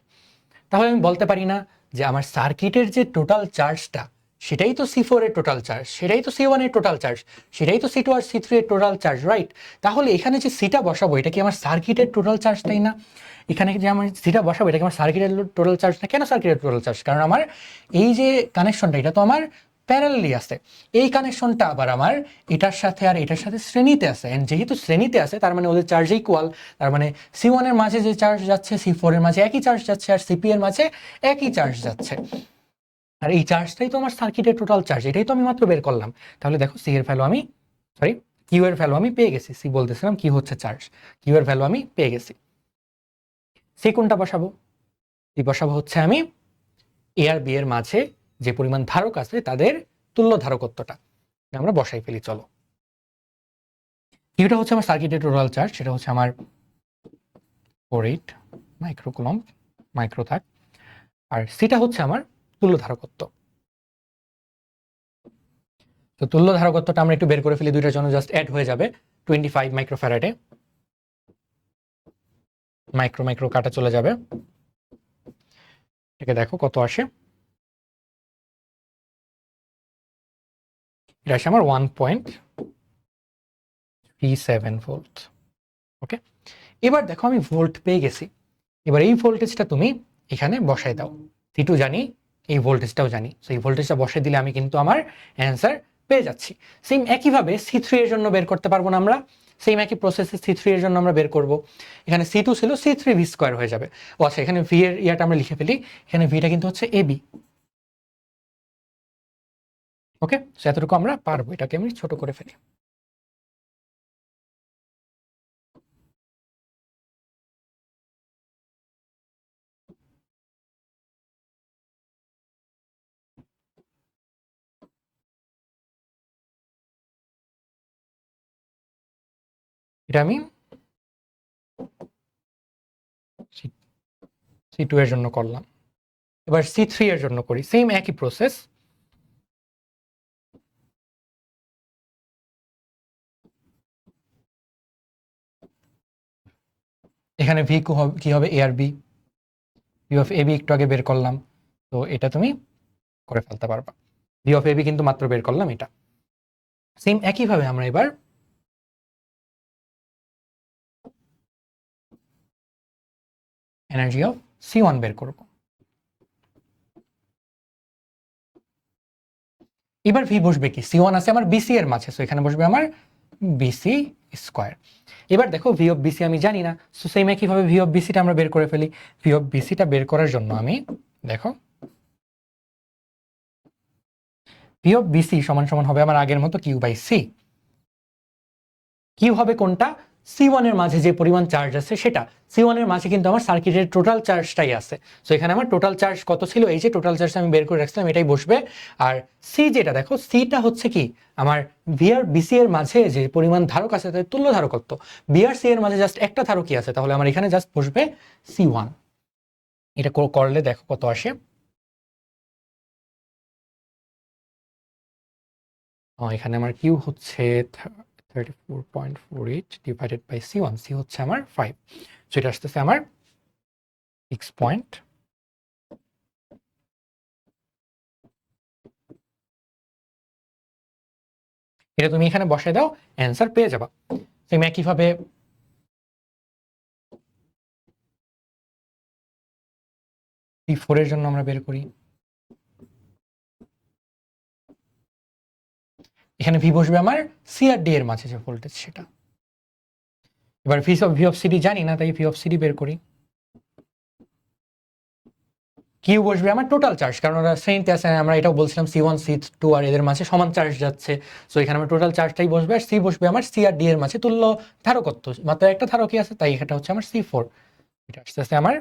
Speaker 1: তাহলে আমি বলতে পারি না যে আমার সার্কিটের যে টোটাল চার্জটা, সেটাই তো C4 এর টোটাল চার্জ, সেটাই তো C1 এর টোটাল চার্জ, সেটাই তো C2 আর C3 এর টোটাল চার্জ, রাইট? তাহলে এখানে যে সিটা বসাবো, এটা কি আমার সার্কিটের টোটাল চার্জ, তাই না? এখানে যে আমার সিটা বসাবো, এটা কি আমার সার্কিটের টোটাল চার্জ না? কেন সার্কিটের টোটাল চার্জ? কারণ আমার এই যে কানেকশনটা, এটা তো আমার প্যারালালি আছে। এই কানেকশনটা আবার আমার এটার সাথে আর এটার সাথে শ্রেণীতে আছে, এন্ড যেহেতু শ্রেণীতে আছে, তার মানে ওদের চার্জ ইকুয়াল। তার মানে C1 এর মাঝে যে চার্জ যাচ্ছে, C4 এর মাঝে একই চার্জ যাচ্ছে, আর CP এর মাঝে একই চার্জ যাচ্ছে। আর এই চার্জটাই তো আমার সার্কিটের টোটাল চার্জ, এটাই তো আমি মাত্র বের করলাম। তাহলে দেখো, সি এর ভ্যালু আমি, সরি, কিউ এর ভ্যালু আমি পেয়ে গেছি। সি বলতেছিলাম, কি হচ্ছে চার্জ, কিউ এর ভ্যালু আমি পেয়ে গেছি। সি কোনটা বসাবো? সি বসাবো হচ্ছে আমি এ আর বি এর মাঝে যে পরিমাণ ধারক আছে তাদের তুল্য ধারকত্বটা আমরা বসাই ফেলি। চলো, কিউটা হচ্ছে আমার সার্কিটের টোটাল চার্জ, সেটা হচ্ছে আমার 48 মাইক্রোকুলম, মাইক্রো থাক। আর সিটা হচ্ছে আমার তুল্য ধারকত্ব। তো তুল্য ধারকত্বটা আমরা একটু বের করে ফেলি, দুইটার জন্য জাস্ট অ্যাড হয়ে যাবে 25 মাইক্রোফ্যারাডে। মাইক্রো মাইক্রো কাটা চলে যাবে, এটাকে দেখো কত আসে। এটা আসে আমার 1.37 ভোল্ট। ওকে, এবার দেখো আমি ভোল্ট পেয়ে গেছি। এবার এই ভোল্টেজটা তুমি এখানে বসাই দাও। C2 জানি, এই ভোল্টেজটাও জানি, তো এই ভোল্টেজটা বসাই দিলে আমি কিন্তু আমার অ্যান্সার পেয়ে যাচ্ছি। সেম একইভাবে C3 এর জন্য বের করতে পারবো না আমরা? সেম একই প্রসেসে C3 এর জন্য আমরা বের করব। এখানে C2 ছিল, C3 ভি স্কোয়ার হয়ে যাবে। ও আচ্ছা, এখানে ভি এর ইয়াটা আমরা লিখে ফেলি, এখানে ভিটা কিন্তু হচ্ছে এবি। ওকে, সো এতটুকু আমরা পারবো, এটাকে আমি ছোট করে ফেলি। এটা আমি C2 এর জন্য করলাম। এবার C3 এর জন্য করি, সেম একই প্রসেস। এখানে ভি কি হবে, এ আর B, V of A B একটু আগে বের করলাম, তো এটা তুমি করে ফেলতে পারবা। ভি অফ এ বি কিন্তু মাত্র বের করলাম এটা। সেম একইভাবে আমরা এবার এনার্জি অফ C1 বের করব। এবার ভি বসবে কি, C1 আছে আমার বিসি এর মাঝে, সো এখানে বসবে আমার বিসি স্কোয়ার। এবার দেখো ভি অফ বিসি আমি জানি না, সো সেম একইভাবে ভি অফ বিসিটা আমরা বের করে ফেলি। ভি অফ বিসিটা বের করার জন্য আমি দেখো ভি অফ বিসি সমান সমান হবে আমার আগের মতো কিউ বাই সি। কিউ হবে কোনটা, C1 এর মাঝে যে পরিমাণ চার্জ আছে সেটা। C1 এর মাঝে কিন্তু আমার সার্কিটের টোটাল চার্জটাই আছে, সো এখানে আমার টোটাল চার্জ কত ছিল, এই যে টোটাল চার্জ আমি বের করে রাখছিলাম এটাই বসবে। আর সি যেটা দেখো, সিটা হচ্ছে কি আমার ভি আর বিসি এর মাঝে যে পরিমাণ ধারক আছে তাদের তুল্য ধারকত্ব। বি আর সি এর মাঝে জাস্ট একটা ধারকই আছে, তাহলে আমার এখানে জাস্ট বসবে C1। এটা করলে দেখো কত আসে। এখানে আমার কিউ হচ্ছে 34.48 ডিভাইডেড বাই C1, সি হচ্ছে আমার 5, সো এটা আসতেছে আমার 6 পয়েন্ট। এটা তুমি এখানে বসায় দাও, অ্যান্সার পেয়ে যাবা। সেম একইভাবে C4 এর জন্য আমরা বের করি। এখানে ভি বসবে আমার সি আর ডি এর মাঝে যে ভোল্টেজ সেটা। এবার ভি অফ সিডি জানি না, তাই ভি অফ সিডি বের করি। কিউ বসবে আমার টোটাল চার্জ, কারণ ওরা সেমতে আছে, আমরা এটাও বলছিলাম C1 C2 আর এদের মাঝে সমান চার্জ যাচ্ছে, সো এখানে আমার টোটাল চার্জটাই বসবে। আর সি বসবে আমার সি আর ডি এর মাঝে তুল্য ধারকত্ব, মাত্র একটা ধারকই আছে, তাই এটা হচ্ছে আমার C4। এটা আসতেছে আমার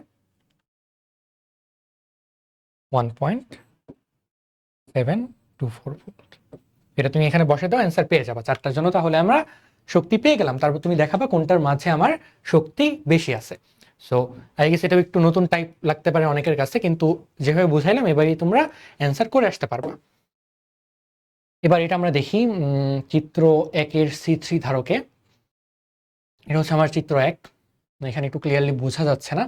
Speaker 1: 1.724 ভোল্ট। এটা তুমি এখানে বসে দাও, অ্যান্সার পেয়ে যাবা চারটার জন্য। তাহলে আমরা শক্তি পেয়ে গেলাম, তারপর তুমি দেখাবা কোনটার মাঝে আমার শক্তি বেশি আছে। সো আই গেস এটা একটু নতুন টাইপ লাগতে পারে অনেকের কাছে, কিন্তু যেভাবে বুঝাইলাম এবারই তোমরা অ্যান্সার করে আসতে পারবা। এবার এটা আমরা দেখি চিত্র 1-এর C3 ধারকে। এটা হচ্ছে আমার চিত্র 1, এখানে একটু ক্লিয়ারলি বোঝা যাচ্ছে না।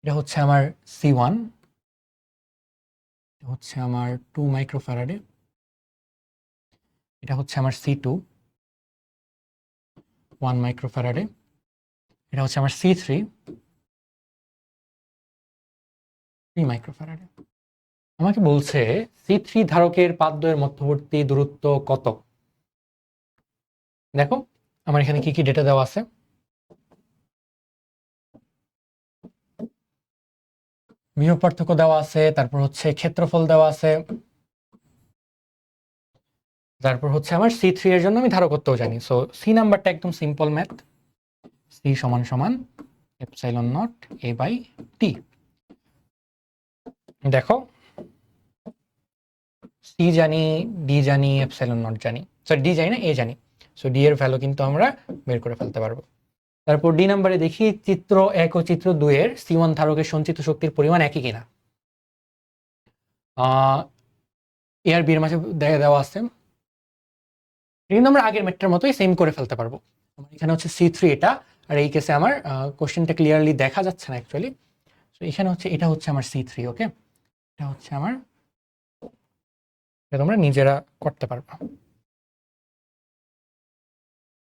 Speaker 1: এটা হচ্ছে আমার C1, এটা হচ্ছে আমার 2 মাইক্রোফ্যারাডে, এটা হচ্ছে আমার C2 1 মাইক্রোফ্যারাডে, এটা হচ্ছে আমার C3 3 মাইক্রোফ্যারাডে। আমাকে বলছে C3 ধারকের পাদদ্বয়ের মধ্যবর্তী দূরত্ব কত। দেখো আমার এখানে কি কি ডেটা দেওয়া আছে। বিভব পার্থক্য দেওয়া আছে, তারপর হচ্ছে ক্ষেত্রফল দেওয়া আছে, তারপর হচ্ছে আমার C3 এর জন্য আমি ধারকত্বও জানি। সো সি নাম্বারটা একদম সিম্পল ম্যাথ, সি সমান সমান এপসাইলন নট এ বাই টি। দেখো সি জানি, ডি জানি, এপসাইলন নট জানি, সরি ডি জানি না, এ জানি, সো ডি এর ভ্যালু কিন্তু আমরা বের করে ফেলতে পারবো। তারপর ডি নাম্বারে দেখি চিত্র 1 ও চিত্র 2 এর C1 ধারকের সঞ্চিত শক্তির পরিমাণ একই কিনা। এ আর বি এর মাঝে দেওয়া আছে, কিন্তু আমরা আগের ম্যাথটার মতোই সেম করে ফেলতে পারবো। আমার এখানে হচ্ছে C3 এটা, আর এই কেসে আমার কোশ্চেনটা ক্লিয়ারলি দেখা যাচ্ছে না অ্যাকচুয়ালি। তো এখানে হচ্ছে এটা হচ্ছে আমার C3, ওকে, এটা হচ্ছে আমার, এটা তোমরা নিজেরা করতে পারবা।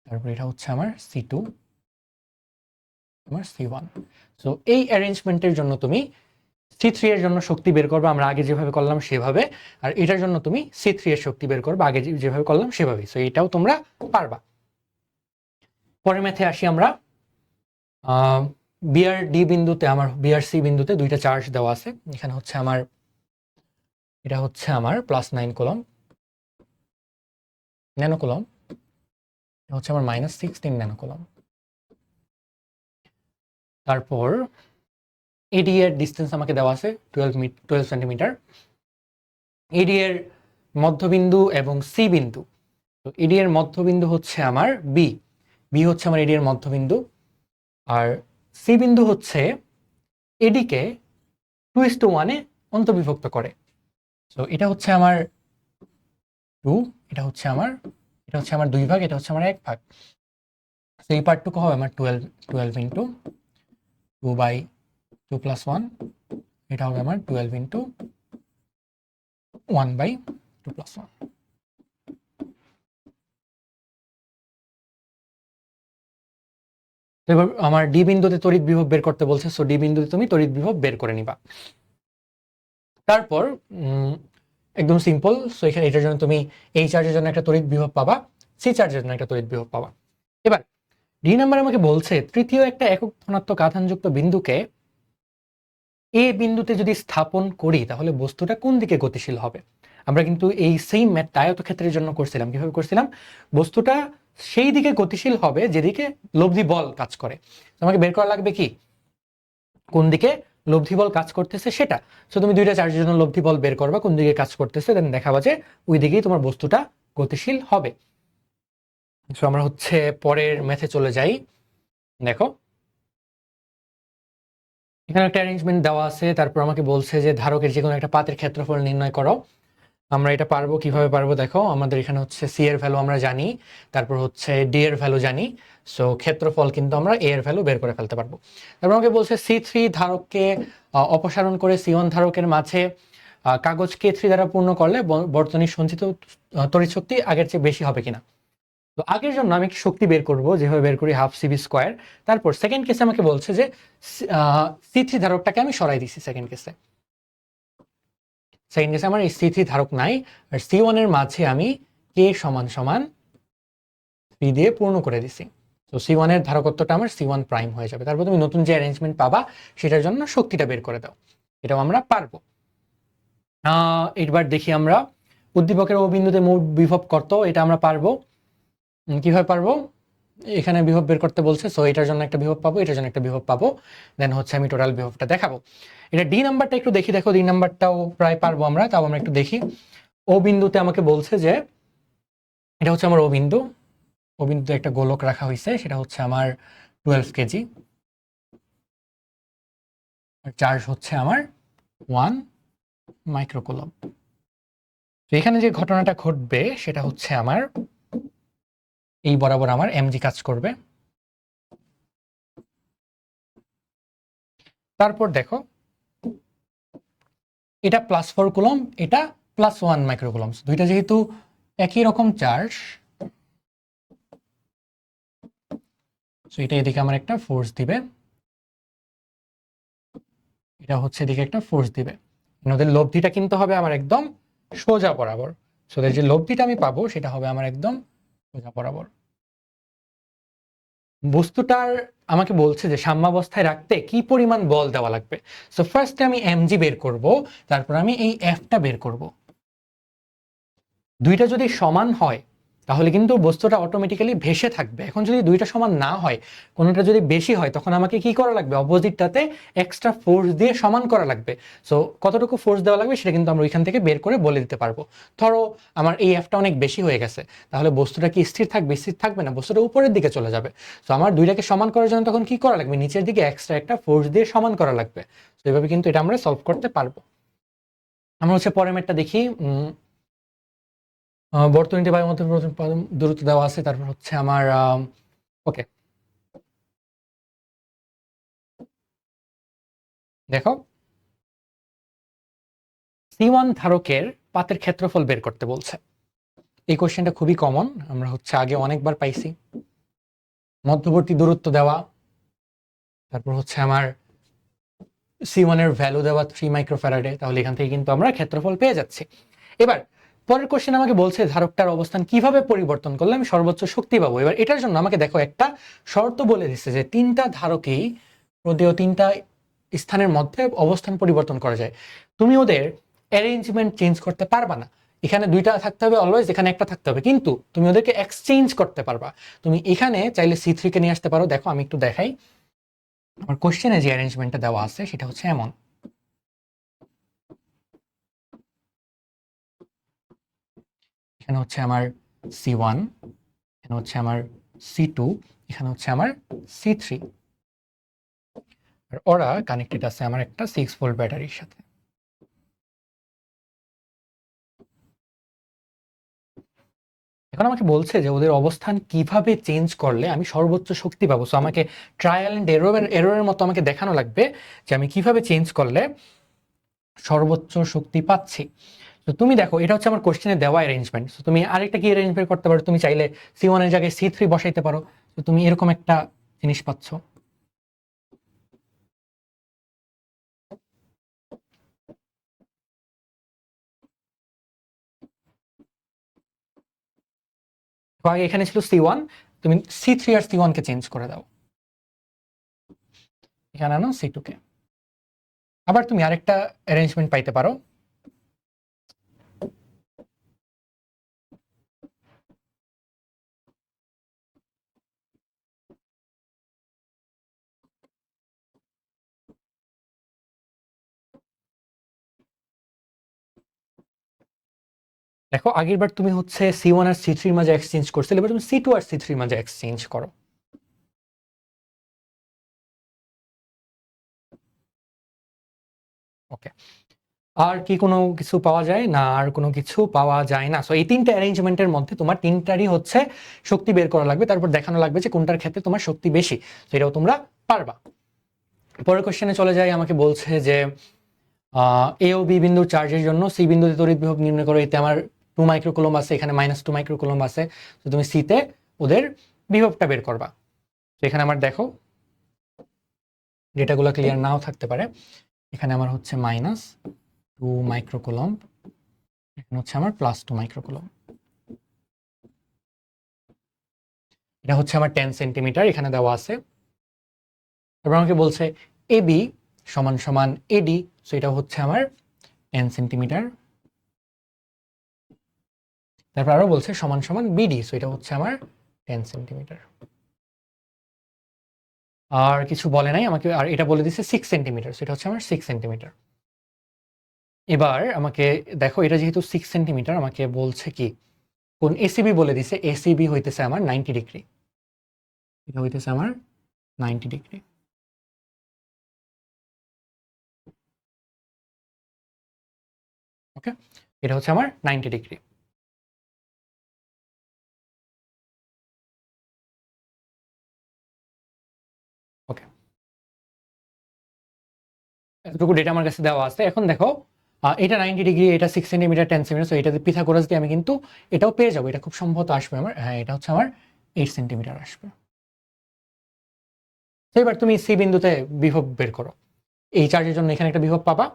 Speaker 1: তারপর এটা হচ্ছে আমার C2, আমার C1। সো এই অ্যারেঞ্জমেন্টের জন্য তুমি C3 এর জন্য শক্তি বের করবে আমরা আগে যেভাবে করলাম সেভাবে, আর এটার জন্য তুমি C3 এর শক্তি বের করবে আগে যেভাবে করলাম সেভাবেই। সো এটাও তোমরা পারবা। পরের ম্যাথে আসি আমরা। বিআর ডি বিন্দুতে, আমার বিআর সি বিন্দুতে দুইটা চার্জ দেওয়া আছে। এখানে হচ্ছে আমার, এটা হচ্ছে আমার +9 কুলম্ব ন্যানো কুলম্ব, এটা হচ্ছে আমার -16 ন্যানো কুলম্ব। তারপর এডি এর ডিস্টেন্স আমাকে দেওয়া আছে 12 সেন্টিমিটার। এডি এর মধ্যবিন্দু এবং সি বিন্দু, তো এডি এর মধ্যবিন্দু হচ্ছে আমার বি, বি হচ্ছে আমার এডি এর মধ্যবিন্দু, আর সি বিন্দু হচ্ছে এডিকে 2:1 অন্তর্বিভক্ত করে। সো এটা হচ্ছে আমার 2, এটা হচ্ছে আমার 2 ভাগ, এটা হচ্ছে আমার 1 ভাগ। সো এই পার্টটুকু হবে আমার 12 ইন্টু 2/2 + 1, এটা হবে আমার 12 ইন্টু 1/2 + 1। তো এবার আমার ডি বিন্দুতে তড়িৎ বিভব বের করতে বলছে, সো ডি বিন্দুতে তুমি তড়িৎ বিভব বের করে নিবা। তারপর একদম সিম্পল, সো এখানে এটার জন্য তুমি এই চার্জের জন্য একটা তড়িৎ বিভব পাবা, সি চার্জের জন্য একটা তড়িৎ বিভব পাবা। এবার ডি নাম্বার আমাকে বলছে তৃতীয় একটা একক ধনাত্মক আধানযুক্ত বিন্দুকে এ বিন্দুতে যদি স্থাপন করি তাহলে বস্তুটা কোন দিকে গতিশীল হবে। আমরা কিন্তু এই সেম ম্যাথটা আয়তক্ষেত্রের জন্য করছিলাম। কিভাবে করছিলাম? বস্তুটা সেই দিকে গতিশীল হবে যেদিকে লব্ধি বল কাজ করে। আমাকে বের করা লাগবে কি কোন দিকে লব্ধি বল কাজ করতেছে সেটা। সো তুমি দুইটা চার্জের জন্য লব্ধি বল বের করবা কোন দিকে কাজ করতেছে, দেন দেখাবা যে ওই দিকেই তোমার বস্তুটা গতিশীল হবে। সো আমরা হচ্ছে পরের ম্যাথে চলে যাই। দেখো এখানে একটা অ্যারেঞ্জমেন্ট দেওয়া আছে, তারপর আমাকে বলছে যে ধারকের যে কোনো একটা পাতের ক্ষেত্রফল নির্ণয় করো। আমরা এটা পারবো, কিভাবে পারবো দেখো, আমাদের এখানে হচ্ছে সি এর ভ্যালু আমরা জানি, তারপর হচ্ছে ডি এর ভ্যালু জানি, সো ক্ষেত্রফল কিন্তু আমরা এ এর ভ্যালু বের করে ফেলতে পারবো। তারপর আমাকে বলছে C3 ধারককে অপসারণ করে C1 ধারকের মাঝে কাগজ K3 দ্বারা পূর্ণ করলে বর্তনীর সঞ্চিত তড়িৎ শক্তি আগের চেয়ে বেশি হবে কিনা। তো আগের জন্য আমি কি শক্তি বের করব, যেভাবে বের করি ½ CV²। তারপর সেকেন্ড কেসে আমাকে বলছে যে C3 ধারকটাকে আমি সরাই দিছি সেকেন্ড কেসে আমার এই C3 ধারক নাই, আর C1 এর মাঝে আমি K = 3 দিয়ে পূর্ণ করে দিছি। তো C1 এর ধারকত্বটা আমার C1 প্রাইম হয়ে যাবে। তারপর তুমি নতুন যে অ্যারেঞ্জমেন্ট পাবা সেটার জন্য শক্তিটা বের করে দাও, এটাও আমরা পারবো। এবার দেখি আমরা উদ্দীপকের ও বিন্দুতে মোট বিভব কত, এটা আমরা পারবো। কিভাবে পারবো? এখানে বিভব বের করতে বলছে, সো এটার জন্য একটা বিভব পাবো, এটার জন্য একটা বিভব পাবো, দেন হচ্ছে আমি টোটাল বিভবটা দেখাবো। এটা ডি নাম্বারটা একটু দেখি, দেখো ডি নাম্বারটাও প্রায় পারবো আমরা, তাও আমরা একটু দেখি। ও বিন্দুতে আমাকে বলছে যে এটা হচ্ছে আমার ও বিন্দু, ও বিন্দুতে একটা গোলক রাখা হয়েছে, সেটা হচ্ছে আমার 12 কেজি, আর চার্জ হচ্ছে আমার 1 মাইক্রোকুলম। তো এখানে যে ঘটনাটা ঘটবে সেটা হচ্ছে আমার এই বরাবর আমার mg কাজ করবে। তারপর দেখো এটা +4 কুলম, এটা +1 মাইক্রোকুলম, দুইটা যেহেতু একই রকম চার্জ, সো এটা এদিকে আমার একটা ফোর্স দিবে, এটা হচ্ছে এদিকে একটা ফোর্স দিবে। ওদের লব্ধিটা কিন্তু হবে আমার একদম সোজা বরাবর, সো ওদের যে লব্ধিটা আমি পাবো সেটা হবে আমার একদম সোজা বরাবর। বস্তুটার আমাকে বলছে যে সাম্যাবস্থায় রাখতে কি পরিমাণ বল দেওয়া লাগবে। সো ফার্স্টে আমি mg বের করব, তারপর আমি এই Fটা বের করব। দুইটা যদি সমান হয় তাহলে কিন্তু বস্তুটা অটোমেটিক্যালি ভেসে থাকবে। এখন যদি দুইটা সমান না হয়, কোনোটা যদি বেশি হয়, তখন আমাকে কি করা লাগবে? অপোজিটটাতে এক্সট্রা ফোর্স দিয়ে সমান করা লাগবে। সো কতটুকু ফোর্স দেওয়া লাগবে সেটা কিন্তু আমরা ওইখান থেকে বের করে বলে দিতে পারবো। ধরো আমার এই Fটা অনেক বেশি হয়ে গেছে, তাহলে বস্তুটা কি স্থির থাকবে? স্থির থাকবে না, বস্তুটা উপরের দিকে চলে যাবে। সো আমার দুইটাকে সমান করার জন্য তখন কি করা লাগবে? নিচের দিকে এক্সট্রা একটা ফোর্স দিয়ে সমান করা লাগবে। তো এইভাবে কিন্তু এটা আমরা সলভ করতে পারবো। আমরা হচ্ছে পরের ম্যাথটা দেখি। বর্তনীতে বায়ুমণ্ডলের দূরত্ব দেওয়া আছে, তারপর হচ্ছে আমার ওকে দেখো C1 ধারকের পাতের ক্ষেত্রফল বের করতে বলছে। এই কোশ্চেনটা খুবই কমন, আমরা হচ্ছে আগে অনেকবার পাইছি। মধ্যবর্তী দূরত্ব দেওয়া, তারপর হচ্ছে আমার C1 এর ভ্যালু দেওয়া 3 মাইক্রোফ্যারাডে, তাহলে এখান থেকে কিন্তু আমরা ক্ষেত্রফল পেয়ে যাচ্ছি। এবার পরের কোশ্চেন আমাকে বলছে ধারকটার অবস্থান কিভাবে পরিবর্তন করলে আমি সর্বোচ্চ শক্তি পাবো। এবার এটার জন্য আমাকে দেখো একটা শর্ত বলে দিচ্ছে যে তিনটা ধারকেই প্রদেয় তিনটা স্থানের মধ্যে অবস্থান পরিবর্তন করা যায়। তুমি ওদের অ্যারেঞ্জমেন্ট চেঞ্জ করতে পারবা না। এখানে দুইটা থাকতে হবে অলওয়েজ, এখানে একটা থাকতে হবে, কিন্তু তুমি ওদেরকে এক্সচেঞ্জ করতে পারবা। তুমি এখানে চাইলে C3 কে নিয়ে আসতে পারো। দেখো আমি একটু দেখাই, আমার কোশ্চেনে যে অ্যারেঞ্জমেন্টটা দেওয়া আছে সেটা হচ্ছে এমন। এখানে হচ্ছে আমার C1, এখানে হচ্ছে আমার C2, এখানে হচ্ছে আমার C3। আর ওরা কানেক্টেড আছে আমার একটা 6 ভোল্ট ব্যাটারির সাথে। এখন আমাকে বলছে যে ওদের অবস্থান কিভাবে চেঞ্জ করলে আমি সর্বোচ্চ শক্তি পাবো। সো আমাকে ট্রায়াল এন্ড এররের মতো আমাকে দেখানো লাগবে যে আমি কিভাবে চেঞ্জ করলে সর্বোচ্চ শক্তি পাচ্ছি। তো তুমি দেখো এটা হচ্ছে আমার কোশ্চেনে দেওয়া অ্যারেঞ্জমেন্ট। তো তুমি আরেকটা কি অ্যারেঞ্জমেন্ট করতে পারো, তুমি চাইলে C1 এর জায়গায় C3 বসাইতে পারো। তো তুমি এরকম একটা জিনিস পাচ্ছ। তো আগে এখানে ছিল C1, তুমি C3 আর C1 কে চেঞ্জ করে দাও, এখানে আনো C2 কে। আবার তুমি আরেকটা অ্যারেঞ্জমেন্ট পাইতে পারো। দেখো আগের বার তুমি হচ্ছে C1 আর C3 মাঝে এক্সচেঞ্জ করছিলে, এবার তুমি C2 আর C3 মাঝে এক্সচেঞ্জ করো। ওকে, আর কি কোনো কিছু পাওয়া যায় না? আর কোনো কিছু পাওয়া যায় না। সো এই তিনটা অ্যারেঞ্জমেন্টের মধ্যে তোমার তিনটারই হচ্ছে শক্তি বের করা লাগবে, তারপর দেখানো লাগবে যে কোনটার ক্ষেত্রে তোমার শক্তি বেশি। তো এটাও তোমরা পারবা। পরের কোশ্চেনে চলে যাই। আমাকে বলছে যে এ ও বি বিন্দুর চার্জের জন্য সি বিন্দুতে তড়িৎ বিভব নির্ণয় করো। এতে আমার 2 মাইক্রোকুলম্ব আছে, এখানে -2 মাইক্রোকুলম্ব আছে। তো তুমি সিতে ওদের বিভবটা বের করবা। তো এখানে আমার দেখো ডেটাগুলো ক্লিয়ার নাও থাকতে পারে। এখানে আমার হচ্ছে -2 মাইক্রোকুলম্ব, এখানে হচ্ছে আমার +2 মাইক্রোকুলম্ব। এটা হচ্ছে আমার 10 সেন্টিমিটার এখানে দেওয়া আছে। তারপর আমাকে বলছে এবি সমান সমান এডি, সো এটা হচ্ছে আমার 10 সেন্টিমিটার। তারপর আরো বলছে সমান সমান বিডি, সো এটা হচ্ছে আমার 10 সেন্টিমিটার। আর কিছু বলে নাই আমাকে, আর এটা বলে দিচ্ছে 6 সেন্টিমিটার, সো এটা হচ্ছে আমার 6 সেন্টিমিটার। এবার আমাকে দেখো এটা যেহেতু 6 সেন্টিমিটার, আমাকে বলছে কি কোন এসিবি বলে দিছে। এসিবি হইতেছে আমার 90 ডিগ্রি, এটা হইতেছে আমার 90 ডিগ্রি। ওকে, এটা হচ্ছে আমার 90 ডিগ্রি। ওকে, এতটুকু ডেটা আমার কাছে দেওয়া আছে। এখন দেখো এটা 90 ডিগ্রি, এটা 6 সেন্টিমিটার 10 সেন্টিমিটার, সো এটাতে পিথাগোরাস দিয়ে আমি কিন্তু এটাও পেয়ে যাবো। এটা খুব সম্ভবত আসবে আমার, হ্যাঁ এটা হচ্ছে আমার 8 সেন্টিমিটার আসবে। তো এবার তুমি সি বিন্দুতে বিভব বের করো। এই চার্জের জন্য এখানে একটা বিভব পাবা,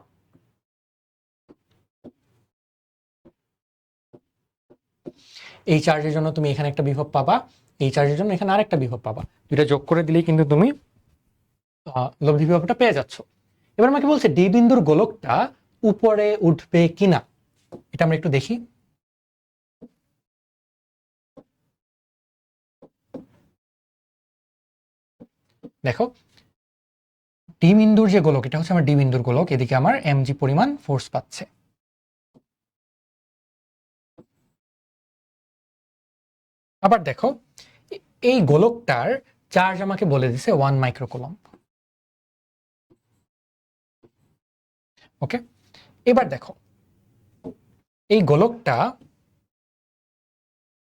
Speaker 1: এই চার্জের জন্য তুমি এখানে একটা বিভব পাবা, এই চার্জের জন্য এখানে আরেকটা বিভব পাবা। দুইটা যোগ করে দিলেই কিন্তু তুমি লব্ধি বিভবটা পেয়ে যাচ্ছ। এবার আমাকে বলছে ডি বিন্দুর গোলকটা উপরে উঠবে কিনা, এটা আমরা একটু দেখি। দেখো ডি বিন্দুর যে গোলক, এটা হচ্ছে আমার ডি বিন্দুর গোলক, এদিকে আমার এমজি পরিমাণ ফোর্স পাচ্ছে। আবার দেখো এই গোলকটার চার্জ আমাকে বলে দিছে 1 মাইক্রোকুলম্ব। ওকে, এবার দেখো এই গোলকটা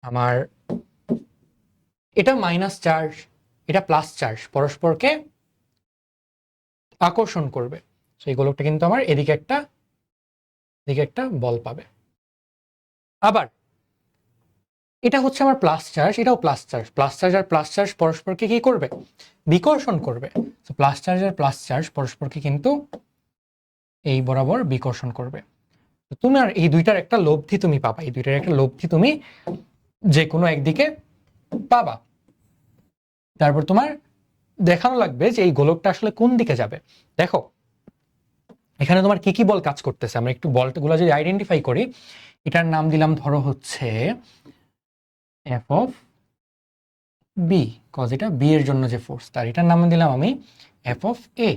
Speaker 1: আমার, এটা মাইনাস চার্জ, এটা প্লাস চার্জ, পরস্পরকে আকর্ষণ করবে। সেই গোলকটা কিন্তু আমার এদিকে একটা বল পাবে। আবার এটা হচ্ছে আমার প্লাস চার্জ, এটাও প্লাস চার্জ, প্লাস চার্জ আর প্লাস চার্জ পরস্পরকে কি করবে? বিকর্ষণ করবে। তো প্লাস চার্জ আর প্লাস চার্জ পরস্পরকে কিন্তু এই বরাবর বিকর্ষণ করবে। তো তুমি আর এই দুইটার একটা লব্ধি তুমি পাবা, এই দুইটার একটা লব্ধি তুমি যে কোনো একদিকে পাবা। তারপর তোমার দেখানো লাগবে যে এই গোলকটা আসলে কোন দিকে যাবে। দেখো এখানে তোমার কি কি বল কাজ করতেছে, আমরা একটু বলগুলো যদি আইডেন্টিফাই করি। এটার নাম দিলাম ধরো হচ্ছে এফ অফ বি, কজ এটা বি এর জন্য যে ফোর্স, তার এটার নাম দিলাম আমি এফ অফ এ।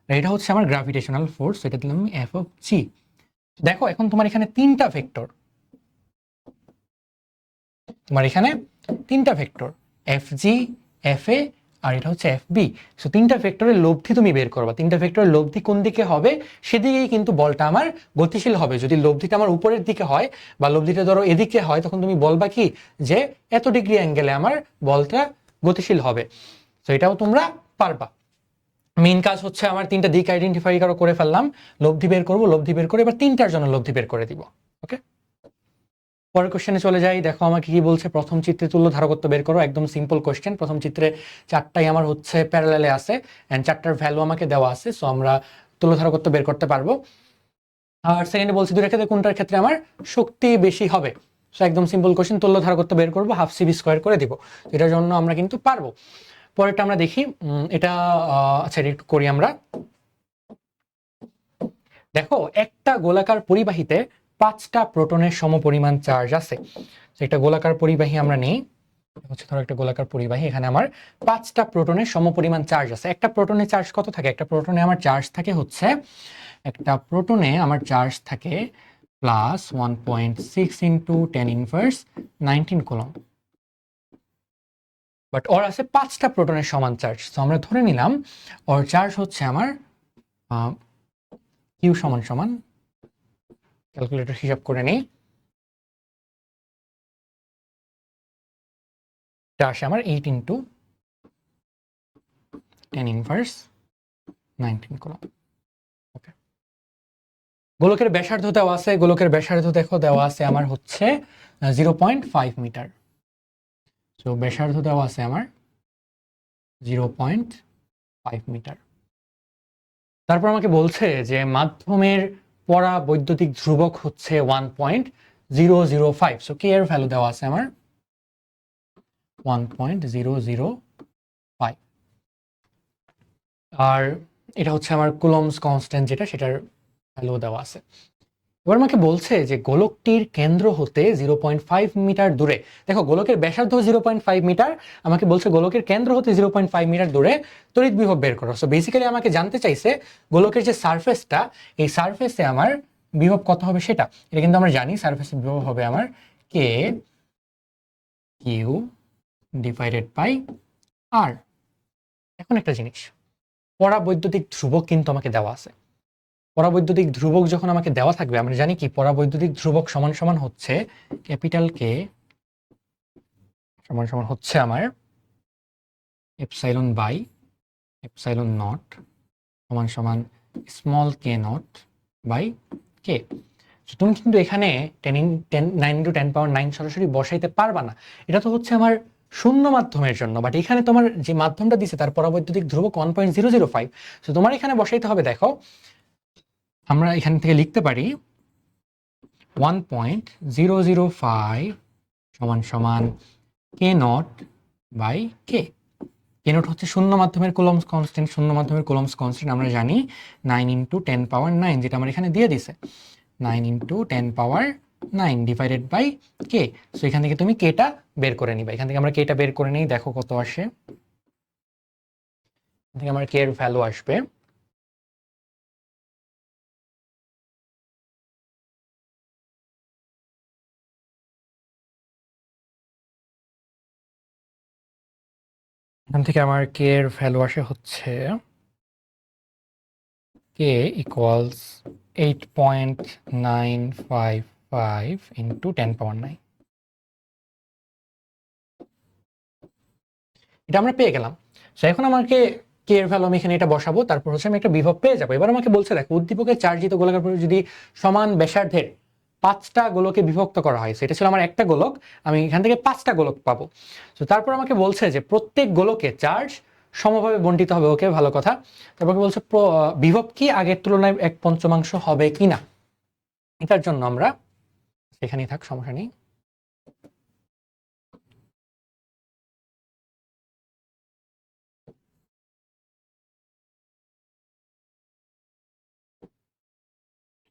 Speaker 1: এটা হচ্ছে আমার গ্র্যাভিটেশনাল ফোর্স, এটা দিলাম আমি এফ অফ জি। দেখো এখন তোমার এখানে তিনটা ভেক্টর, তোমার এখানে তিনটা vector F G, F A আর এটা হচ্ছে এফ বি। সো তিনটা ভেক্টরের লব্ধি তুমি বের করবা, তিনটা ভেক্টরের লব্ধি কোন দিকে হবে সেদিকেই কিন্তু বলটা আমার গতিশীল হবে। যদি লব্ধিটা আমার উপরের দিকে হয় বা লব্ধিটা ধরো এদিকে হয়, তখন তুমি বলবা কি যে এত ডিগ্রি অ্যাঙ্গেলে আমার বলটা গতিশীল হবে। তো এটাও তোমরা পারবা। মেইন কাজ হচ্ছে আমার তিনটা দিক আইডেন্টিফাই করে ফেললাম, লব্ধি বের করবো, লব্ধি বের করে এবার তিনটার জন্য লব্ধি বের করে দিব। ওকে, পরের কোশ্চেনে চলে যাই। দেখো আমাকে কি বলছে, প্রথম চিত্রে তুল্য ধারকত্ব বের করো। একদম সিম্পল কোশ্চেন। প্রথম চিত্রে চারটাই আমার হচ্ছে প্যারালালে আছে এন্ড চারটার ভ্যালু আমাকে দেওয়া আছে, সো আমরা তুল্য ধারকত্ব বের করতে পারবো। আর সেকেন্ডে বলছি দুইটার ক্ষেত্রে কোনটার ক্ষেত্রে আমার শক্তি বেশি হবে। সো একদম সিম্পল কোশ্চেন, তুল্য ধারকত্ব বের করবো, হাফ সিভি স্কোয়ার করে দিব। এটার জন্য আমরা কিন্তু পারবো। পরেরটা আমরা দেখি, এটা আচ্ছা এটা একটু করি আমরা। দেখো একটা গোলাকার পরিবাহীতে 5টা প্রোটনের সমপরিমাণ চার্জ আছে। একটা গোলাকার পরিবাহী আমরা নিই, হচ্ছে ধরো একটা গোলাকার পরিবাহী, এখানে আমার 5টা প্রোটনের সমপরিমাণ চার্জ আছে। একটা প্রোটনে চার্জ কত থাকে? একটা প্রোটনে আমার চার্জ থাকে হচ্ছে, একটা প্রোটনে আমার চার্জ থাকে প্লাস 1.6 ইন্টু 10⁻19 কুলম্ব। বাট ওর আছে 5টা প্রোটনের সমান চার্জ, তো আমরা ধরে নিলাম ওর চার্জ হচ্ছে আমার কিউ সমান সমান, ক্যালকুলেটর হিসাব করে নেই, এটা আসে আমার 8 ইন্টু 10⁻19 কুলম্ব। ওকে, গোলকের ব্যাসার্ধ দেওয়া আছে, গোলকের ব্যাসার্ধ দেখো দেওয়া আছে আমার হচ্ছে 0.5 মিটার। তো ব্যাসার্ধ দেওয়া আছে আমার 0.5 মিটার। তারপর আমাকে বলছে যে মাধ্যমের পরাবৈদ্যুতিক ধ্রুবক হচ্ছে 1.005। সো কে এর ভ্যালু দেওয়া আছে আমার 1.005। আর এটা হচ্ছে আমার কুলম্বস কনস্ট্যান্ট, যেটা সেটার ভ্যালু দেওয়া আছে। এবার আমাকে বলছে যে গোলকটির কেন্দ্র হতে 0.5 মিটার দূরে, দেখো গোলকের ব্যাসার্ধ 0.5 মিটার, আমাকে বলছে গোলকের কেন্দ্র হতে 0.5 মিটার দূরে তড়িৎ বিভব বের করো। সো বেসিক্যালি আমাকে জানতে চাইছে গোলকের যে সারফেসটা, এই সারফেসে আমার বিভব কত হবে সেটা। এটা কিন্তু আমরা জানি সারফেসে বিভব হবে আমার কে কিউ ডিভাইডেড বাই আর। এখন একটা জিনিস, পরাবৈদ্যুতিক ধ্রুবক কিন্তু আমাকে দেওয়া আছে। পরাবৈদ্যুতিক ধ্রুবক যখন আমাকে দেওয়া থাকবে, আমরা জানি কি পরাবৈদ্যুতিক ধ্রুবক সমান সমান হচ্ছে ক্যাপিটাল কে সমান সমান হচ্ছে আমার এপসাইলন বাই এপসাইলন নট সমান সমান স্মল কে নট বাই কে। তুমি কিন্তু এখানে 9 × 10⁻৯ সরাসরি বসাইতে পারবা না, এটা তো হচ্ছে আমার শূন্য মাধ্যমের জন্য। বাট এখানে তোমার যে মাধ্যমটা দিছে তার পরাবৈদ্যুতিক ধ্রুবক 1.005। তো তোমার এখানে বসাইতে হবে, দেখো আমরা এখান থেকে লিখতে পারি 1.005 সমান সমান K naught by K. K naught হচ্ছে শূন্য মাধ্যমের কুলম্বস কনস্ট্যান্ট, শূন্য মাধ্যমের কুলম্বস কনস্ট্যান্ট আমরা জানি 9 × 10⁻9, যেটা আমার এখানে দিয়ে দিছে 9 × 10⁻9 ডিভাইডেড বাই কে। সো এখান থেকে তুমি কেটা বের করে নিবা। এখান থেকে আমরা কেটা বের করে নিই, দেখো কত আসে। এখান থেকে আমার কে এর ভ্যালু আসবে এখান থেকে আমার কে এর ভ্যালু আসে হচ্ছে কে ইকুয়ালস 8.955 ইন্টু 10⁻9। এটা আমরা পেয়ে গেলাম। সো এখন আমাকে কে এর ভ্যালু আমি এখানে এটা বসাবো, তারপর হচ্ছে আমি একটা বিভব পেয়ে যাবো। এবার আমাকে বলছে দেখো উদ্দীপকের চার্জিত গোলাকার যদি সমান ব্যাসার্ধের 5টা গোলকে বিভক্ত করা হয়, সেটা ছিল আমার একটা গোলক, আমি এখান থেকে 5টা গোলক পাবো। তো তারপর আমাকে বলছে যে প্রত্যেক গোলকে চার্জ সমভাবে বন্টিত হবে। ওকে, ভালো কথা। তারপর বলছে বিভব কি আগের তুলনায় 1/5 হবে কিনা। এটার জন্য আমরা এখানেই থাক, সমস্যা নেই।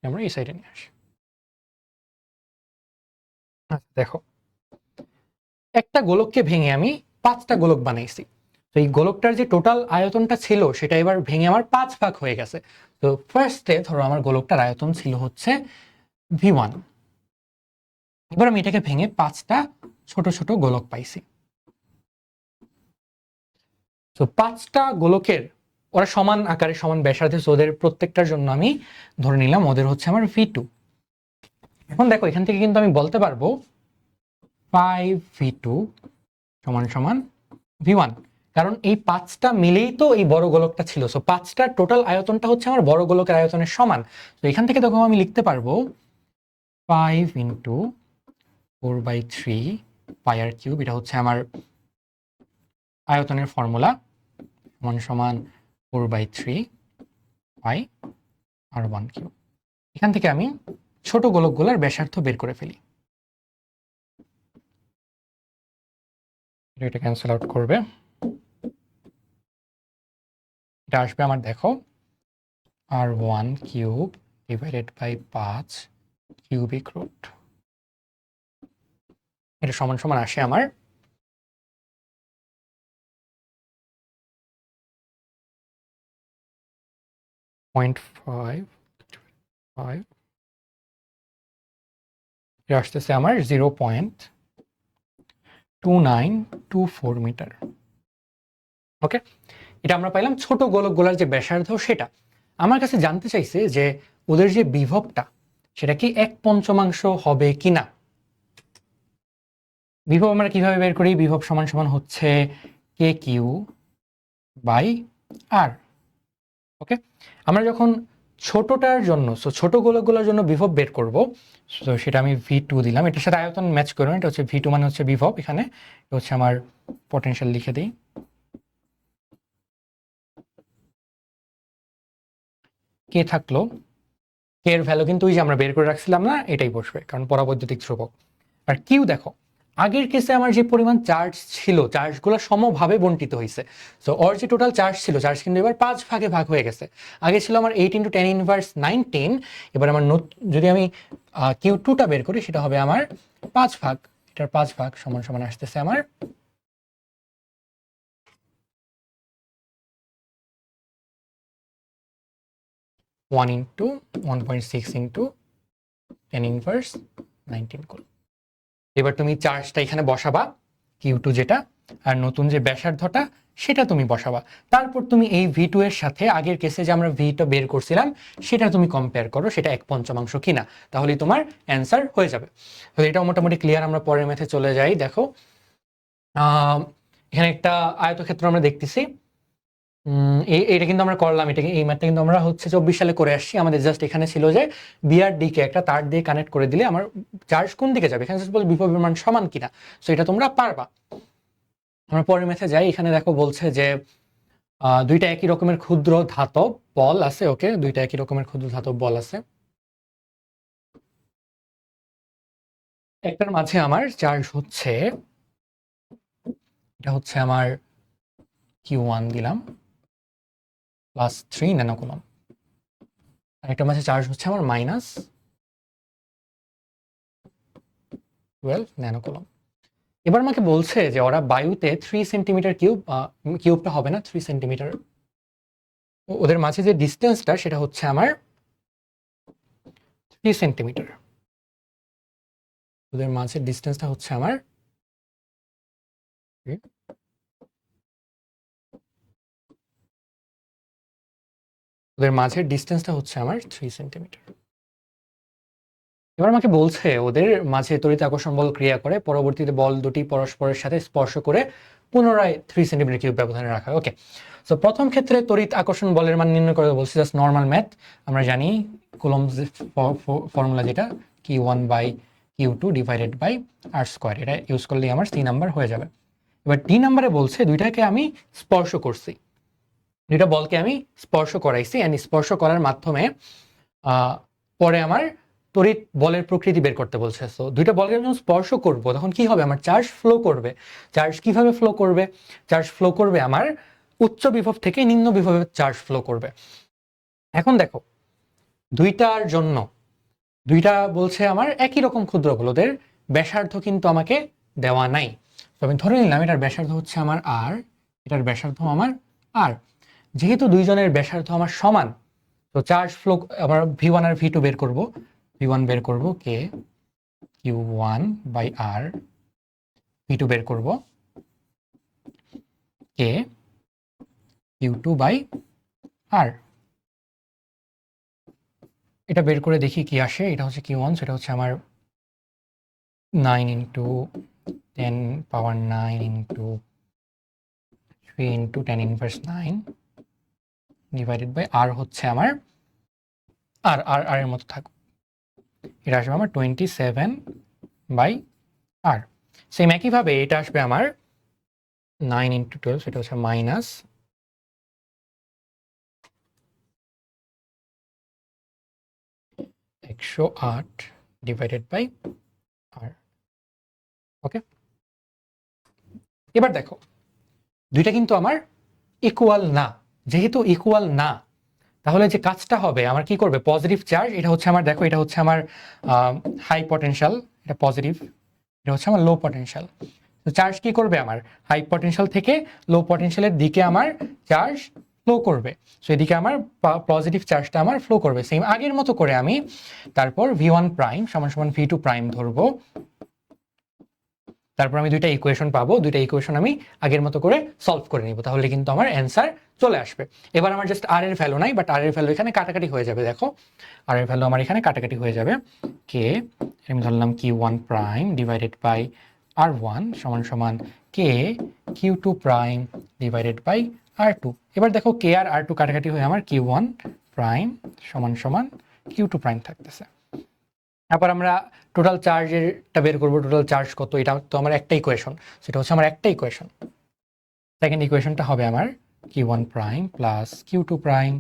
Speaker 1: আমরা এই সাইডে নিয়ে আসি। দেখো একটা গোলককে ভেঙে আমি 5টা গোলক বানাইছি। তো এই গোলকটার যে টোটাল আয়তনটা ছিল সেটা এবার ভেঙে আমার 5 ভাগ হয়ে গেছে। তো ফার্স্টে ধরো আমার গোলকটার আয়তন ছিল হচ্ছে V1। এবার আমি এটাকে ভেঙে 5টা ছোট ছোট গোলক পাইছি। তো 5টা গোলকের ওরা সমান আকারে সমান ব্যাসার্ধে, ওদের প্রত্যেকটার জন্য আমি ধরে নিলাম ওদের হচ্ছে আমার V2। এখন দেখো এখান থেকে কিন্তু আমি বলতে পারবো 5V2 সমান সমান V1, কারণ এই 5টা মিলেই তো এই বড় গোলকটা ছিল। সো 5টার টোটাল আয়তনটা হচ্ছে আমার বড় গোলকের আয়তনের সমান। তো এখান থেকে তখন আমি লিখতে পারবো 5 ইন্টু 4/3 পাই আর কিউব, এটা হচ্ছে আমার আয়তনের ফর্মুলা, সমান সমান 4/3 পাই আর 1 কিউব। এখান থেকে আমি ছোট গোলকগুলোর ব্যাসার্ধ বের করে ফেলি। এটা ক্যান্সেল আউট করবে, এটা আসবে আমার দেখো R1 cube divided by 5 cubic root. এটা সমান সমান আসে আমার 0.5 এটা আসতেছে আমার 0.2924 মিটার। ওকে, এটা আমরা পাইলাম ছোট গোলকগুলোর যে ব্যাসার্ধ সেটা। আমার কাছে জানতে চাইছে যে ওদের যে বিভবটা সেটা কি 1/5 হবে কিনা। বিভব আমরা কিভাবে বের করি? বিভব সমান সমান হচ্ছে কে কিউ বাই আর। ওকে, আমরা যখন ছোটটার জন্য, ছোট গোলকগুলোর জন্য বিভব বের করব, তো সেটা আমি V2 দিলাম, এটার সাথে আয়তন ম্যাচ করবেন, এটা হচ্ছে V2 মানে হচ্ছে বিভব, এখানে এটা হচ্ছে আমার পটেনশিয়াল লিখে দিই। কে থাকলো, কে এর ভ্যালু কিন্তু ওই যে আমরা বের করে রাখছিলাম না, এটাই বসবে, কারণ পরাবৈদ্যুতিক ধ্রুবক। আর কিউ দেখো, আগের কেসে আমার যে পরিমাণ চার্জ ছিল, চার্জগুলো সমভাবে বন্টিত হয়েছে। সো ওর যে টোটাল চার্জ ছিল, চার্জ কিন্তু এবার 5 ভাগে ভাগ হয়ে গেছে। আগে ছিল আমার 8 × 10⁻19, এবার আমার যদি আমি Q2টা বের করি, সেটা হবে আমার 5 ভাগ, এটার 5 ভাগ সমান সমান আসতেছে আমার 1 × 1.6 × 10⁻19 কুলম্ব। এবার তুমি চার্জটা এখানে বসাবা, Q2 যেটা, আর নতুন যে ব্যাসার্ধটা সেটা তুমি বসাবা। তারপর তুমি এই V2 এর সাথে আগের কেসে যে আমরা V2 বের করছিলাম সেটা তুমি কম্পেয়ার করো, সেটা 1/5 কিনা, তাহলেই তোমার অ্যান্সার হয়ে যাবে। তো এটাও মোটামুটি ক্লিয়ার। আমরা পরের ম্যাথে চলে যাই। দেখো এখানে একটা আয়তক্ষেত্র আমরা দেখতেছি, এটা কিন্তু আমরা করলাম, এটাকে এই ম্যাথটা কিন্তু আমরা হচ্ছে 24 সালে করে আসছি। আমাদের জাস্ট এখানে ছিল যে বি আর ডি কে একটা তার দিয়ে কানেক্ট করে দিলে আমার চার্জ কোন দিকে যাবে, এখানে জাস্ট বল বিভবের মান সমান কিনা। সো এটা তোমরা পারবা। আমরা পরের ম্যাথে যাই। এখানে দেখো বলছে যে দুইটা একই রকমের ক্ষুদ্র ধাতব বল আছে। ওকে, দুইটা একই রকমের ক্ষুদ্র ধাতব বল আছে, একটার মাঝে আমার চার্জ হচ্ছে, এটা হচ্ছে আমার Q1 দিলাম +3 ন্যানোকুলম, আর একটার মাঝে চার্জ হচ্ছে আমার -12 ন্যানোকুলম। এবার আমাকে বলছে যে ওরা বায়ুতে 3 সেন্টিমিটার কিউবটা হবে না, 3 সেন্টিমিটার, ওদের মাঝে যে ডিস্টেন্সটা সেটা হচ্ছে আমার 3 সেন্টিমিটার। ওদের মাঝে ডিস্টেন্সটা হচ্ছে আমার ওদের মাঝের ডিস্টেন্সটা হচ্ছে আমার 3 সেন্টিমিটার। এবার আমাকে বলছে ওদের মাঝে তড়িৎ আকর্ষণ বল ক্রিয়া করে, পরবর্তীতে বল দুটি পরস্পরের সাথে স্পর্শ করে পুনরায় 3 সেন্টিমিটার কিউব ব্যবধানে রাখা হয়। ওকে, সো প্রথম ক্ষেত্রে তড়িৎ আকর্ষণ বলের মান নির্ণয় করে বলছি, জাস্ট নর্মাল ম্যাথ। আমরা জানি কুলম্ব ফর্মুলা যেটা Q1/Q2 ডিভাইডেড বাই r², এটা ইউজ করলেই আমার C নাম্বার হয়ে যাবে। এবার D নাম্বারে বলছে দুইটাকে আমি স্পর্শ করছি, দুইটা বলকে আমি স্পর্শ করাইছি, অ্যান্ড স্পর্শ করার মাধ্যমে পরে আমার তড়িৎ বলের প্রকৃতি বের করতে বলছে। সো দুইটা বলকে যখন স্পর্শ করব তখন কি হবে, আমার চার্জ ফ্লো করবে। চার্জ কিভাবে ফ্লো করবে? চার্জ ফ্লো করবে আমার উচ্চ বিভব থেকে নিম্ন বিভবে চার্জ ফ্লো করবে। এখন দেখো দুইটার জন্য দুইটা বলছে আমার একই রকম ক্ষুদ্র বল, ওদের ব্যাসার্ধ কিন্তু আমাকে দেওয়া নাই। তো আমি ধরে নিলাম এটার ব্যাসার্ধ হচ্ছে আমার আর, এটার ব্যাসার্ধ আমার আর। যেহেতু দুইজনের ব্যাসার্ধ আমার সমান, তো চার্জ ফ্লো আবার V1 আর V2 বের করব। V1 বের করব কে Q1/R, V2 বের করব কে Q2/R। এটা বের করে দেখি কি আসে। এটা হচ্ছে Q1, সেটা হচ্ছে আমার 9 into 10 power 9 into 3 into 10 inverse 9 divided by R হচ্ছে আমার আর আর আর এর মতো থাকুক। এটা আসবে আমার 27/R। সেম একইভাবে এটা আসবে আমার 9 ইন্টু 12, সেটা হচ্ছে মাইনাস 108 ডিভাইডেড বাই R। ওকে, এবার দেখো দুইটা কিন্তু আমার ইকুয়াল না। যেহেতু ইকুয়াল না, তাহলে যে কাজটা হবে আমার কি করবে, পজিটিভ চার্জ, এটা হচ্ছে আমার, দেখো এটা হচ্ছে আমার হাই পটেনশিয়াল, এটা পজিটিভ, এটা হচ্ছে আমার লো পটেনশিয়াল। তো চার্জ কি করবে, আমার হাই পটেনশিয়াল থেকে লো পটেনশিয়ালের দিকে আমার চার্জ ফ্লো করবে। সো এদিকে আমার পজিটিভ চার্জটা আমার ফ্লো করবে। সেম আগের মতো করে আমি তারপর V1 প্রাইম সমান সমান V2 প্রাইম ধরবো। তারপর আমি দুইটা ইকুয়েশন পাবো, দুইটা ইকুয়েশন আমি আগের মতো করে সলভ করে নিব, তাহলে কিন্তু আমার অ্যান্সার চলে আসবে। এবার আমার জাস্ট আর এর ভ্যালু নাই, বাট আর এর ভ্যালু এখানে কাটাকাটি হয়ে যাবে। দেখো আর এর ভ্যালু আমার এখানে কাটাকাটি হয়ে যাবে। কে আমি ধরলাম Q1 prime divided by R1 সমান সমান কে Q2 prime divided by R2। এবার দেখো কে আর R2 কাটাকাটি হয়ে আমার Q1 প্রাইম সমান সমান Q2 প্রাইম থাকতেছে। তারপর আমরা টোটাল চার্জেরটা বের করবো, টোটাল চার্জ কত, এটা তো আমার একটা ইকুয়েশন, সেটা হচ্ছে আমার একটা ইকুয়েশন। সেকেন্ড ইকুয়েশনটা হবে আমার Q1 prime plus Q2 prime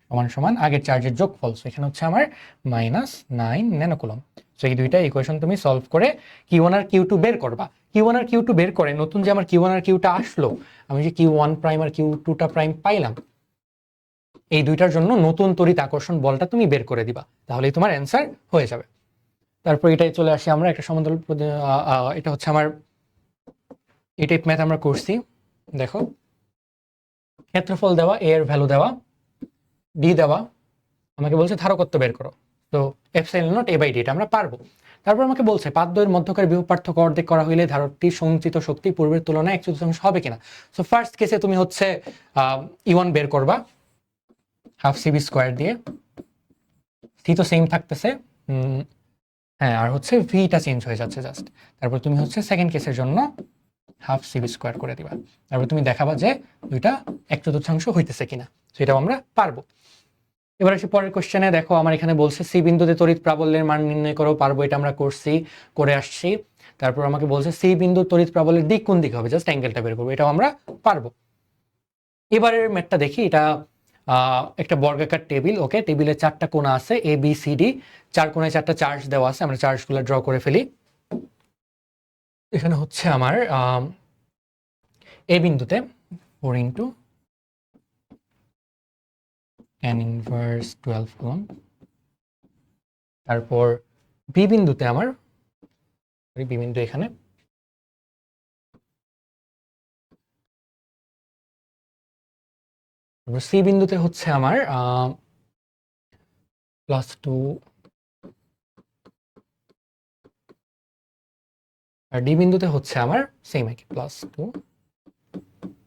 Speaker 1: সমান সমান আগের চার্জের যোগফল, এখানে হচ্ছে আমার -9 ন্যানোকুলম। সো এই দুইটা ইকুয়েশন তুমি সলভ করে Q1 আর Q2 বের করবা। Q1 আর Q2 বের করে নতুন যে আমার Q1 আর Q2 আসলো, আমি যে Q1 প্রাইম আর Q2টা প্রাইম পাইলাম, এই দুইটার জন্য নতুন তড়িৎ আকর্ষণ বলটা তুমি বের করে দিবা, তাহলেই তোমার অ্যান্সার হয়ে যাবে। তারপর এটাই চলে আসি আমরা একটা সমান্তরাল, এটা হচ্ছে আমার এই টাইপ ম্যাথ আমরা করছি। দেখো ক্ষেত্রফল দেওয়া, এ এর ভ্যালু দেওয়া, ডি দেওয়া, আমাকে বলছে ধারকত্ব বের করো। তো এপসাইলন নট A/D এটা আমরা পারবো। তারপর আমাকে বলছে পাদ্য এর মধ্যকার বিভব পার্থক্য অর্ধেক করা হইলে ধারকটির সঞ্চিত শক্তি পূর্বের তুলনায় 1/4 হবে কিনা। সো ফার্স্ট কেসে তুমি হচ্ছে E1 বের করবা হাফ সিবি স্কোয়ার দিয়ে, সি তো সেম থাকতেছে, হ্যাঁ, আর হচ্ছে ভিটা চেঞ্জ হয়ে যাচ্ছে জাস্ট। তারপর তুমি হচ্ছে সেকেন্ড কেসের জন্য হাফ সিবি স্কোয়ার করে দিবা। তারপর তুমি দেখাবা যে দুইটা 1/4 হইতেছে কিনা, সেটাও আমরা পারবো। এবার আসি পরের কোশ্চেনে। দেখো আমার এখানে বলছে সি বিন্দুতে তড়িৎ প্রাবল্যের মান নির্ণয় করো, পারবো, এটা আমরা করছি, করে আসছি। তারপর আমাকে বলছে সি বিন্দু তড়িৎ প্রাবল্যের দিক কোন দিকে হবে, জাস্ট অ্যাঙ্গেলটা বের করবো, এটাও আমরা পারবো। এবারের ম্যাথটা দেখি, এটা একটা বর্গাকার টেবিল। ওকে, টেবিলে 4টা কোণা আছে ABCD, 4 কোণায় 4টা চার্জ দেওয়া আছে, আমরা চার্জগুলো ড্র করে ফেলি। এখানে হচ্ছে আমার এ বিন্দুতে 4 ইন্টু tan ইনভার্স 12 কুলম্ব। তারপর বি বিন্দুতে আমার, বি বিন্দু এখানে, সি বিন্দুতে হচ্ছে আমার +2, আর ডি বিন্দুতে হচ্ছে আমার সেম একই +2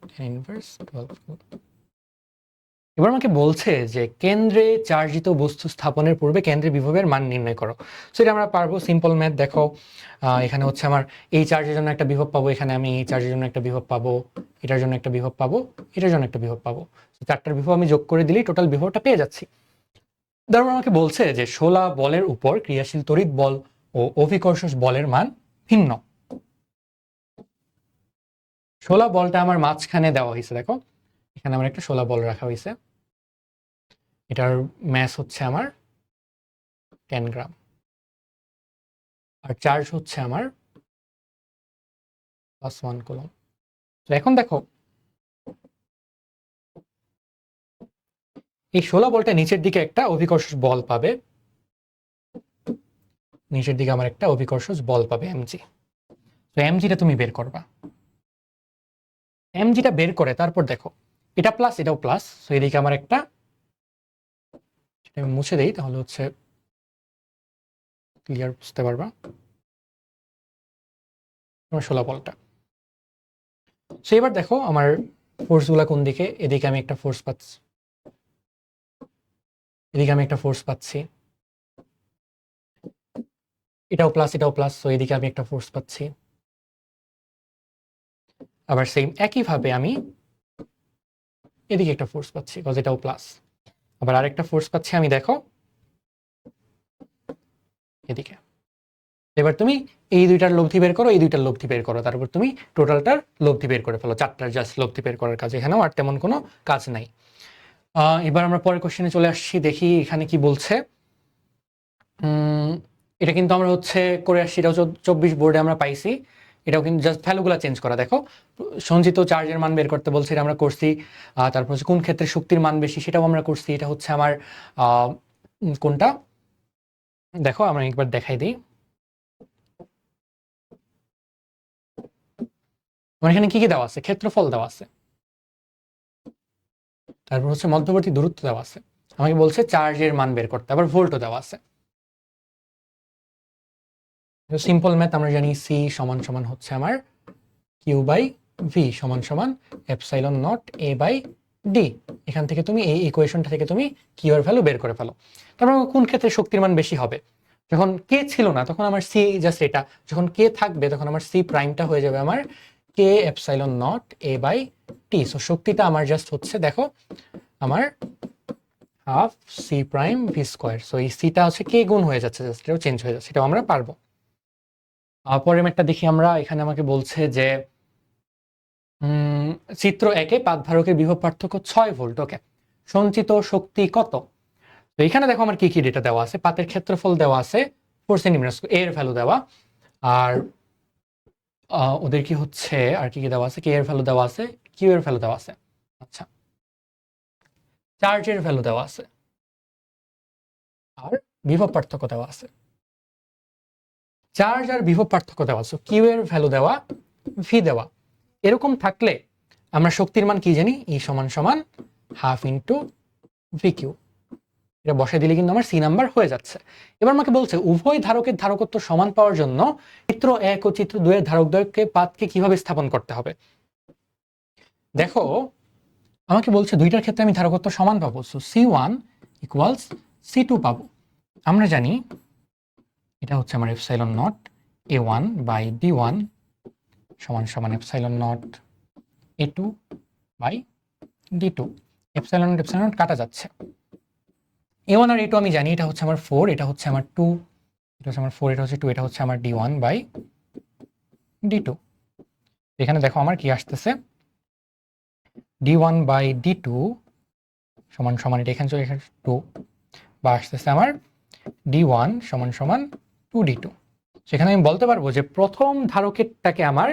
Speaker 1: tan ইনভার্স 12। এবার আমাকে বলছে যে কেন্দ্রে চার্জিত বস্তু স্থাপনের পূর্বে কেন্দ্রে বিভবের মান নির্ণয় করো। সেটা আমরা পারবো, সিম্পল ম্যাথ। দেখো এখানে হচ্ছে আমার এই চার্জের জন্য একটা বিভব পাবো, এখানে আমি এই চার্জের জন্য একটা বিভব পাবো, এটার জন্য একটা বিভব পাবো, এটার জন্য একটা বিভব পাবো। চারটার বিভব আমি যোগ করে দিলেই টোটাল বিভবটা পেয়ে যাচ্ছি। তারপর আমাকে বলছে যে শোলা বলের উপর ক্রিয়াশীল তড়িৎ বল ও অভিকর্ষ বলের মান ভিন্ন। শোলা বলটা আমার মাঝখানে দেওয়া হয়েছে, দেখো এখানে আমার একটা শোলা বল রাখা হয়েছে, এটার ম্যাস হচ্ছে আমার 10 গ্রাম, আর চার্জ হচ্ছে আমার +1 কুলম্ব। তো এখন দেখো এই 16 বলটা নিচের দিকে একটা অভিকর্ষ বল পাবে, নিচের দিকে আমার একটা অভিকর্ষ বল পাবে এমজি। তো এমজিটা তুমি বের করবা, এমজিটা বের করে তারপর দেখো এটা প্লাস এটাও প্লাস, তো এদিকে আমার একটা, আমি মুছে দেই তাহলে হচ্ছে ক্লিয়ার বুঝতে পারবা। আমার 16 বলটা, সো এবার দেখো আমার ফোর্সগুলো কোন দিকে, এদিকে আমি একটা ফোর্স পাচ্ছি, এদিকে আমি একটা ফোর্স পাচ্ছি, এটাও প্লাস, তো এদিকে আমি একটা ফোর্স পাচ্ছি। আবার সেম একইভাবে আমি এদিকে একটা ফোর্স পাচ্ছি, বিকজ এটাও প্লাস। আবার আরেকটা ফোর্স পাচ্ছি আমি, দেখো এদিকে। এবার তুমি এই দুইটার লব্ধি বের করো, এই দুইটার লব্ধি বের করো, তারপর তুমি টোটালটার লব্ধি বের করে ফেলো। চারটার জাস্ট লব্ধি বের করার কাজ, এখানেও আর তেমন কোনো কাজ নাই। এবার আমরা পরের কোশ্চেনে চলে আসছি, দেখি এখানে কি বলছে। এটা কিন্তু আমরা হচ্ছে করে আসছি, এটাও 24 বোর্ডে আমরা পাইছি। এটাও কিন্তু জাস্ট ভ্যালুগুলো চেঞ্জ করা। দেখো সঞ্চিত চার্জের মান বের করতে বলছে, এটা আমরা করছি। তারপর হচ্ছে কোন ক্ষেত্রে শক্তির মান বেশি, সেটাও আমরা করছি। এটা হচ্ছে আমার কোনটা, দেখো আমরা একবার দেখাই দিই। আমার এখানে কি কি দেওয়া আছে, ক্ষেত্রফল দেওয়া আছে, তারপর হচ্ছে মধ্যবর্তী দূরত্ব দেওয়া আছে, আমাকে বলছে চার্জের মান বের করতে, আবার ভোল্টও দেওয়া আছে। সিম্পল ম্যাথ আমরা জানি, সি সমান সমান হচ্ছে আমার কিউ বাই ভি সমান সমান epsilon naught A by D. এখান থেকে তুমি এই ইকুয়েশনটা থেকে তুমি কিউ এর ভ্যালু বের করে ফেলো। তারপর কোন ক্ষেত্রে শক্তির মান বেশি হবে, যখন কে ছিল না তখন আমার সি জাস্ট এটা, যখন কে থাকবে তখন আমার সি প্রাইমটা হয়ে যাবে আমার K epsilon naught A by T. So শক্তিটা আমার জাস্ট হচ্ছে, দেখো আমার half C prime V square. So এই সিটা হচ্ছে কে গুণ হয়ে যাচ্ছে, জাস্ট এটাও চেঞ্জ হয়ে যাচ্ছে, সেটাও আমরা পারবো। পরের ম্যাথটা দেখি আমরা। এখানে আমাকে বলছে যে চিত্র 1-এ পাতধারকের বিভব পার্থক্য 6 ভোল্ট। ওকে, সঞ্চিত শক্তি কত? তো এখানে দেখো আমার কি কি ডেটা দেওয়া আছে। পাতের ক্ষেত্রফল দেওয়া আছে 4 সেন্টিমিটার, এর ভ্যালু দেওয়া, আর ওদের কি হচ্ছে আর কি কি দেওয়া আছে, কে এর ভ্যালু দেওয়া আছে, কিউ এর ভ্যালু দেওয়া আছে। আচ্ছা, চার্জের ভ্যালু দেওয়া আছে, আর বিভব পার্থক্য দেওয়া আছে। চার্জ আর বিভব পার্থক্য দেওয়া আছে, কিউ এর ভ্যালু দেওয়া, ভি দেওয়া। এরকম থাকলে আমরা শক্তির মান কি জানি, ই সমান সমান হাফ ইন্টু ভি কিউ। এটা বসাই দিলে কিন্তু আমার সি নাম্বার হয়ে যাচ্ছে। এবার আমাকে বলছে উভয় ধারকের ধারকত্ব সমান পাওয়ার জন্য চিত্র 1 ও চিত্র 2 এর ধারকদ্বয়কে পাতকে কিভাবে স্থাপন করতে হবে। দেখো আমাকে বলছে দুইটার ক্ষেত্রে আমি ধারকত্ব সমান পাবো, সো C1 ইকুয়ালস C2 পাবো। আমরা জানি এটা হচ্ছে আমার epsilon not A1 by B1 সমান সমান epsilon naught A2 by D2। Epsilon naught কাটা যাচ্ছে। A1 আর A2 আমি জানি, এটা হচ্ছে আমার 4, এটা হচ্ছে আমার 2, এটা হচ্ছে আমার 4, এটা হচ্ছে 2, এটা হচ্ছে আমার D1 বাই D2। এখানে দেখো আমার কি আসতেছে, D1 বাই D2 সমান সমান, এটা এখানে চলে এখানে 2, বা আসতেছে আমার D1 সমান সমান 2D2। সেখানে আমি বলতে পারবো যে প্রথম ধারকেরটাকে আমার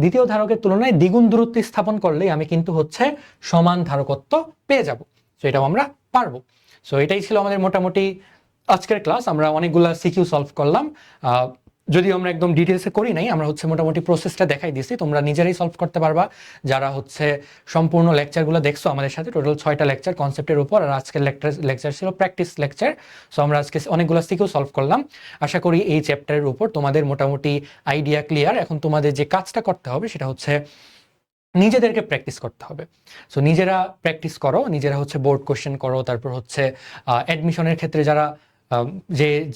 Speaker 1: দ্বিতীয় ধারকের তুলনায় দ্বিগুণ দূরত্বে স্থাপন করলেই আমি কিন্তু হচ্ছে সমান ধারকত্ব পেয়ে যাব। সো এটাও আমরা পারবো। সো এটাই ছিল আমাদের মোটামুটি আজকের ক্লাস। আমরা অনেকগুলা সিকিউ সলভ করলাম, যদিও আমরা একদম ডিটেলসে করি নাই, আমরা হচ্ছে মোটামুটি প্রসেসটা দেখাই দিছি, তোমরা নিজেরাই সলভ করতে পারবা যারা হচ্ছে সম্পূর্ণ লেকচারগুলো দেখছো আমাদের সাথে। টোটাল 6টা লেকচার কনসেপ্টের উপর, আর আজকের লেকচার ছিল প্র্যাকটিস লেকচার। সো আমরা আজকে অনেকগুলো সিকিউ সলভ করলাম। আশা করি এই চ্যাপ্টারের উপর তোমাদের মোটামুটি আইডিয়া ক্লিয়ার। এখন তোমাদের যে কাজটা করতে হবে সেটা হচ্ছে নিজেদেরকে প্র্যাকটিস করতে হবে। সো নিজেরা প্র্যাকটিস করো, নিজেরা হচ্ছে বোর্ড কোশ্চেন করো, তারপর হচ্ছে অ্যাডমিশনের ক্ষেত্রে যারা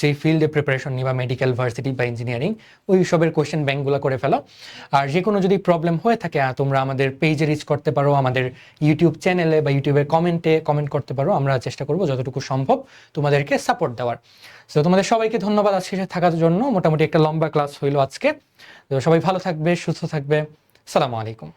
Speaker 1: যে ফিল্ডে প্রিপারেশন নিবা, মেডিকেল, ভার্সিটি বা ইঞ্জিনিয়ারিং, ওই সবের কোশ্চেন ব্যাংকগুলো করে ফেলো। আর যে কোনো যদি প্রবলেম হয়ে থাকে তোমরা আমাদের পেজে রিচ করতে পারো, আমাদের ইউটিউব চ্যানেলে বা ইউটিউবের কমেন্টে কমেন্ট করতে পারো। আমরা চেষ্টা করবো যতটুকু সম্ভব তোমাদেরকে সাপোর্ট দেওয়ার। তো তোমাদের সবাইকে ধন্যবাদ আজকে থাকার জন্য। মোটামুটি একটা লম্বা ক্লাস হইলো আজকে। তো সবাই ভালো থাকবে, সুস্থ থাকবে। আসসালামু আলাইকুম।